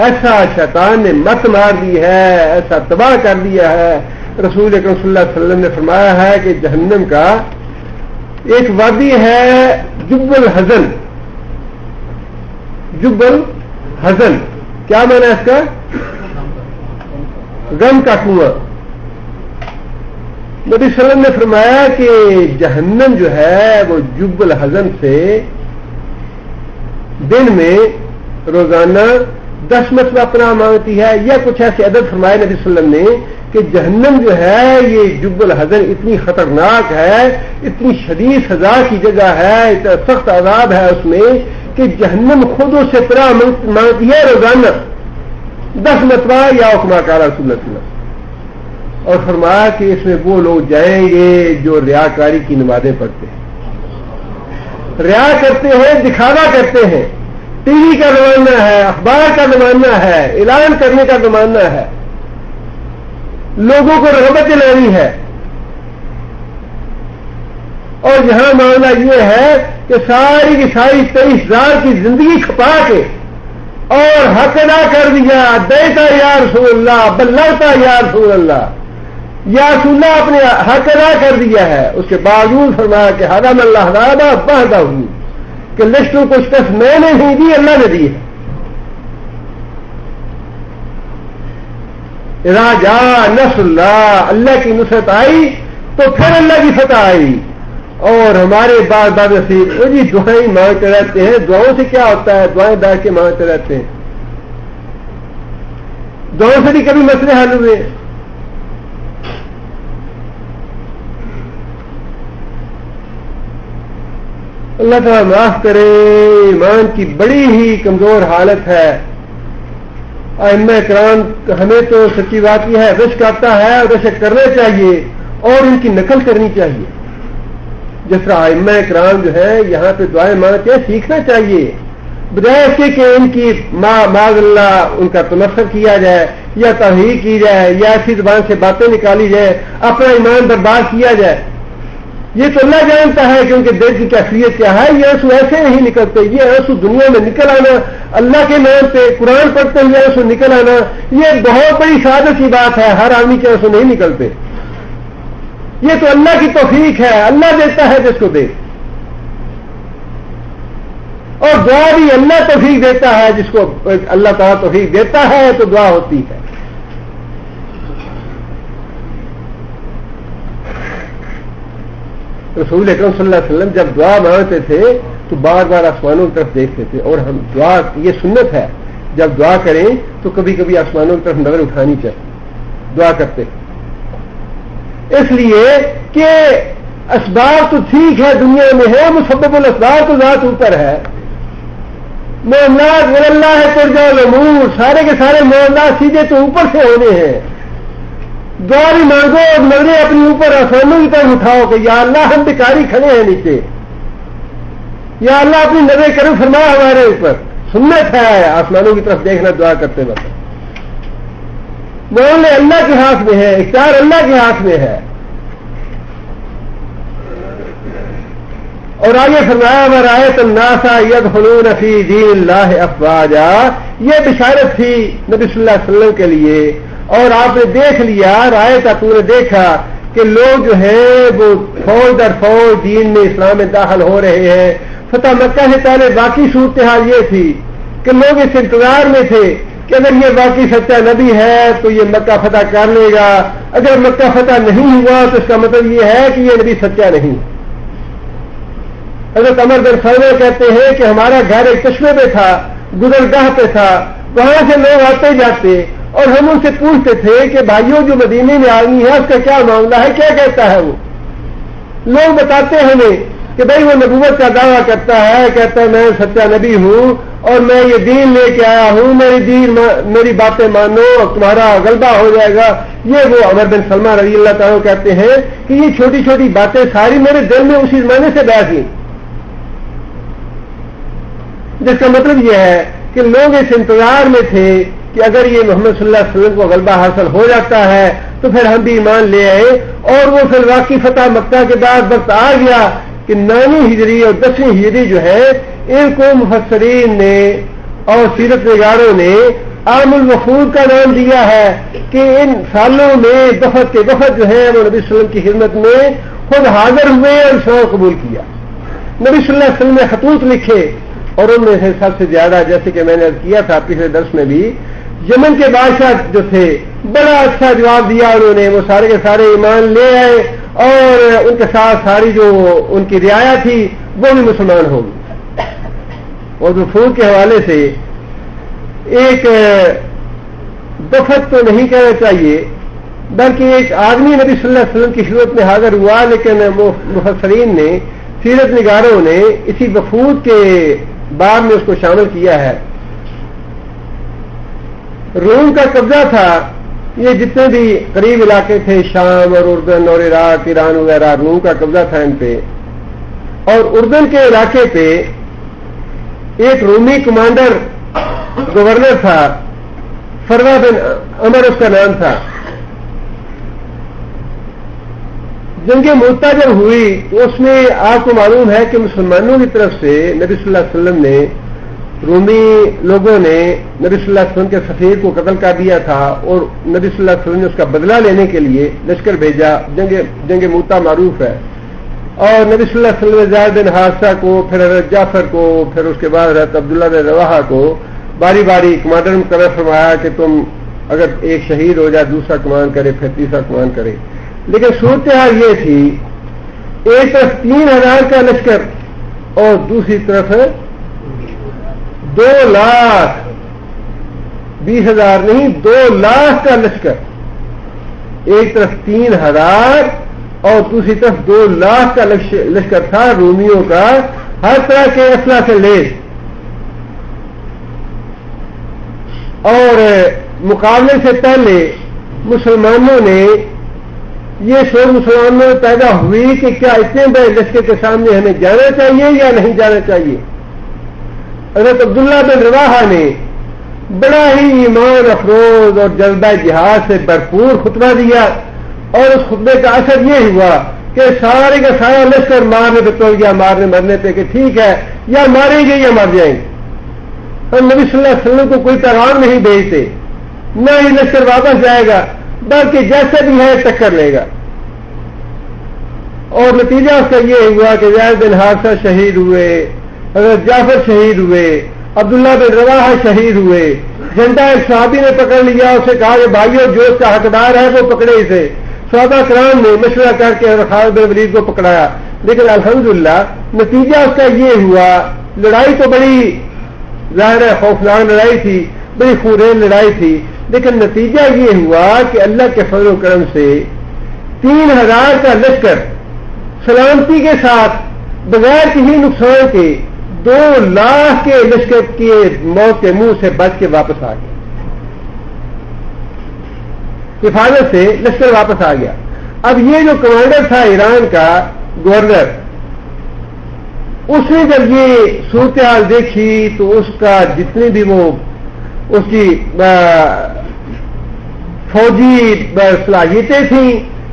ایسا شیطان نے مت مار دی ہے، ایسا تباہ کر دیا ہے. رسول اکرم صلی اللہ علیہ وسلم نے فرمایا ہے کہ جہنم کا ایک وادی ہے جب الحزن. جب الحزن کیا معنی ہے اس کا؟ غم کا کنواں. نبی صلی اللہ علیہ وسلم نے فرمایا کہ جہنم جو ہے وہ جب الحزن سے دن میں روزانہ 10 مرتبہ پناہ مانگتی ہے، یا کچھ ایسے عدد فرمائے نبی صلی اللہ علیہ وسلم نے کہ جہنم جو ہے یہ جب الحزن اتنی خطرناک ہے، اتنی شدید سزا کی جگہ ہے، اتنا سخت عذاب ہے اس میں کہ جہنم خود اس سے پناہ مانگتی ہے روزانہ 10 مرتبہ یا حکمہ کا رسول اللہ صلی اللہ علیہ وسلم. اور فرمایا کہ اس میں وہ لوگ جائیں گے جو ریاکاری کی نمازیں پڑھتے ہیں، ریا کرتے ہیں، دکھاوا کرتے ہیں. ٹی وی کا زمانہ ہے، اخبار کا زمانہ ہے، اعلان کرنے کا زمانہ ہے، لوگوں کو رغبت دلانی ہے. اور یہاں معاملہ یہ ہے کہ ساری کی ساری 23,000 کی زندگی کھپا کے اور حق ادا کر دیا. دیتا یا رسول اللہ، بلغتا یا رسول اللہ، یا رسول اللہ اپنے حق ادا کر دیا ہے. اس کے باوجود فرمایا کہ حرم اللہ وحدہ ہوئی کہ لشکروں کو شکست میں نے نہیں دی، اللہ نے دی ہے. اذا جاء نصر اللہ، اللہ کی نصرت آئی تو پھر اللہ کی فتح آئی. اور ہمارے بعد نصیب وہ جی دعائیں مانگتے رہتے ہیں. دعاؤں سے کیا ہوتا ہے؟ دعائیں بیٹھ کے مانگتے رہتے ہیں. دعاؤں سے بھی کبھی مسئلے حل ہوئے؟ اللہ تعالیٰ معاف کرے. ایمان کی بڑی ہی کمزور حالت ہے. ائمہ کرام ہمیں تو سچی بات یہ ہے رشک آتا ہے اور رشک کرنا چاہیے اور ان کی نقل کرنی چاہیے. جس طرح ائمہ کرام جو ہے یہاں پہ دعائیں مانگتے ہیں سیکھنا چاہیے، بجائے اس کے کہ ان کی معاذ اللہ ان کا تمثل کیا جائے یا توہین کی جائے یا ایسی زبان سے باتیں نکالی جائے، اپنا ایمان برباد کیا جائے. یہ تو اللہ جانتا ہے کہ ان کے دل کی کیفیت کیا ہے. یہ آنسو ایسے نہیں نکلتے. یہ آنسو دنیا میں نکل آنا، اللہ کے نام پہ قرآن پڑھتے ہوئے آنسو نکل آنا، یہ بہت بڑی سعادت کی بات ہے. ہر آدمی کے آنسو نہیں نکلتے. یہ تو اللہ کی توفیق ہے، اللہ دیتا ہے جس کو دے. اور دعا بھی اللہ توفیق دیتا ہے، جس کو اللہ تعالیٰ توفیق دیتا ہے تو دعا ہوتی ہے. رسول اکرم صلی اللہ علیہ وسلم جب دعا مانگتے تھے تو بار بار آسمانوں کی طرف دیکھتے تھے. اور ہم دعا یہ سنت ہے جب دعا کریں تو کبھی کبھی آسمانوں کی طرف نظر اٹھانی چاہیے دعا کرتے. اس لیے کہ اسباب تو ٹھیک ہے دنیا میں ہے، مسبب الاسباب تو ذات اوپر ہے. معاملات واللہ ترجع الامور، سارے کے سارے معاملات سیدھے تو اوپر سے ہونے ہیں. دعا بھی مانگو اور نظریں اپنی اوپر آسمانوں کی طرف اٹھاؤ کہ یا اللہ ہم بھکاری کھڑے ہیں نیچے، یا اللہ اپنی نظر کرم فرما ہمارے اوپر، سنت ہے آسمانوں کی طرف دیکھنا دعا کرتے وقت۔ معاملے اللہ کے ہاتھ میں ہے، اختیار اللہ کے ہاتھ میں ہے۔ اور آگے فرمایا وَرَأَيْتَ النَّاسَ يَدْخُلُونَ فِي دِينِ اللَّهِ أَفْوَاجًا، یہ بشارت تھی نبی صلی اللہ علیہ وسلم کے لیے، اور آپ نے دیکھ لیا، رایتا تو نے دیکھا کہ لوگ جو ہے وہ فوج در فوج دین میں اسلام میں داخل ہو رہے ہیں۔ فتح مکہ سے پہلے واقعی صورتحال یہ تھی کہ لوگ اس انتظار میں تھے کہ اگر یہ واقعی سچا نبی ہے تو یہ مکہ فتح کر لے گا، اگر مکہ فتح نہیں ہوا تو اس کا مطلب یہ ہے کہ یہ نبی سچا نہیں۔ حضرت عمر بن سلمہ کہتے ہیں کہ ہمارا گھر ایک چشمے پہ تھا، گزرگاہ پہ تھا، وہاں سے لوگ آتے جاتے اور ہم ان سے پوچھتے تھے کہ بھائیوں جو مدینے میں آدمی ہے اس کا کیا معاملہ ہے، کیا کہتا ہے وہ؟ لوگ بتاتے ہیں ہمیں کہ بھائی وہ نبوت کا دعویٰ کرتا ہے، کہتا ہے میں سچا نبی ہوں اور میں یہ دین لے کے آیا ہوں، میری باتیں مانو اور تمہارا غلبہ ہو جائے گا۔ یہ وہ عمر بن سلمہ رضی اللہ تعالیٰ کہتے ہیں کہ یہ چھوٹی چھوٹی باتیں ساری میرے دل میں اسی زمانے سے بیٹھ گئی، جس کا مطلب یہ ہے کہ لوگ اس انتظار میں تھے کہ اگر یہ محمد صلی اللہ علیہ وسلم کو غلبہ حاصل ہو جاتا ہے تو پھر ہم بھی ایمان لے آئے۔ اور وہ پھر واقعی فتح مکہ کے بعد وقت آ گیا کہ 9ویں ہجری اور 10ویں ہجری جو ہے ان کو مفسرین نے اور سیرت نگاروں نے عام الوفود کا نام دیا ہے کہ ان سالوں میں وفد کے وفد جو ہے وہ نبی صلی اللہ علیہ وسلم کی خدمت میں خود حاضر ہوئے اور اسلام قبول کیا۔ نبی صلی اللہ علیہ وسلم نے خطوط لکھے اور ان میں سے سب سے زیادہ، جیسے کہ میں نے کیا تھا پچھلے درس میں بھی، یمن کے بادشاہ جو تھے بڑا اچھا جواب دیا انہوں نے، وہ سارے کے سارے ایمان لے آئے اور ان کے ساتھ ساری جو ان کی رعایا تھی وہ بھی مسلمان ہو گئی۔ اور وفود کے حوالے سے ایک وفد تو نہیں کہنا چاہیے بلکہ ایک آدمی نبی صلی اللہ علیہ وسلم کی خدمت میں حاضر ہوا، لیکن مفسرین نے، سیرت نگاروں نے اسی وفود کے باب میں اس کو شامل کیا ہے۔ روم کا قبضہ تھا، یہ جتنے بھی قریب علاقے تھے شام اور اردن اور عراق ایران وغیرہ، روم کا قبضہ تھا ان پہ۔ اور اردن کے علاقے پہ ایک رومی کمانڈر گورنر تھا، فروا بن عمر اس کا نام تھا۔ جنگ موتا جب ہوئی تو اس میں آپ کو معلوم ہے کہ مسلمانوں کی طرف سے نبی صلی اللہ علیہ وسلم نے، رومی لوگوں نے نبی صلی اللہ علیہ وسلم کے سفیر کو قتل کر دیا تھا اور نبی صلی اللہ علیہ وسلم نے اس کا بدلہ لینے کے لیے لشکر بھیجا۔ جنگ موتا معروف ہے، اور نبی صلی اللہ علیہ وسلم نے زید بن حارثہ کو، پھر حضرت جعفر کو، پھر اس کے بعد حضرت عبداللہ بن رواحہ کو باری باری کمانڈر مقرر فرمایا کہ تم اگر ایک شہید ہو جائے دوسرا کمان کرے، پھر تیسرا کمان کرے۔ لیکن صورتحال یہ تھی ایک طرف 3000 کا لشکر اور دوسری طرف 2,20,000 نہیں 2,00,000 کا لشکر، ایک طرف 3000 اور دوسری طرف 2,00,000 کا لشکر تھا رومیوں کا، ہر طرح کے اسلحہ سے لیس۔ اور مقابلے سے پہلے مسلمانوں نے یہ سوچ مسلمانوں میں پیدا ہوئی کہ کیا اتنے بڑے لشکر کے سامنے ہمیں جانا چاہیے یا نہیں جانا چاہیے۔ حضرت عبداللہ بن رواحہ نے بڑا ہی ایمان افروز اور جذبہ جہاد سے بھرپور خطبہ دیا، اور اس خطبے کا اثر یہ ہوا کہ سارے کا سارا لشکر مارنے پہ تل گیا، مارنے مرنے پہ کہ ٹھیک ہے یا ماریں گے یا مر جائیں گے۔ اور نبی صلی اللہ علیہ وسلم کو کوئی پیغام نہیں بھیجتے، نہ ہی لشکر واپس جائے گا بلکہ جیسے بھی ہے ٹکر لے گا۔ اور نتیجہ اس کا یہ ہوا کہ زید بن حارثہ شہید ہوئے، حضرت جعفر شہید ہوئے، عبداللہ بن رواحہ شہید ہوئے۔ جھنڈا ایک صحابی نے پکڑ لیا، اسے کہا کہ بھائیو جو اس کا حقدار ہے وہ پکڑے اسے۔ صحابہ کرام نے مشورہ کر کے خالد بن ولید کو پکڑایا، لیکن الحمدللہ نتیجہ اس کا یہ ہوا، لڑائی تو بڑی ظاہر ہے خوفناک لڑائی تھی، بڑی خونریز لڑائی تھی، لیکن نتیجہ یہ ہوا کہ اللہ کے فضل و کرم سے 3000 کا لشکر سلامتی کے ساتھ بغیر کسی نقصان کے 2,00,000 کے لشکر کی موت کے منہ سے بچ کے واپس آ گئے۔ حفاظت سے لشکر واپس آ گیا. اب یہ جو کمانڈر تھا ایران کا گورنر، اس نے جب یہ صورتحال دیکھی تو اس کا جتنی بھی وہ اس کی فوجی صلاحیتیں تھیں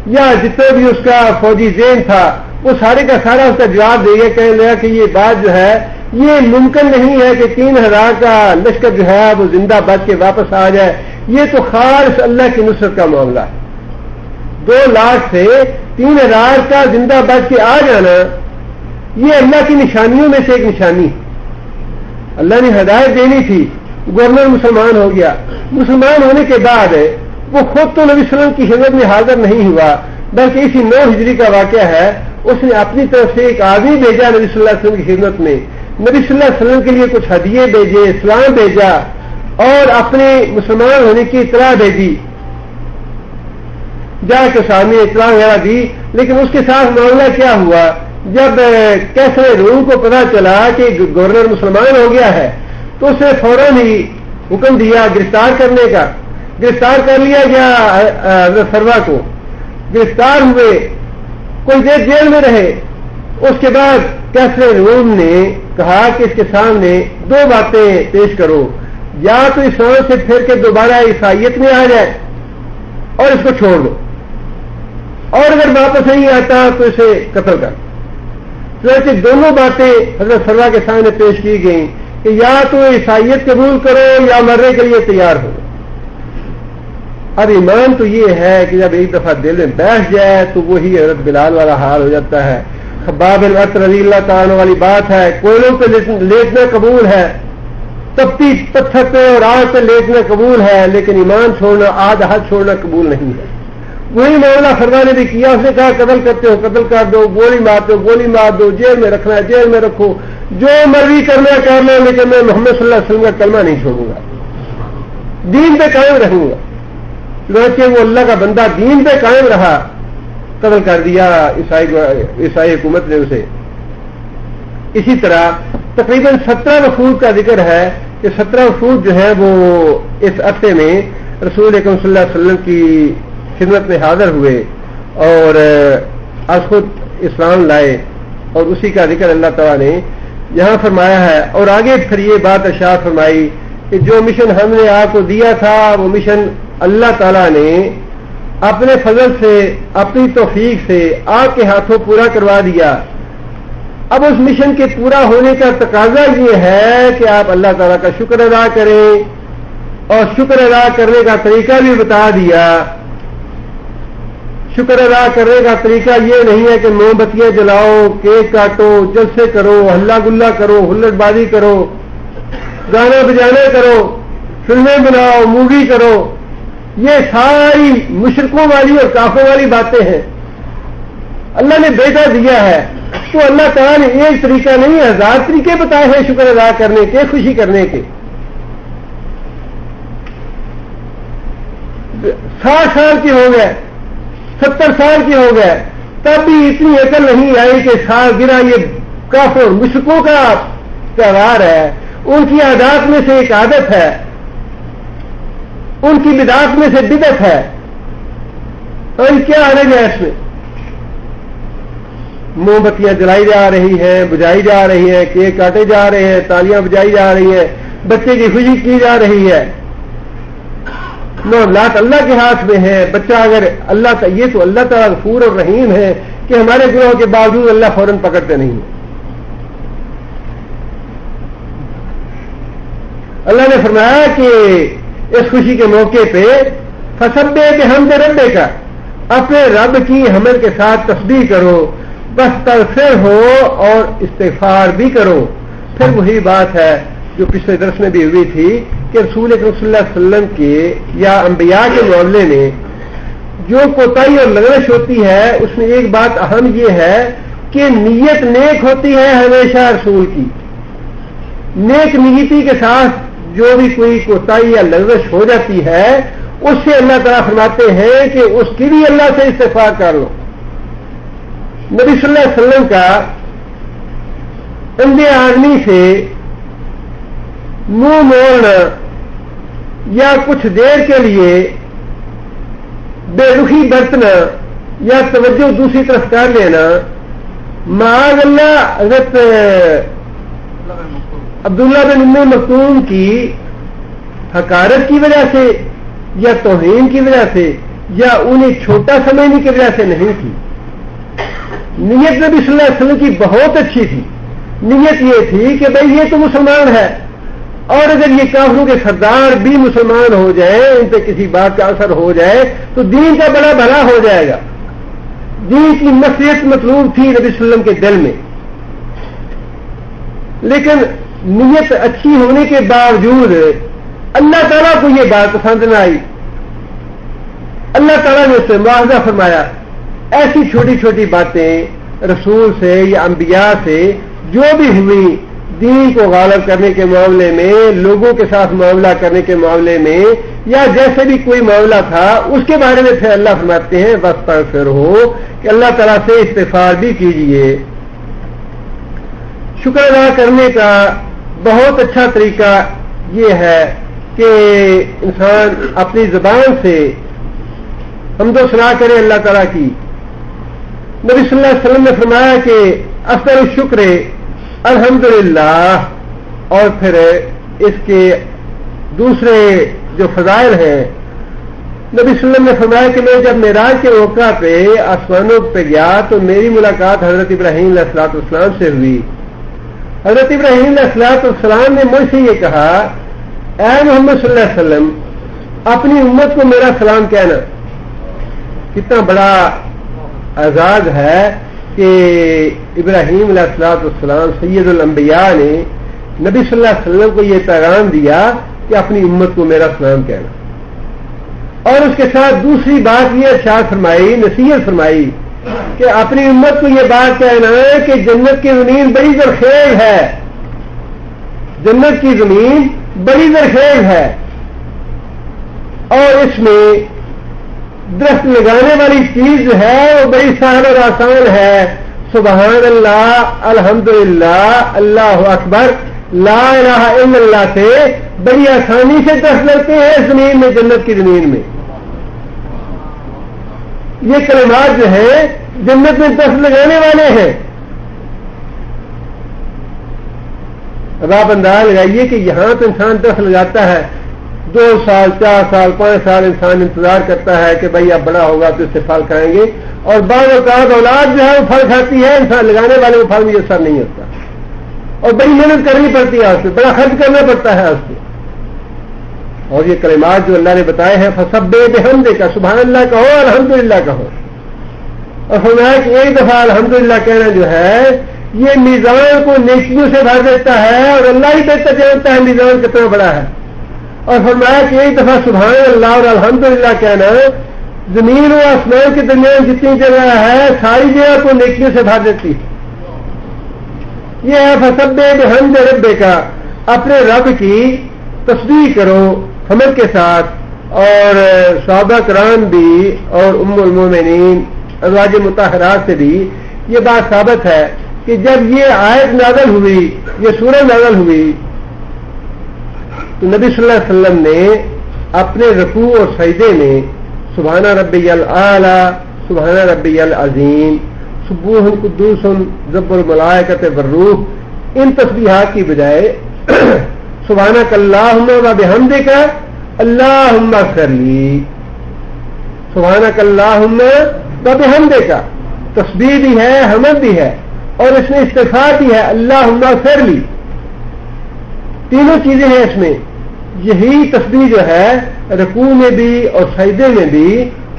یا جتنا بھی اس کا فوجی ذہن تھا، وہ سارے کا سارا اس کا جواب دے گیا، کہنے لگا کہ یہ بات جو ہے یہ ممکن نہیں ہے کہ 3000 کا لشکر جو ہے وہ زندہ بچ کے واپس آ جائے. یہ تو خالص اللہ کی نصرت کا معاملہ ہے. 2 لاکھ سے 3000 کا زندہ بچ کے آ جانا یہ اللہ کی نشانیوں میں سے ایک نشانی. اللہ نے ہدایت دینی تھی، گورنر مسلمان ہو گیا. مسلمان ہونے کے بعد وہ خود تو نبی صلی اللہ علیہ وسلم کی خدمت میں حاضر نہیں ہوا، بلکہ اسی 9 ہجری کا واقعہ ہے. اس نے اپنی طرف سے ایک آدمی بھیجا نبی صلی اللہ علیہ وسلم کی خدمت میں، نبی صلی اللہ علیہ وسلم کے لیے کچھ ہدیے بھیجے، اسلام بھیجا اور اپنے مسلمان ہونے کی اطلاع بھیجی، جا کے سامنے اطلاع وغیرہ دی. لیکن اس کے ساتھ معاملہ کیا ہوا، جب کیسر روم کو پتا چلا کہ گورنر مسلمان ہو گیا ہے تو اس نے فوراً ہی حکم دیا گرفتار کرنے کا. گرفتار کر لیا گیا سروا کو، گرفتار ہوئے، کوئی دیر جیل میں رہے. اس کے بعد کیسر روم نے کہا کہ اس کے سامنے 2 باتیں پیش کرو، یا تو اسلام سے پھر کے دوبارہ عیسائیت میں آ جائے اور اس کو چھوڑ دو، اور اگر واپس نہیں آتا تو اسے قتل کر. چنانچہ دونوں باتیں حضرت سروا کے سامنے پیش کی گئیں کہ یا تو عیسائیت قبول کرو یا مرنے کے لیے تیار ہو. اب ایمان تو یہ ہے کہ جب ایک دفعہ دل میں بیٹھ جائے تو وہی حضرت بلال والا حال ہو جاتا ہے. خباب بن ارت رضی اللہ تعالیٰ والی بات ہے، کوئلوں پہ لیٹنا قبول ہے، تپتی پتھر پہ اور آگ پہ لیٹنا قبول ہے، لیکن ایمان چھوڑنا، آدھ ہاتھ چھوڑنا قبول نہیں ہے. وہی معاملہ فرما نے بھی کیا. اس نے کہا قتل کرتے ہو قتل کر دو، گولی مارتے ہو گولی مار دو، جیل میں رکھنا ہے جیل میں رکھو، جو مرضی کرنا کر لو، لیکن میں محمد صلی اللہ علیہ وسلم کا کلمہ نہیں چھوڑوں گا، دین پہ قائم رہوں گا. چنانچہ وہ اللہ کا بندہ دین پہ قائم رہا، قتل کر دیا عیسائی حکومت نے اسے. اسی طرح تقریباً 17 وفود کا ذکر ہے کہ 17 وفود جو ہیں وہ اس عرصے میں رسول اکرم صلی اللہ علیہ وسلم کی خدمت میں حاضر ہوئے اور از خود اسلام لائے، اور اسی کا ذکر اللہ تعالیٰ نے یہاں فرمایا ہے. اور آگے پھر یہ بات ارشاد فرمائی کہ جو مشن ہم نے آپ کو دیا تھا وہ مشن اللہ تعالیٰ نے اپنے فضل سے اپنی توفیق سے آپ کے ہاتھوں پورا کروا دیا. اب اس مشن کے پورا ہونے کا تقاضا یہ ہے کہ آپ اللہ تعالیٰ کا شکر ادا کریں، اور شکر ادا کرنے کا طریقہ بھی بتا دیا. شکر ادا کرنے کا طریقہ یہ نہیں ہے کہ موم بتیاں جلاؤ، کیک کاٹو، جلسے کرو، ہلا گلا کرو، ہلٹ بازی کرو، گانا بجانا کرو، فلمیں بناؤ، مووی کرو. یہ ساری مشرکوں والی اور کافروں والی باتیں ہیں. اللہ نے بیٹا دیا ہے تو اللہ تعالیٰ نے ایک طریقہ نہیں 1000 طریقے بتائے ہیں شکر ادا کرنے کے، خوشی کرنے کے. 60 سال کے ہو گئے، 70 سال کے ہو گئے، تب بھی اتنی عقل نہیں آئی کہ سالگرہ یہ کافر مشرکوں کا تہوار ہے، ان کی عادات میں سے ایک عادت ہے، ان کی بدعات میں سے بدعت ہے. اور کیا حرج ہے اس میں؟ موم بتیاں جلائی جا رہی ہیں، بجائی جا رہی ہیں، کیک کاٹے جا رہے ہیں، تالیاں بجائی جا رہی ہیں، بچے کی خوشی کی جا رہی ہے. معاملات اللہ کے ہاتھ میں ہے. بچہ اگر اللہ یہ تو اللہ تعالیٰ غفور اور رحیم ہے کہ ہمارے گناہوں کے باوجود اللہ فوراً پکڑتے نہیں. اللہ نے فرمایا کہ اس خوشی کے موقع پہ فسبح بحمد ربک کا، اپنے رب کی حمد کے ساتھ تسبیح کرو، بس تغفر ہو اور استغفار بھی کرو. پھر وہی بات ہے جو پچھلے درس میں بھی ہوئی تھی کہ رسول اکرم صلی اللہ علیہ وسلم کے یا انبیاء کے معاملے میں جو کوتاہی اور لغزش ہوتی ہے اس میں ایک بات اہم یہ ہے کہ نیت نیک ہوتی ہے ہمیشہ رسول کی. نیک نیتی کے ساتھ جو بھی کوئی کوتاہی یا لغزش ہو جاتی ہے اس سے اللہ تعالیٰ فرماتے ہیں کہ اس کی بھی اللہ سے استغفار کر لو. نبی صلی اللہ علیہ وسلم کا اندھے آدمی سے منہ موڑنا یا کچھ دیر کے لیے بے رخی برتنا یا توجہ دوسری طرف کر لینا، معاذ اللہ حضرت عبداللہ بن ام مکتوم کی حقارت کی وجہ سے یا توہین کی وجہ سے یا انہیں چھوٹا سمجھنے کی وجہ سے نہیں تھی. نیت نبی صلی اللہ علیہ وسلم کی بہت اچھی تھی. نیت یہ تھی کہ بھئی یہ تو مسلمان ہے، اور اگر یہ کافروں کے سردار بھی مسلمان ہو جائیں، ان پہ کسی بات کا اثر ہو جائے تو دین کا بڑا بھلا ہو جائے گا. دین کی نصیحت مطلوب تھی نبی صلی اللہ علیہ وسلم کے دل میں. لیکن نیت اچھی ہونے کے باوجود اللہ تعالیٰ کو یہ بات پسند نہ آئی. اللہ تعالیٰ نے اس سے معاوضہ فرمایا. ایسی چھوٹی چھوٹی باتیں رسول سے یا انبیاء سے جو بھی ہوئی دین کو غالب کرنے کے معاملے میں، لوگوں کے ساتھ معاملہ کرنے کے معاملے میں، یا جیسے بھی کوئی معاملہ تھا اس کے بارے میں پھر اللہ فرماتے ہیں واستغفرہ کہ اللہ تعالیٰ سے استغفار بھی کیجیے. شکر ادا کرنے کا بہت اچھا طریقہ یہ ہے کہ انسان اپنی زبان سے حمد و ثنا کرے اللہ تعالیٰ کی. نبی صلی اللہ علیہ وسلم نے فرمایا کہ افضل الشکر الحمدللہ، اور پھر اس کے دوسرے جو فضائل ہیں نبی صلی اللہ علیہ وسلم نے فرمایا کہ میں جب معراج کے موقع پہ آسمانوں پہ گیا تو میری ملاقات حضرت ابراہیم علیہ الصلوۃ والسلام سے ہوئی. حضرت ابراہیم علیہ الصلوۃ والسلام نے مجھ سے یہ کہا، اے محمد صلی اللہ علیہ وسلم اپنی امت کو میرا سلام کہنا. کتنا بڑا اعزاز ہے کہ ابراہیم علیہ الصلوۃ والسلام سید الانبیاء نے نبی صلی اللہ علیہ وسلم کو یہ پیغام دیا کہ اپنی امت کو میرا سلام کہنا. اور اس کے ساتھ دوسری بات یہ ارشاد فرمائی، نصیحت فرمائی کہ اپنی امت کو یہ بات کہنا ہے کہ جنت کی زمین بڑی زرخیز ہے. جنت کی زمین بڑی زرخیز ہے اور اس میں درخت لگانے والی چیز جو ہے وہ بڑی سہل اور آسان ہے. سبحان اللہ، الحمدللہ، اللہ اکبر، لا الہ الا اللہ سے بڑی آسانی سے درخت لگتے ہیں اس زمین میں، جنت کی زمین میں. یہ کلمات جو ہیں جنت میں درخت لگانے والے ہیں. اب آپ اندازہ لگائیے کہ یہاں تو انسان درخت لگاتا ہے، 2 سال 4 سال 5 سال انسان انتظار کرتا ہے کہ بھائی اب بڑا ہوگا تو اس سے پھل کھائیں گے، اور بعض اوقات اولاد جو ہے وہ پھل کھاتی ہے، انسان لگانے والے کو پھل میسر نہیں ہوتا، اور بڑی محنت کرنی پڑتی ہے اس پہ، بڑا خرچ کرنا پڑتا ہے اس پہ. اور یہ کلمات جو اللہ نے بتائے ہیں، فسبح بحمدہ کا، سبحان اللہ کہو، الحمدللہ کہو. اور فرمایا کہ ایک دفعہ الحمدللہ کہنا جو ہے یہ میزان کو نیکیوں سے بھر دیتا ہے، اور اللہ ہی بہتر جانتا ہے میزان کتنا بڑا ہے. اور فرمایا کہ ایک دفعہ سبحان اللہ اور الحمدللہ کہنا زمین و آسمان کے درمیان جتنی جگہ ہے ساری جگہ کو نیکیوں سے بھر دیتی. یہ ہے فسبح بحمد ربک کا، اپنے رب کی تسبیح کرو حمد کے ساتھ. اور صحابہ کرام بھی اور ام المومنین ازواج مطہرات سے بھی یہ بات ثابت ہے کہ جب یہ آیت نازل ہوئی، یہ سورہ نازل ہوئی، تو نبی صلی اللہ علیہ وسلم نے اپنے رکوع اور سجدے میں سبحان ربی الاعلی، سبحان ربی العظیم، سبوح قدوس رب الملائکۃ والروح، ان تسبیحات کی بجائے سبحانک اللہم و بحمدک اللہم اغفر لی، سبحانک اللہم و بحمدک، تسبیح بھی ہے، حمد بھی ہے، اور اس میں استغفار بھی ہے، اللہم اغفر لی. تینوں چیزیں ہیں اس میں. یہی تسبیح جو ہے رکوع میں بھی اور سجدے میں بھی،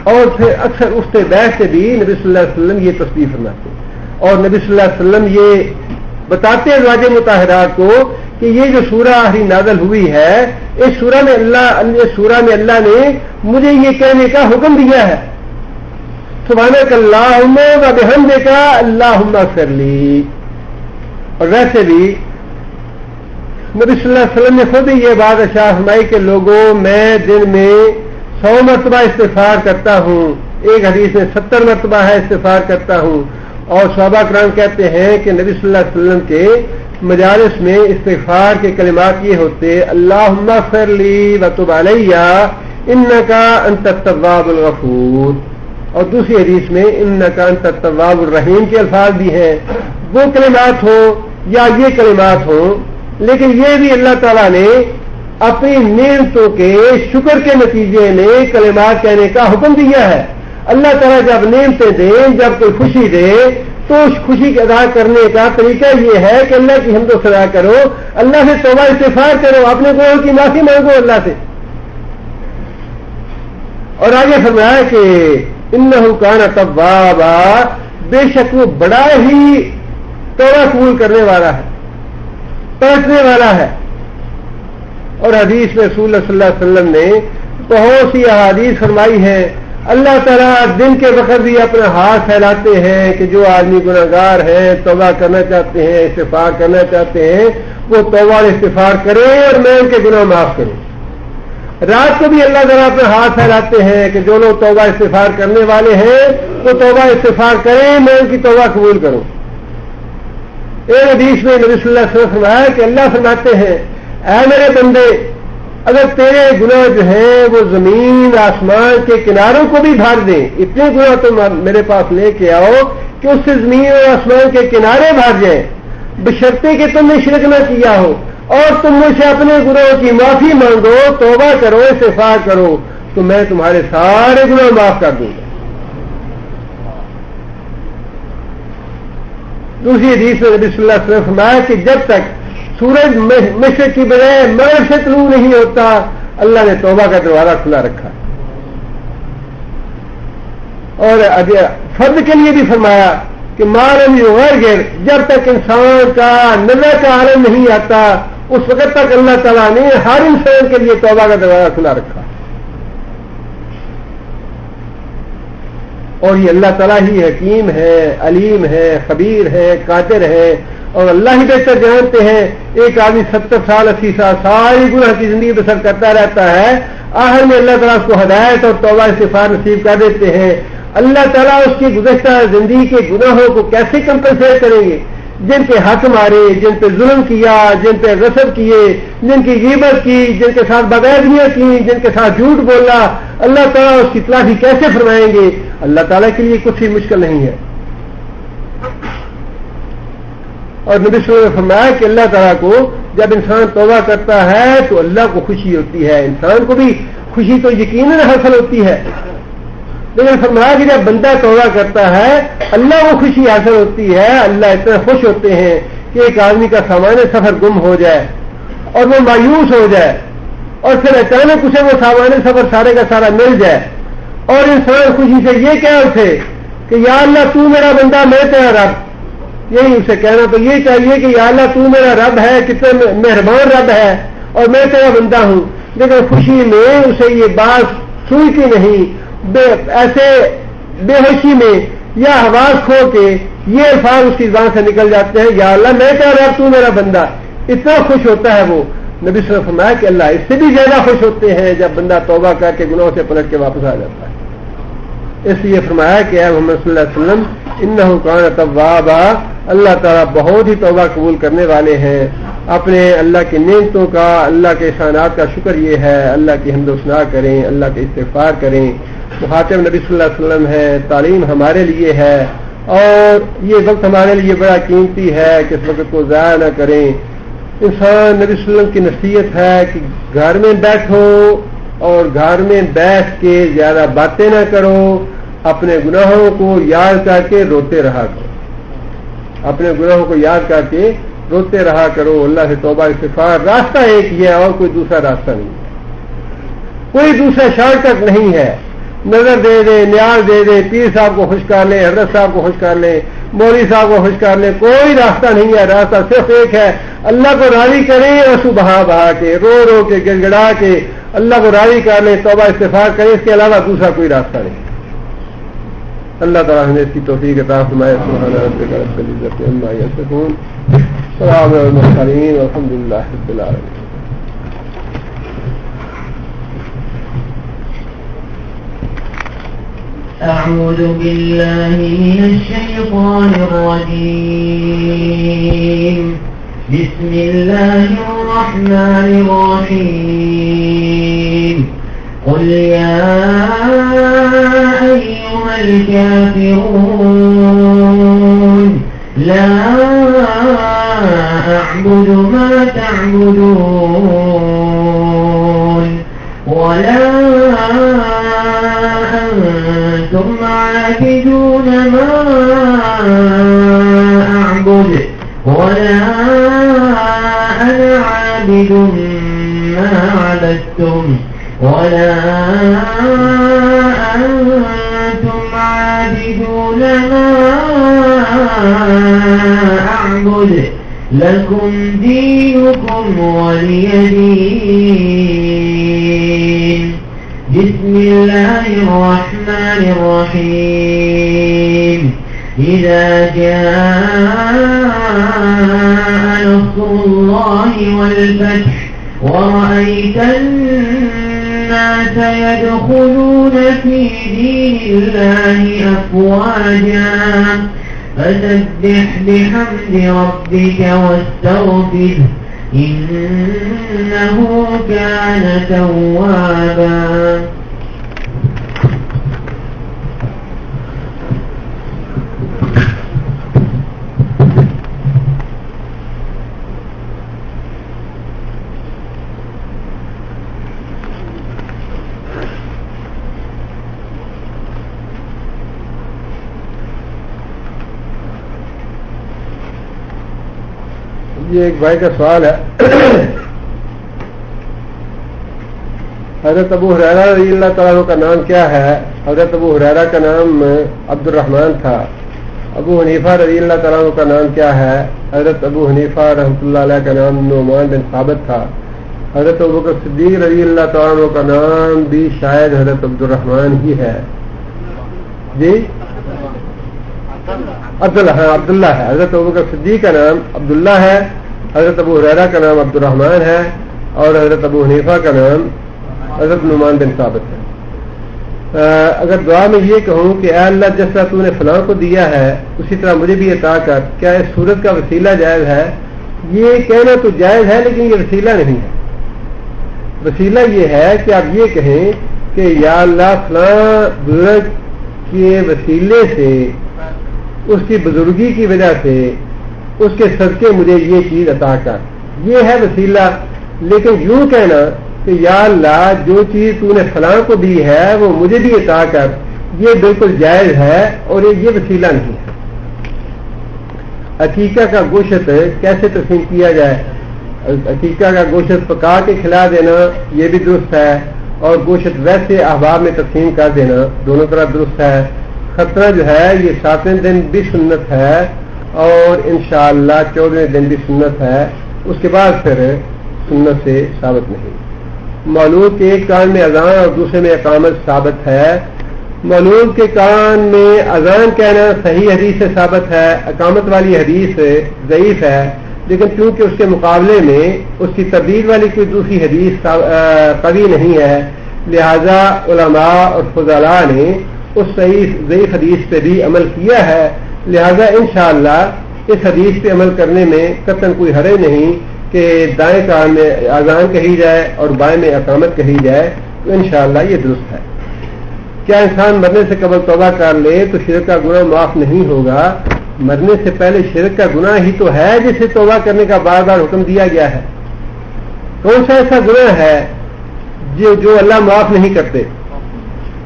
اور پھر اکثر اٹھتے بیٹھتے بھی نبی صلی اللہ علیہ وسلم یہ تسبیح فرماتے. اور نبی صلی اللہ علیہ وسلم یہ بتاتے ہیں ازواج مطہرات کو کہ یہ جو سورہ آخری نازل ہوئی ہے، اس سورہ میں اللہ نے مجھے یہ کہنے کا حکم دیا ہے، سبحانک اللہم و بحمدک اللہم اغفر لی. اور ویسے بھی نبی صلی اللہ علیہ وسلم نے خود ہی یہ بات ارشاد فرمائی کہ لوگوں میں دن میں 100 مرتبہ استغفار کرتا ہوں، ایک حدیث میں 70 مرتبہ ہے استغفار کرتا ہوں. اور صحابہ کرام کہتے ہیں کہ نبی صلی اللہ علیہ وسلم کے مجالس میں استغفار کے کلمات یہ ہوتے اللہم اغفر لی وتب علیہ، انکا انت التواب الغفور، اور دوسری حدیث میں انکا انت التواب الرحیم کے الفاظ بھی ہیں. وہ کلمات ہوں یا یہ کلمات ہوں، لیکن یہ بھی اللہ تعالیٰ نے اپنی نعمتوں کے شکر کے نتیجے میں کلمات کہنے کا حکم دیا ہے. اللہ تعالیٰ جب نعمتیں دیں، جب کوئی خوشی دے، تو اس خوشی کے ادا کرنے کا طریقہ یہ ہے کہ اللہ کی حمد و ثنا کرو، اللہ سے توبہ استغفار کرو، اپنے گناہوں کی معافی مانگو اللہ سے. اور آگے فرمایا کہ انہ کان توابا، بے شک وہ بڑا ہی توبہ قبول کرنے والا ہے، پلٹنے والا ہے. اور حدیث میں رسول اللہ صلی اللہ علیہ وسلم نے بہت سی احادیث فرمائی ہیں. اللہ تعالیٰ دن کے وقت بھی اپنا ہاتھ پھیلاتے ہیں کہ جو آدمی گناہگار ہیں، توبہ کرنا چاہتے ہیں، استغفار کرنا چاہتے ہیں، وہ توبہ اور استغفار کریں اور میں ان کے گناہ معاف کروں. رات کو بھی اللہ تعالیٰ اپنا ہاتھ پھیلاتے ہیں کہ جو لوگ توبہ استغفار کرنے والے ہیں وہ توبہ استغفار کریں، میں ان کی توبہ قبول کروں. ایک حدیث میں نبی صلی اللہ علیہ وسلم فرمایا کہ اللہ فرماتے ہیں اے میرے بندے، اگر تیرے گناہ جو ہیں وہ زمین آسمان کے کناروں کو بھی بھر دیں، اتنے گناہ تم میرے پاس لے کے آؤ کہ اس سے زمین اور آسمان کے کنارے بھر جائیں، بشرطے کہ تم نے شرک نہ کیا ہو، اور تم مجھ سے اپنے گناہوں کی معافی مانگو، توبہ کرو، استغفار کرو، تو میں تمہارے سارے گناہ معاف کر دوں گا. دوسری حدیث میں نبی صلی اللہ علیہ وسلم فرمایا کہ جب تک سورج مشرق کی بجائے مغرب سے طلوع نہیں ہوتا، اللہ نے توبہ کا دروازہ کھلا رکھا. اور فرد کے لیے بھی فرمایا کہ معلوم یغیر، جب تک انسان کا نظر کا عالم نہیں آتا اس وقت تک اللہ تعالیٰ نے ہر انسان کے لیے توبہ کا دروازہ کھلا رکھا. اور یہ اللہ تعالیٰ ہی حکیم ہے، علیم ہے، خبیر ہے، قادر ہے، اور اللہ ہی بہتر جانتے ہیں. ایک آدمی 70 سال 80 سال ساری گناہ کی زندگی بسر کرتا رہتا ہے، آخر میں اللہ تعالیٰ اس کو ہدایت اور توبہ استغفار نصیب کر دیتے ہیں. اللہ تعالیٰ اس کی گزشتہ زندگی کے گناہوں کو کیسے کمپنسیٹ کریں گے؟ جن پہ حق مارے، جن پہ ظلم کیا، جن پہ غصب کیے، جن کی غیبت کی، جن کے ساتھ بدعہدیاں کی، جن کے ساتھ جھوٹ بولا، اللہ تعالیٰ اس کی تلافی کیسے فرمائیں گے؟ اللہ تعالیٰ کے لیے کچھ بھی مشکل نہیں ہے. اور نبی صلی اللہ علیہ وسلم نے فرمایا کہ اللہ تعالیٰ کو جب انسان توبہ کرتا ہے تو اللہ کو خوشی ہوتی ہے. انسان کو بھی خوشی تو یقیناً حاصل ہوتی ہے، لیکن فرمایا کہ جب بندہ توبہ کرتا ہے اللہ کو خوشی حاصل ہوتی ہے. اللہ اتنا خوش ہوتے ہیں کہ ایک آدمی کا سامان سفر گم ہو جائے اور وہ مایوس ہو جائے، اور پھر اچانک اسے وہ سامان سفر سارے کا سارا مل جائے، اور انسان خوشی سے یہ کہہ اٹھے کہ یا اللہ تو میرا بندہ، میں تیرا رب. یہی اسے کہنا تو یہ چاہیے کہ یا اللہ تو میرا رب ہے، کتنا مہربان رب ہے، اور میں تیرا بندہ ہوں. لیکن خوشی میں اسے یہ بات سوچتی نہیں، ایسے بے ہوشی میں یا حواس کھو کے یہ الفاظ اس کی زبان سے نکل جاتے ہیں، یا اللہ میں کہہ رہا تو میرا بندہ. اتنا خوش ہوتا ہے وہ. نبی صلی اللہ علیہ وسلم نے فرمایا کہ اللہ اس سے بھی زیادہ خوش ہوتے ہیں جب بندہ توبہ کر کے گناہوں سے پلٹ کے واپس آ جاتا ہے. اس لیے فرمایا کہ اے محمد صلی اللہ علیہ وسلم انہ کان توابا، اللہ تعالیٰ بہت ہی توبہ قبول کرنے والے ہیں. اپنے اللہ کی نعمتوں کا، اللہ کے احسانات کا شکر یہ ہے، اللہ کی حمد و ثنا کریں، اللہ کے استغفار کریں. مخاطب نبی صلی اللہ علیہ وسلم ہے، تعلیم ہمارے لیے ہے، اور یہ وقت ہمارے لیے بڑا قیمتی ہے کہ اس وقت کو ضائع نہ کریں. انسان نبی صلی اللہ علیہ وسلم کی نصیحت ہے کہ گھر میں بیٹھو اور گھر میں بیٹھ کے زیادہ باتیں نہ کرو، اپنے گناہوں کو یاد کر کے روتے رہا کرو، اپنے گناہوں کو یاد کر کے روتے رہا کرو. اللہ سے توبہ استغفار راستہ ایک ہی ہے اور کوئی دوسرا راستہ نہیں ہے، کوئی دوسرا شارٹ کٹ نہیں ہے. نظر دے دے، نیاز دے دے، پیر صاحب کو خوش کر لیں، حضرت صاحب کو خوش کر لیں، مولوی صاحب کو خوش کر لیں، کوئی راستہ نہیں ہے. راستہ صرف ایک ہے، اللہ کو راضی کریں، آنسو بہا بہا کے، رو رو کے، گڑ گڑا کے اللہ کو راضی کر لیں، توبہ استغفار کریں. اس کے علاوہ دوسرا کوئی راستہ نہیں. اللہ تعالیٰ ہمیں اس کی توفیق عطا فرمائے. سبحان ربک رب العزت عما یصفون، سلام علی المرسلین، والحمد للہ رب العالمین. أعوذ بالله من الشيطان الرجيم. بسم الله الرحمن الرحيم. قل يا أيها الكافرون لا أعبد ما تعبدون ولا أنتم عابدون ما أعبد ولا أنا عابد ما عبدتم ولا أنتم عابدون ما أعبد لكم دينكم ولي دين. بسم الله الرحمن الرحيم. إذا جاء نصر الله والفتح ورأيت الناس يدخلون في دين الله أفواجا فسبح بحمد ربك واستغفره إنه كان توابا. یہ ایک بھائی کا سوال ہے. حضرت ابو ہریرہ رضی اللہ تعالیٰ عنہ کا نام کیا ہے؟ حضرت ابو ہریرہ کا نام عبد الرحمن تھا. ابو حنیفہ رضی اللہ تعالیٰ عنہ کا نام کیا ہے؟ حضرت ابو حنیفہ رحمۃ اللہ علیہ کا نام نعمان بن ثابت تھا. حضرت ابوبکر صدیق رضی اللہ تعالیٰ عنہ کا نام بھی شاید حضرت عبد الرحمن ہی ہے. جی عبداللہ. ہاں عبداللہ ہے. حضرت ابوبکر صدیق کا نام عبداللہ ہے, حضرت ابو ہریرہ کا نام عبد الرحمن ہے, اور حضرت ابو حنیفہ کا نام حضرت نعمان بن ثابت ہے. اگر دعا میں یہ کہوں کہ اے اللہ جس طرح تو نے فلاں کو دیا ہے اسی طرح مجھے بھی عطا کر, کیا اس صورت کا وسیلہ جائز ہے؟ یہ کہنا تو جائز ہے لیکن یہ وسیلہ نہیں ہے. وسیلہ یہ ہے کہ آپ یہ کہیں کہ یا اللہ فلاں بزرگ کے وسیلے سے, اس کی بزرگی کی وجہ سے, اس کے صدقے مجھے یہ چیز عطا کر, یہ ہے وسیلہ. لیکن یوں کہنا کہ یا اللہ جو چیز تو نے فلاں کو دی ہے وہ مجھے بھی عطا کر, یہ بالکل جائز ہے اور یہ وسیلہ نہیں ہے. عقیقہ کا گوشت کیسے تقسیم کیا جائے؟ عقیقہ کا گوشت پکا کے کھلا دینا یہ بھی درست ہے, اور گوشت ویسے احباب میں تقسیم کر دینا دونوں طرح درست ہے. خطرہ جو ہے یہ 7ویں دن بھی سنت ہے اور انشاءاللہ 14ویں دن بھی سنت ہے, اس کے بعد پھر سنت سے ثابت نہیں. مولود کے ایک کان میں اذان اور دوسرے میں اقامت ثابت ہے. مولود کے کان میں اذان کہنا صحیح حدیث سے ثابت ہے, اقامت والی حدیث ضعیف ہے, لیکن کیونکہ اس کے مقابلے میں اس کی تبدیل والی کوئی دوسری حدیث قوی نہیں ہے, لہذا علماء اور فضلاء نے اس ضعیف حدیث پہ بھی عمل کیا ہے. لہذا انشاءاللہ اس حدیث پہ عمل کرنے میں قطعاً کوئی حرج نہیں کہ دائیں کان میں اذان کہی جائے اور بائیں میں اقامت کہی جائے, تو انشاءاللہ یہ درست ہے. کیا انسان مرنے سے قبل توبہ کر لے تو شرک کا گناہ معاف نہیں ہوگا؟ مرنے سے پہلے شرک کا گناہ ہی تو ہے جسے توبہ کرنے کا بار بار حکم دیا گیا ہے. کون سا ایسا گناہ ہے جو اللہ معاف نہیں کرتے؟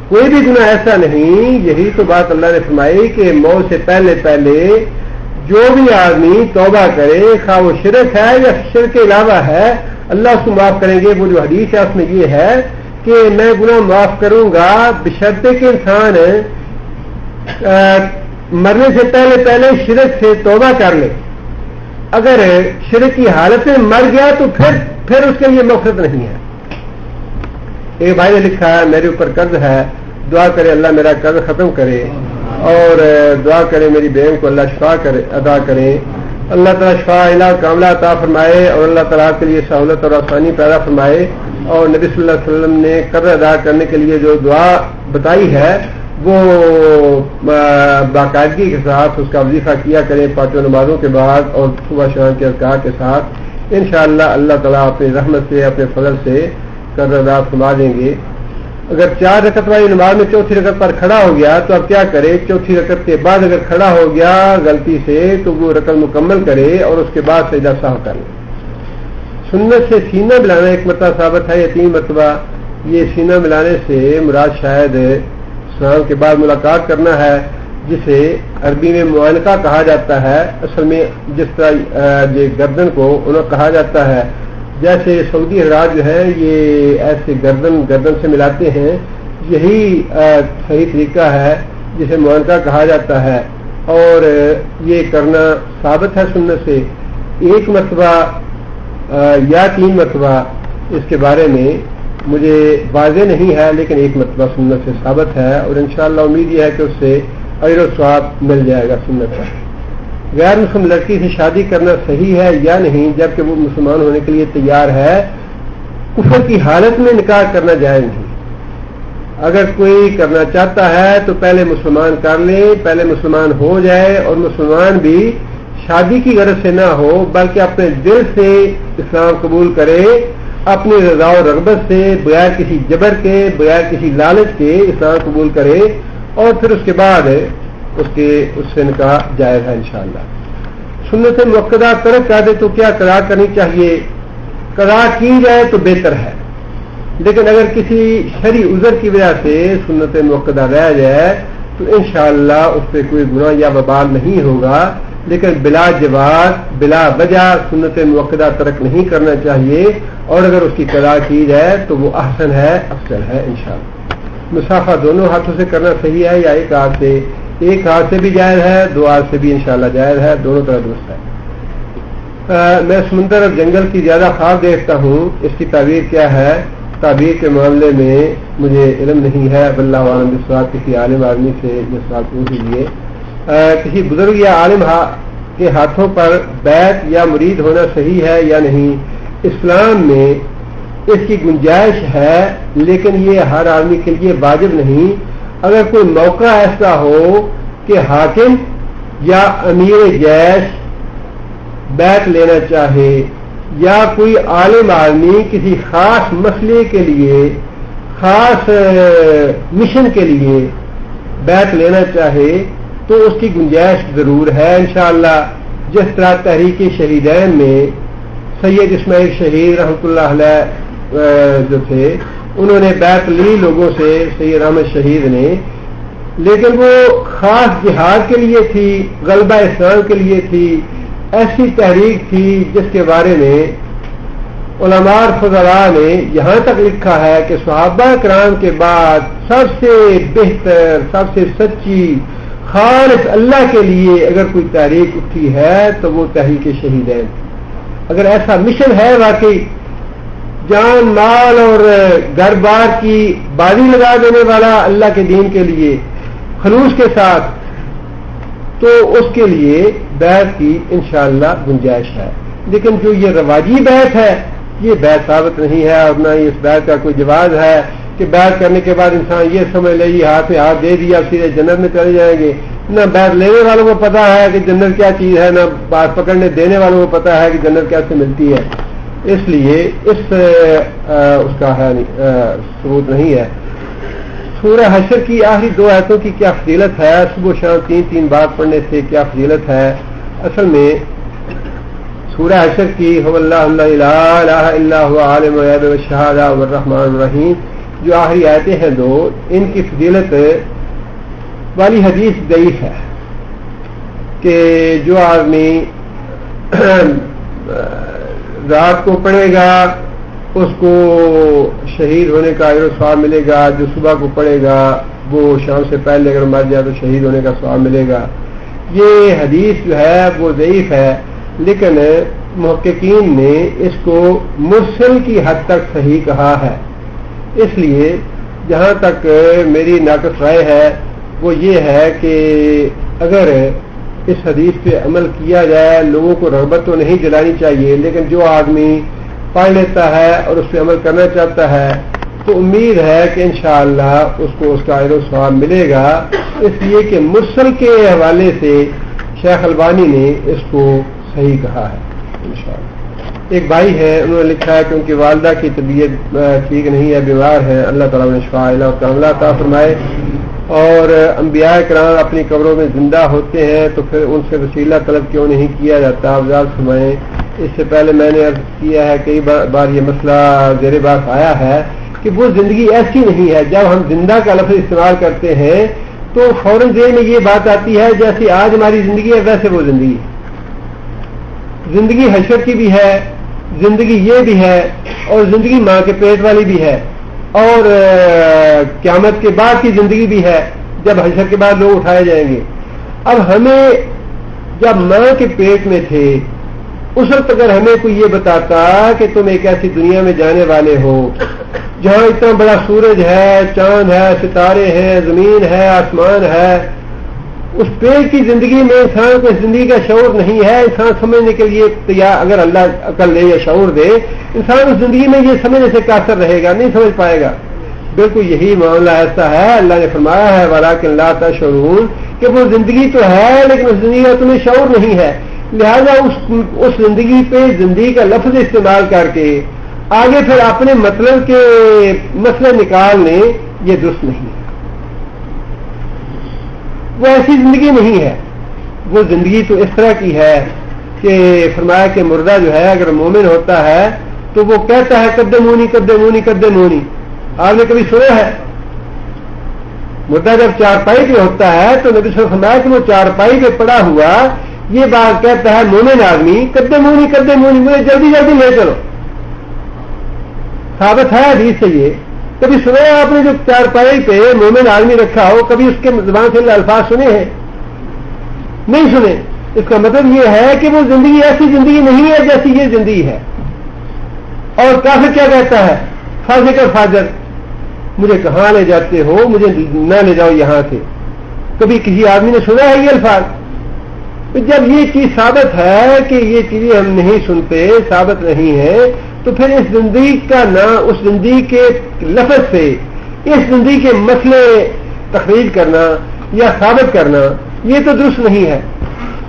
کوئی بھی گناہ ایسا نہیں. یہی تو بات اللہ نے فرمائی کہ موت سے پہلے جو بھی آدمی توبہ کرے, خواہ وہ شرک ہے یا شرک کے علاوہ ہے, اللہ اس کو معاف کریں گے. وہ جو حدیث ہے اس میں یہ ہے کہ میں گناہ معاف کروں گا بشرطے کہ انسان مرنے سے پہلے شرک سے توبہ کر لے. اگر شرک کی حالت میں مر گیا تو پھر اس کے لیے مغفرت نہیں ہے. ایک بھائی نے لکھا ہے میرے اوپر قرض ہے, دعا کرے اللہ میرا قرض ختم کرے, اور دعا کرے میری بہن کو اللہ شفا ادا کرے. اللہ تعالیٰ شفا علاج کاملہ عطا فرمائے اور اللہ تعالیٰ کے لیے سہولت اور آسانی پیدا فرمائے. اور نبی صلی اللہ علیہ وسلم نے قرض ادا کرنے کے لیے جو دعا بتائی ہے وہ باقاعدگی کے ساتھ اس کا وظیفہ کیا کریں 5 نمازوں کے بعد اور صبح شام کے اذکار کے ساتھ. انشاءاللہ اللہ تعالیٰ اپنی رحمت سے اپنے فضل سے قرض ادا فرما دیں گے. اگر 4 رکعت والی نماز میں چوتھی رکعت پر کھڑا ہو گیا تو اب کیا کرے؟ چوتھی رکعت کے بعد اگر کھڑا ہو گیا غلطی سے تو وہ رکعت مکمل کرے اور اس کے بعد سجدہ سہو کر لے۔ سنت سے سینہ ملانا ایک مرتبہ ثابت ہے یا 3 مرتبہ؟ یہ سینہ ملانے سے مراد شاید سلام کے بعد ملاقات کرنا ہے، جسے عربی میں معانقہ کہا جاتا ہے۔ اصل میں جس طرح یہ گردن کو انہیں کہا جاتا ہے، جیسے سعودی حضرات جو ہیں یہ ایسے گردن سے ملاتے ہیں، یہی صحیح طریقہ ہے جسے معانقہ کہا جاتا ہے، اور یہ کرنا ثابت ہے سنت سے۔ 1 مرتبہ یا 3 مرتبہ اس کے بارے میں مجھے واضح نہیں ہے، لیکن 1 مرتبہ سنت سے ثابت ہے، اور انشاءاللہ امید یہ ہے کہ اس سے اجر و ثواب مل جائے گا سنت کا۔ غیر مسلم لڑکی سے شادی کرنا صحیح ہے یا نہیں جبکہ وہ مسلمان ہونے کے لیے تیار ہے؟ کفر کی حالت میں نکاح کرنا جائز نہیں۔ اگر کوئی کرنا چاہتا ہے تو پہلے مسلمان کر لے، پہلے مسلمان ہو جائے، اور مسلمان بھی شادی کی غرض سے نہ ہو بلکہ اپنے دل سے اسلام قبول کرے، اپنی رضا و رغبت سے، بغیر کسی جبر کے، بغیر کسی لالچ کے اسلام قبول کرے، اور پھر اس کے بعد اس سے نکاح جائز ہے انشاءاللہ۔ سنت مؤکدہ ترک کر دے تو کیا قضا کرنی چاہیے؟ قضا کی جائے تو بہتر ہے، لیکن اگر کسی شرعی عذر کی وجہ سے سنت مؤکدہ رہ جائے تو انشاءاللہ اس پہ کوئی گناہ یا وبال نہیں ہوگا، لیکن بلا جواز بلا وجہ سنت مؤکدہ ترک نہیں کرنا چاہیے، اور اگر اس کی قضا کی جائے تو وہ احسن ہے، افضل ہے انشاءاللہ۔ مسافہ دونوں ہاتھوں سے کرنا صحیح ہے یا ایک ہاتھ سے؟ ایک ہاتھ سے بھی جائز ہے، 2 ہاتھ سے بھی انشاءاللہ جائز ہے، دونوں طرح درست ہے۔ میں سمندر اور جنگل کی زیادہ خواب دیکھتا ہوں، اس کی تعبیر کیا ہے؟ تعبیر کے معاملے میں مجھے علم نہیں ہے، واللہ اعلم بالصواب۔ کسی عالم آدمی سے یہ سوال پوچھ لیجیے۔ کسی بزرگ یا عالم کے ہاتھوں پر بیعت یا مرید ہونا صحیح ہے یا نہیں؟ اسلام میں اس کی گنجائش ہے، لیکن یہ ہر آدمی کے لیے واجب نہیں۔ اگر کوئی موقع ایسا ہو کہ حاکم یا امیر جیش بیعت لینا چاہے، یا کوئی عالم آدمی کسی خاص مسئلے کے لیے، خاص مشن کے لیے بیعت لینا چاہے تو اس کی گنجائش ضرور ہے انشاءاللہ۔ جس طرح تحریک شہیدین میں سید اسماعیل شہید رحمۃ اللہ علیہ جو تھے، انہوں نے بیعت لی لوگوں سے، سید احمد شہید نے، لیکن وہ خاص جہاد کے لیے تھی، غلبہ اسلام کے لیے تھی، ایسی تحریک تھی جس کے بارے میں علماء اور فضلاء نے یہاں تک لکھا ہے کہ صحابہ کرام کے بعد سب سے بہتر، سب سے سچی، خالص اللہ کے لیے اگر کوئی تحریک اٹھی ہے تو وہ تحریک شہیدین۔ اگر ایسا مشن ہے واقعی جان مال اور گھر بار کی بازی لگا دینے والا اللہ کے دین کے لیے خلوص کے ساتھ، تو اس کے لیے بیعت کی انشاءاللہ گنجائش ہے۔ لیکن جو یہ رواجی بیعت ہے یہ بیعت ثابت نہیں ہے، اور نہ ہی اس بیعت کا کوئی جواز ہے کہ بیعت کرنے کے بعد انسان یہ سمجھ لے یہ ہاتھ پہ ہاتھ دے دیا سیدھے جنت میں چلے جائیں گے۔ نہ بیعت لینے والوں کو پتا ہے کہ جنت کیا چیز ہے، نہ بات پکڑنے دینے والوں کو پتا ہے کہ جنت کیسے ملتی ہے، اس لیے اس کا ثبوت نہیں ہے۔ سورہ حشر کی آخری 2 آیتوں کی کیا فضیلت ہے؟ صبح و شام 3 بار پڑھنے سے کیا فضیلت ہے؟ اصل میں سورہ حشر کی هو اللہ لا الہ الا هو عالم الغیب والشہادہ والرحمن الرحیم جو آخری آیتیں ہیں 2، ان کی فضیلت والی حدیث ضعیف ہے کہ جو آدمی رات کو پڑھے گا اس کو شہید ہونے کا اجر و ثواب ملے گا، جو صبح کو پڑھے گا وہ شام سے پہلے اگر مر جائے تو شہید ہونے کا ثواب ملے گا۔ یہ حدیث جو ہے وہ ضعیف ہے، لیکن محققین نے اس کو مرسل کی حد تک صحیح کہا ہے۔ اس لیے جہاں تک میری ناقص رائے ہے وہ یہ ہے کہ اگر اس حدیث پہ عمل کیا جائے، لوگوں کو رغبت تو نہیں دلانی چاہیے، لیکن جو آدمی پڑھ لیتا ہے اور اس پہ عمل کرنا چاہتا ہے تو امید ہے کہ انشاءاللہ اس کو اس کا اجر و ثواب ملے گا، اس لیے کہ مرسل کے حوالے سے شیخ البانی نے اس کو صحیح کہا ہے انشاءاللہ۔ ایک بھائی ہیں، انہوں نے لکھا ہے کہ ان کی والدہ کی طبیعت ٹھیک نہیں ہے، بیمار ہے، اللہ تعالیٰ نے شفا عاجلہ اور کاملہ عطا فرمائے. اور انبیاء کرام اپنی قبروں میں زندہ ہوتے ہیں تو پھر ان سے وسیلہ طلب کیوں نہیں کیا جاتا؟ وضاحت فرمائیں. اس سے پہلے میں نے عرض کیا ہے کئی بار یہ مسئلہ زیر بحث آیا ہے کہ وہ زندگی ایسی نہیں ہے. جب ہم زندہ کا لفظ استعمال کرتے ہیں تو فوراً ذہن میں یہ بات آتی ہے جیسی آج ہماری زندگی ہے ویسے وہ زندگی. زندگی حشر کی بھی ہے، زندگی یہ بھی ہے، اور زندگی ماں کے پیٹ والی بھی ہے، اور قیامت کے بعد کی زندگی بھی ہے جب حشر کے بعد لوگ اٹھائے جائیں گے. اب ہمیں جب ماں کے پیٹ میں تھے اس وقت اگر ہمیں کوئی یہ بتاتا کہ تم ایک ایسی دنیا میں جانے والے ہو جہاں اتنا بڑا سورج ہے، چاند ہے، ستارے ہیں، زمین ہے، آسمان ہے، اس پیٹ کی زندگی میں انسان کو اس زندگی کا شعور نہیں ہے. انسان سمجھنے کے لیے تیار، اگر اللہ عقل دے یا شعور دے، انسان اس زندگی میں یہ سمجھنے سے قاصر رہے گا، نہیں سمجھ پائے گا. بالکل یہی معاملہ ایسا ہے. اللہ نے فرمایا ہے وَلَٰكِن لَا تَشْعُرُونَ کہ وہ زندگی تو ہے لیکن اس زندگی کا تمہیں شعور نہیں ہے. لہذا اس زندگی پہ زندگی کا لفظ استعمال کر کے آگے پھر اپنے مطلب کے مسئلے نکالنے یہ درست نہیں ہے. وہ ایسی زندگی نہیں ہے. وہ زندگی تو اس طرح کی ہے کہ فرمایا کہ مردہ جو ہے اگر مومن ہوتا ہے تو وہ کہتا ہے قدمونی قدمونی قدمونی. آپ نے کبھی سنا ہے؟ مردہ جب چارپائی پہ ہوتا ہے تو نبی صلی اللہ علیہ وسلم فرمایا کہ وہ چارپائی پہ پڑا ہوا یہ بات کہتا ہے مومن آدمی قدمونی قدمونی، مجھے جلدی جلدی لے چلو. ثابت ہے حدیث سے. یہ کبھی سنا ہے آپ نے جو چارپائی پہ مومن آدمی رکھا ہو، کبھی اس کے زبان سے الفاظ سنے ہیں؟ نہیں سنے. اس کا مطلب یہ ہے کہ وہ زندگی ایسی زندگی نہیں ہے جیسی یہ زندگی ہے. اور کافر کیا کہتا ہے؟ فاضل اور فاجر، مجھے کہاں لے جاتے ہو، مجھے نہ لے جاؤ یہاں سے. کبھی کسی آدمی نے سنا ہے یہ الفاظ؟ جب یہ چیز ثابت ہے کہ یہ چیزیں ہم نہیں سنتے، ثابت نہیں ہے، تو پھر اس زندگی کا نہ اس زندگی کے لفظ سے اس زندگی کے مسئلے تخریج کرنا یا ثابت کرنا یہ تو درست نہیں ہے.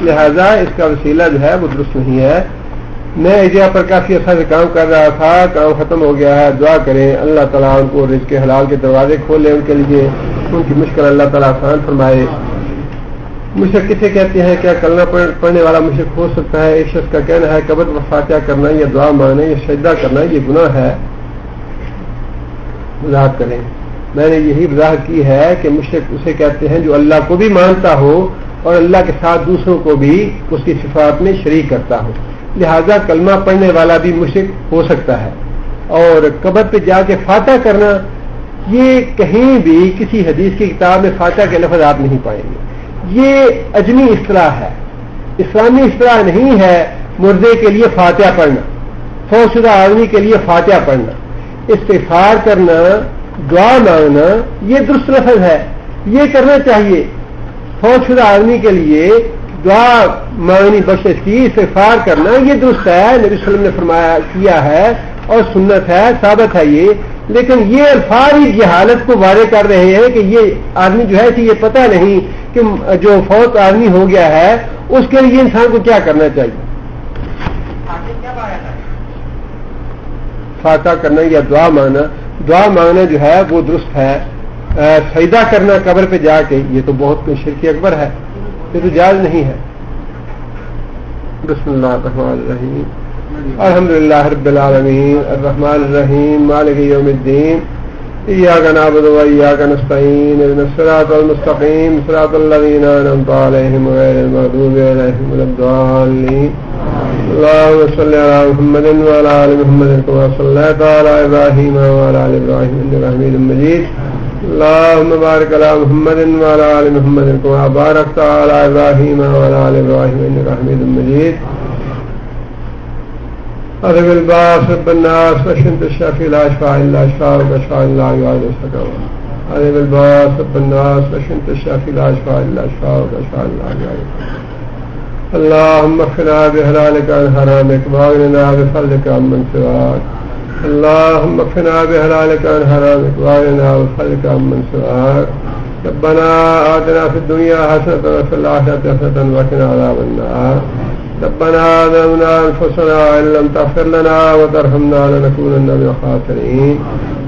لہذا اس کا وسیلہ جو ہے وہ درست نہیں ہے. میں اس جگہ پر کافی عرصہ سے کام کر رہا تھا، کام ختم ہو گیا ہے. دعا کریں اللہ تعالیٰ ان کو رزق حلال کے دروازے کھولے ان کے لیے، ان کی مشکل اللہ تعالیٰ آسان فرمائے. مشرک کسے کہتے ہیں؟ کیا کلمہ پڑھنے والا مشرک ہو سکتا ہے؟ ایک شخص کا کہنا ہے قبر پر فاتحہ کرنا یا دعا مانگنا یا سجدہ کرنا یہ گناہ ہے. وضاحت کریں. میں نے یہی وضاحت کی ہے کہ مشرک اسے کہتے ہیں جو اللہ کو بھی مانتا ہو اور اللہ کے ساتھ دوسروں کو بھی اس کی صفات میں شریک کرتا ہو. لہذا کلمہ پڑھنے والا بھی مشرک ہو سکتا ہے. اور قبر پہ جا کے فاتحہ کرنا یہ کہیں بھی کسی حدیث کی کتاب میں فاتحہ کے لفظ آپ نہیں پائیں گے. یہ اجمی اصطلاح ہے، اسلامی اصطلاح نہیں ہے. مردے کے لیے فاتحہ پڑھنا، فوت شدہ آدمی کے لیے فاتحہ پڑھنا، استغفار کرنا، دعا مانگنا یہ درست لفظ ہے، یہ کرنا چاہیے. فوت شدہ آدمی کے لیے دعا مانگنی بخشش کی، استغفار کرنا یہ درست ہے، نبی صلی اللہ علیہ وسلم نے فرمایا کیا ہے اور سنت ہے، ثابت ہے یہ. لیکن یہ الفاظ ہی حالت کو واضح کر رہے ہیں کہ یہ آدمی جو ہے یہ پتہ نہیں کہ جو فوت آدمی ہو گیا ہے اس کے لیے انسان کو کیا کرنا چاہیے. فاتحہ کرنا یا دعا مانگنا جو ہے وہ درست ہے. سجدہ کرنا قبر پہ جا کے یہ تو بہت شرک اکبر ہے، یہ تو جائز نہیں ہے. بسم اللہ الرحمن الرحیم الحمدللہ رب العالمین الرحمن الرحیم مالک یوم الدین ایاک نعبد و ایاک نستعین اهدنا الصراط المستقیم صراط الذین انعمت علیہم غیر المغضوب علیہم ولا الضالین. اللهم صل على محمد وعلى آل محمد كما صليت على إبراهيم وعلى آل إبراهيم إنك حميد مجيد. اللهم بارك على محمد وعلى آل محمد كما باركت على إبراهيم وعلى آل إبراهيم إنك حميد مجيد. أذهب الباس رب الناس واشف الشافي لا شفاء إلا شفاءك شفاء لا يغادر سقما. أذهب الباس رب الناس واشف الشافي لا شفاء إلا شفاءك شفاء لا يغادر سقما. اللهم اكفنا بحلالك عن حرامك واغننا بفضلك عمن سواك. اللهم اكفنا بحلالك عن حرامك واغننا بفضلك عمن سواك. ربنا آتنا في الدنيا حسنة وفي الآخرة حسنة وقنا عذاب النار. ربنا ظلمنا أنفسنا وإن لم تغفر لنا وترحمنا لنكونن من الخاسرين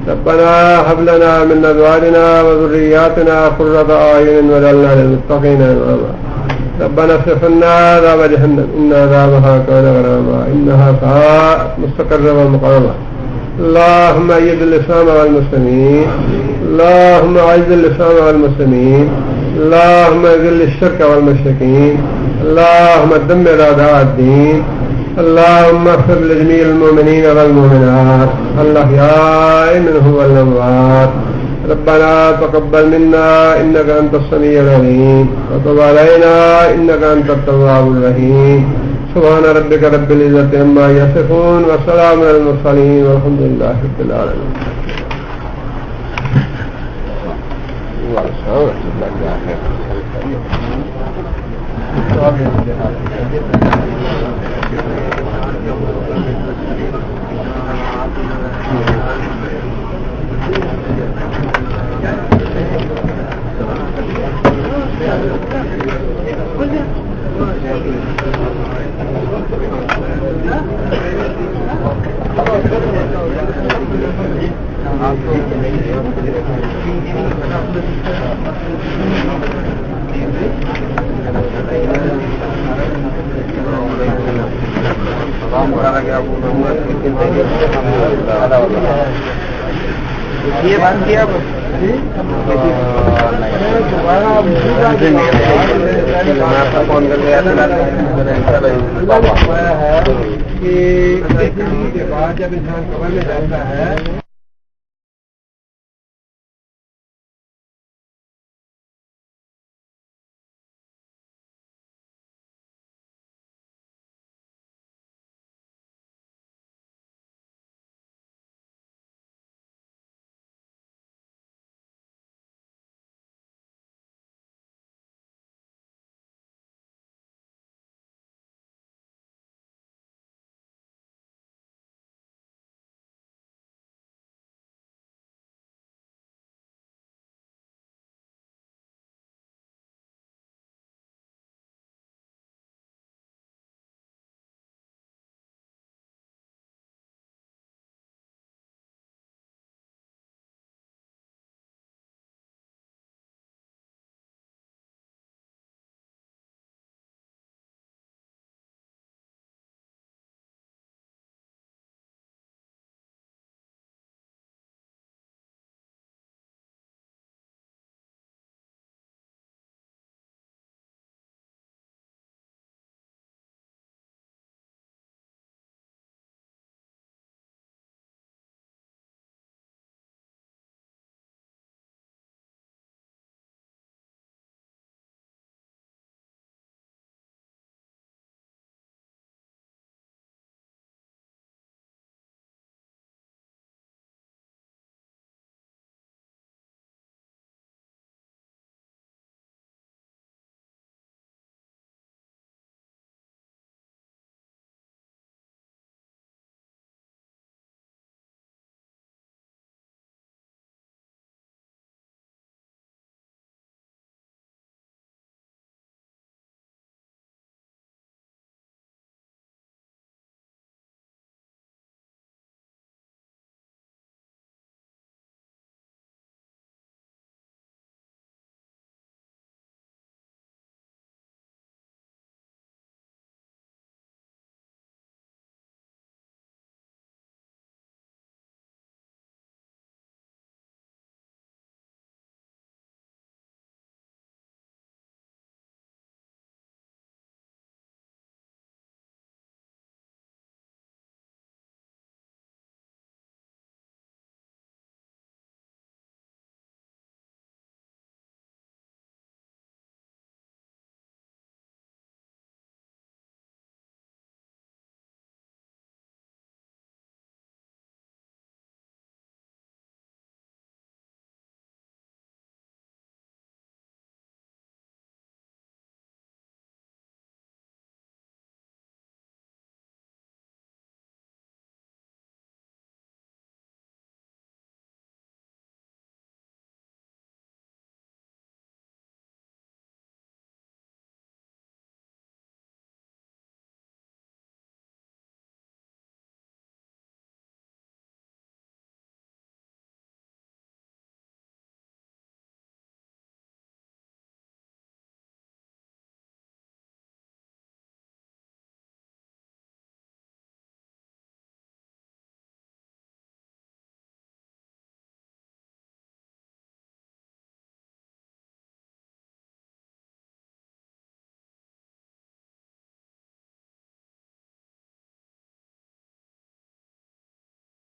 ربنا هب لنا من أزواجنا وذرياتنا قرة أعين واجعلنا للمتقين إماما ربنا اصرف عنا عذاب جهنم إن عذابها كان غراما إنها ساءت مستقرا ومقاما اللهم أيد الإسلام والمسلمين اللهم أعز الإسلام والمسلمين اللهم أذل الشرك والمشركين اللهم دمر أعداء الدين اللهم اغفر لجميع المؤمنين والمؤمنات الأحياء منهم والأموات ربنا تقبل منا إنك أنت السميع العليم وتب علينا إنك أنت التواب الرحيم سبحان ربك رب العزة عما يصفون وسلام على المرسلين والحمد لله رب العالمين. یہ بات کیا فون کر کے بعد جب انسان قبر میں جاتا ہے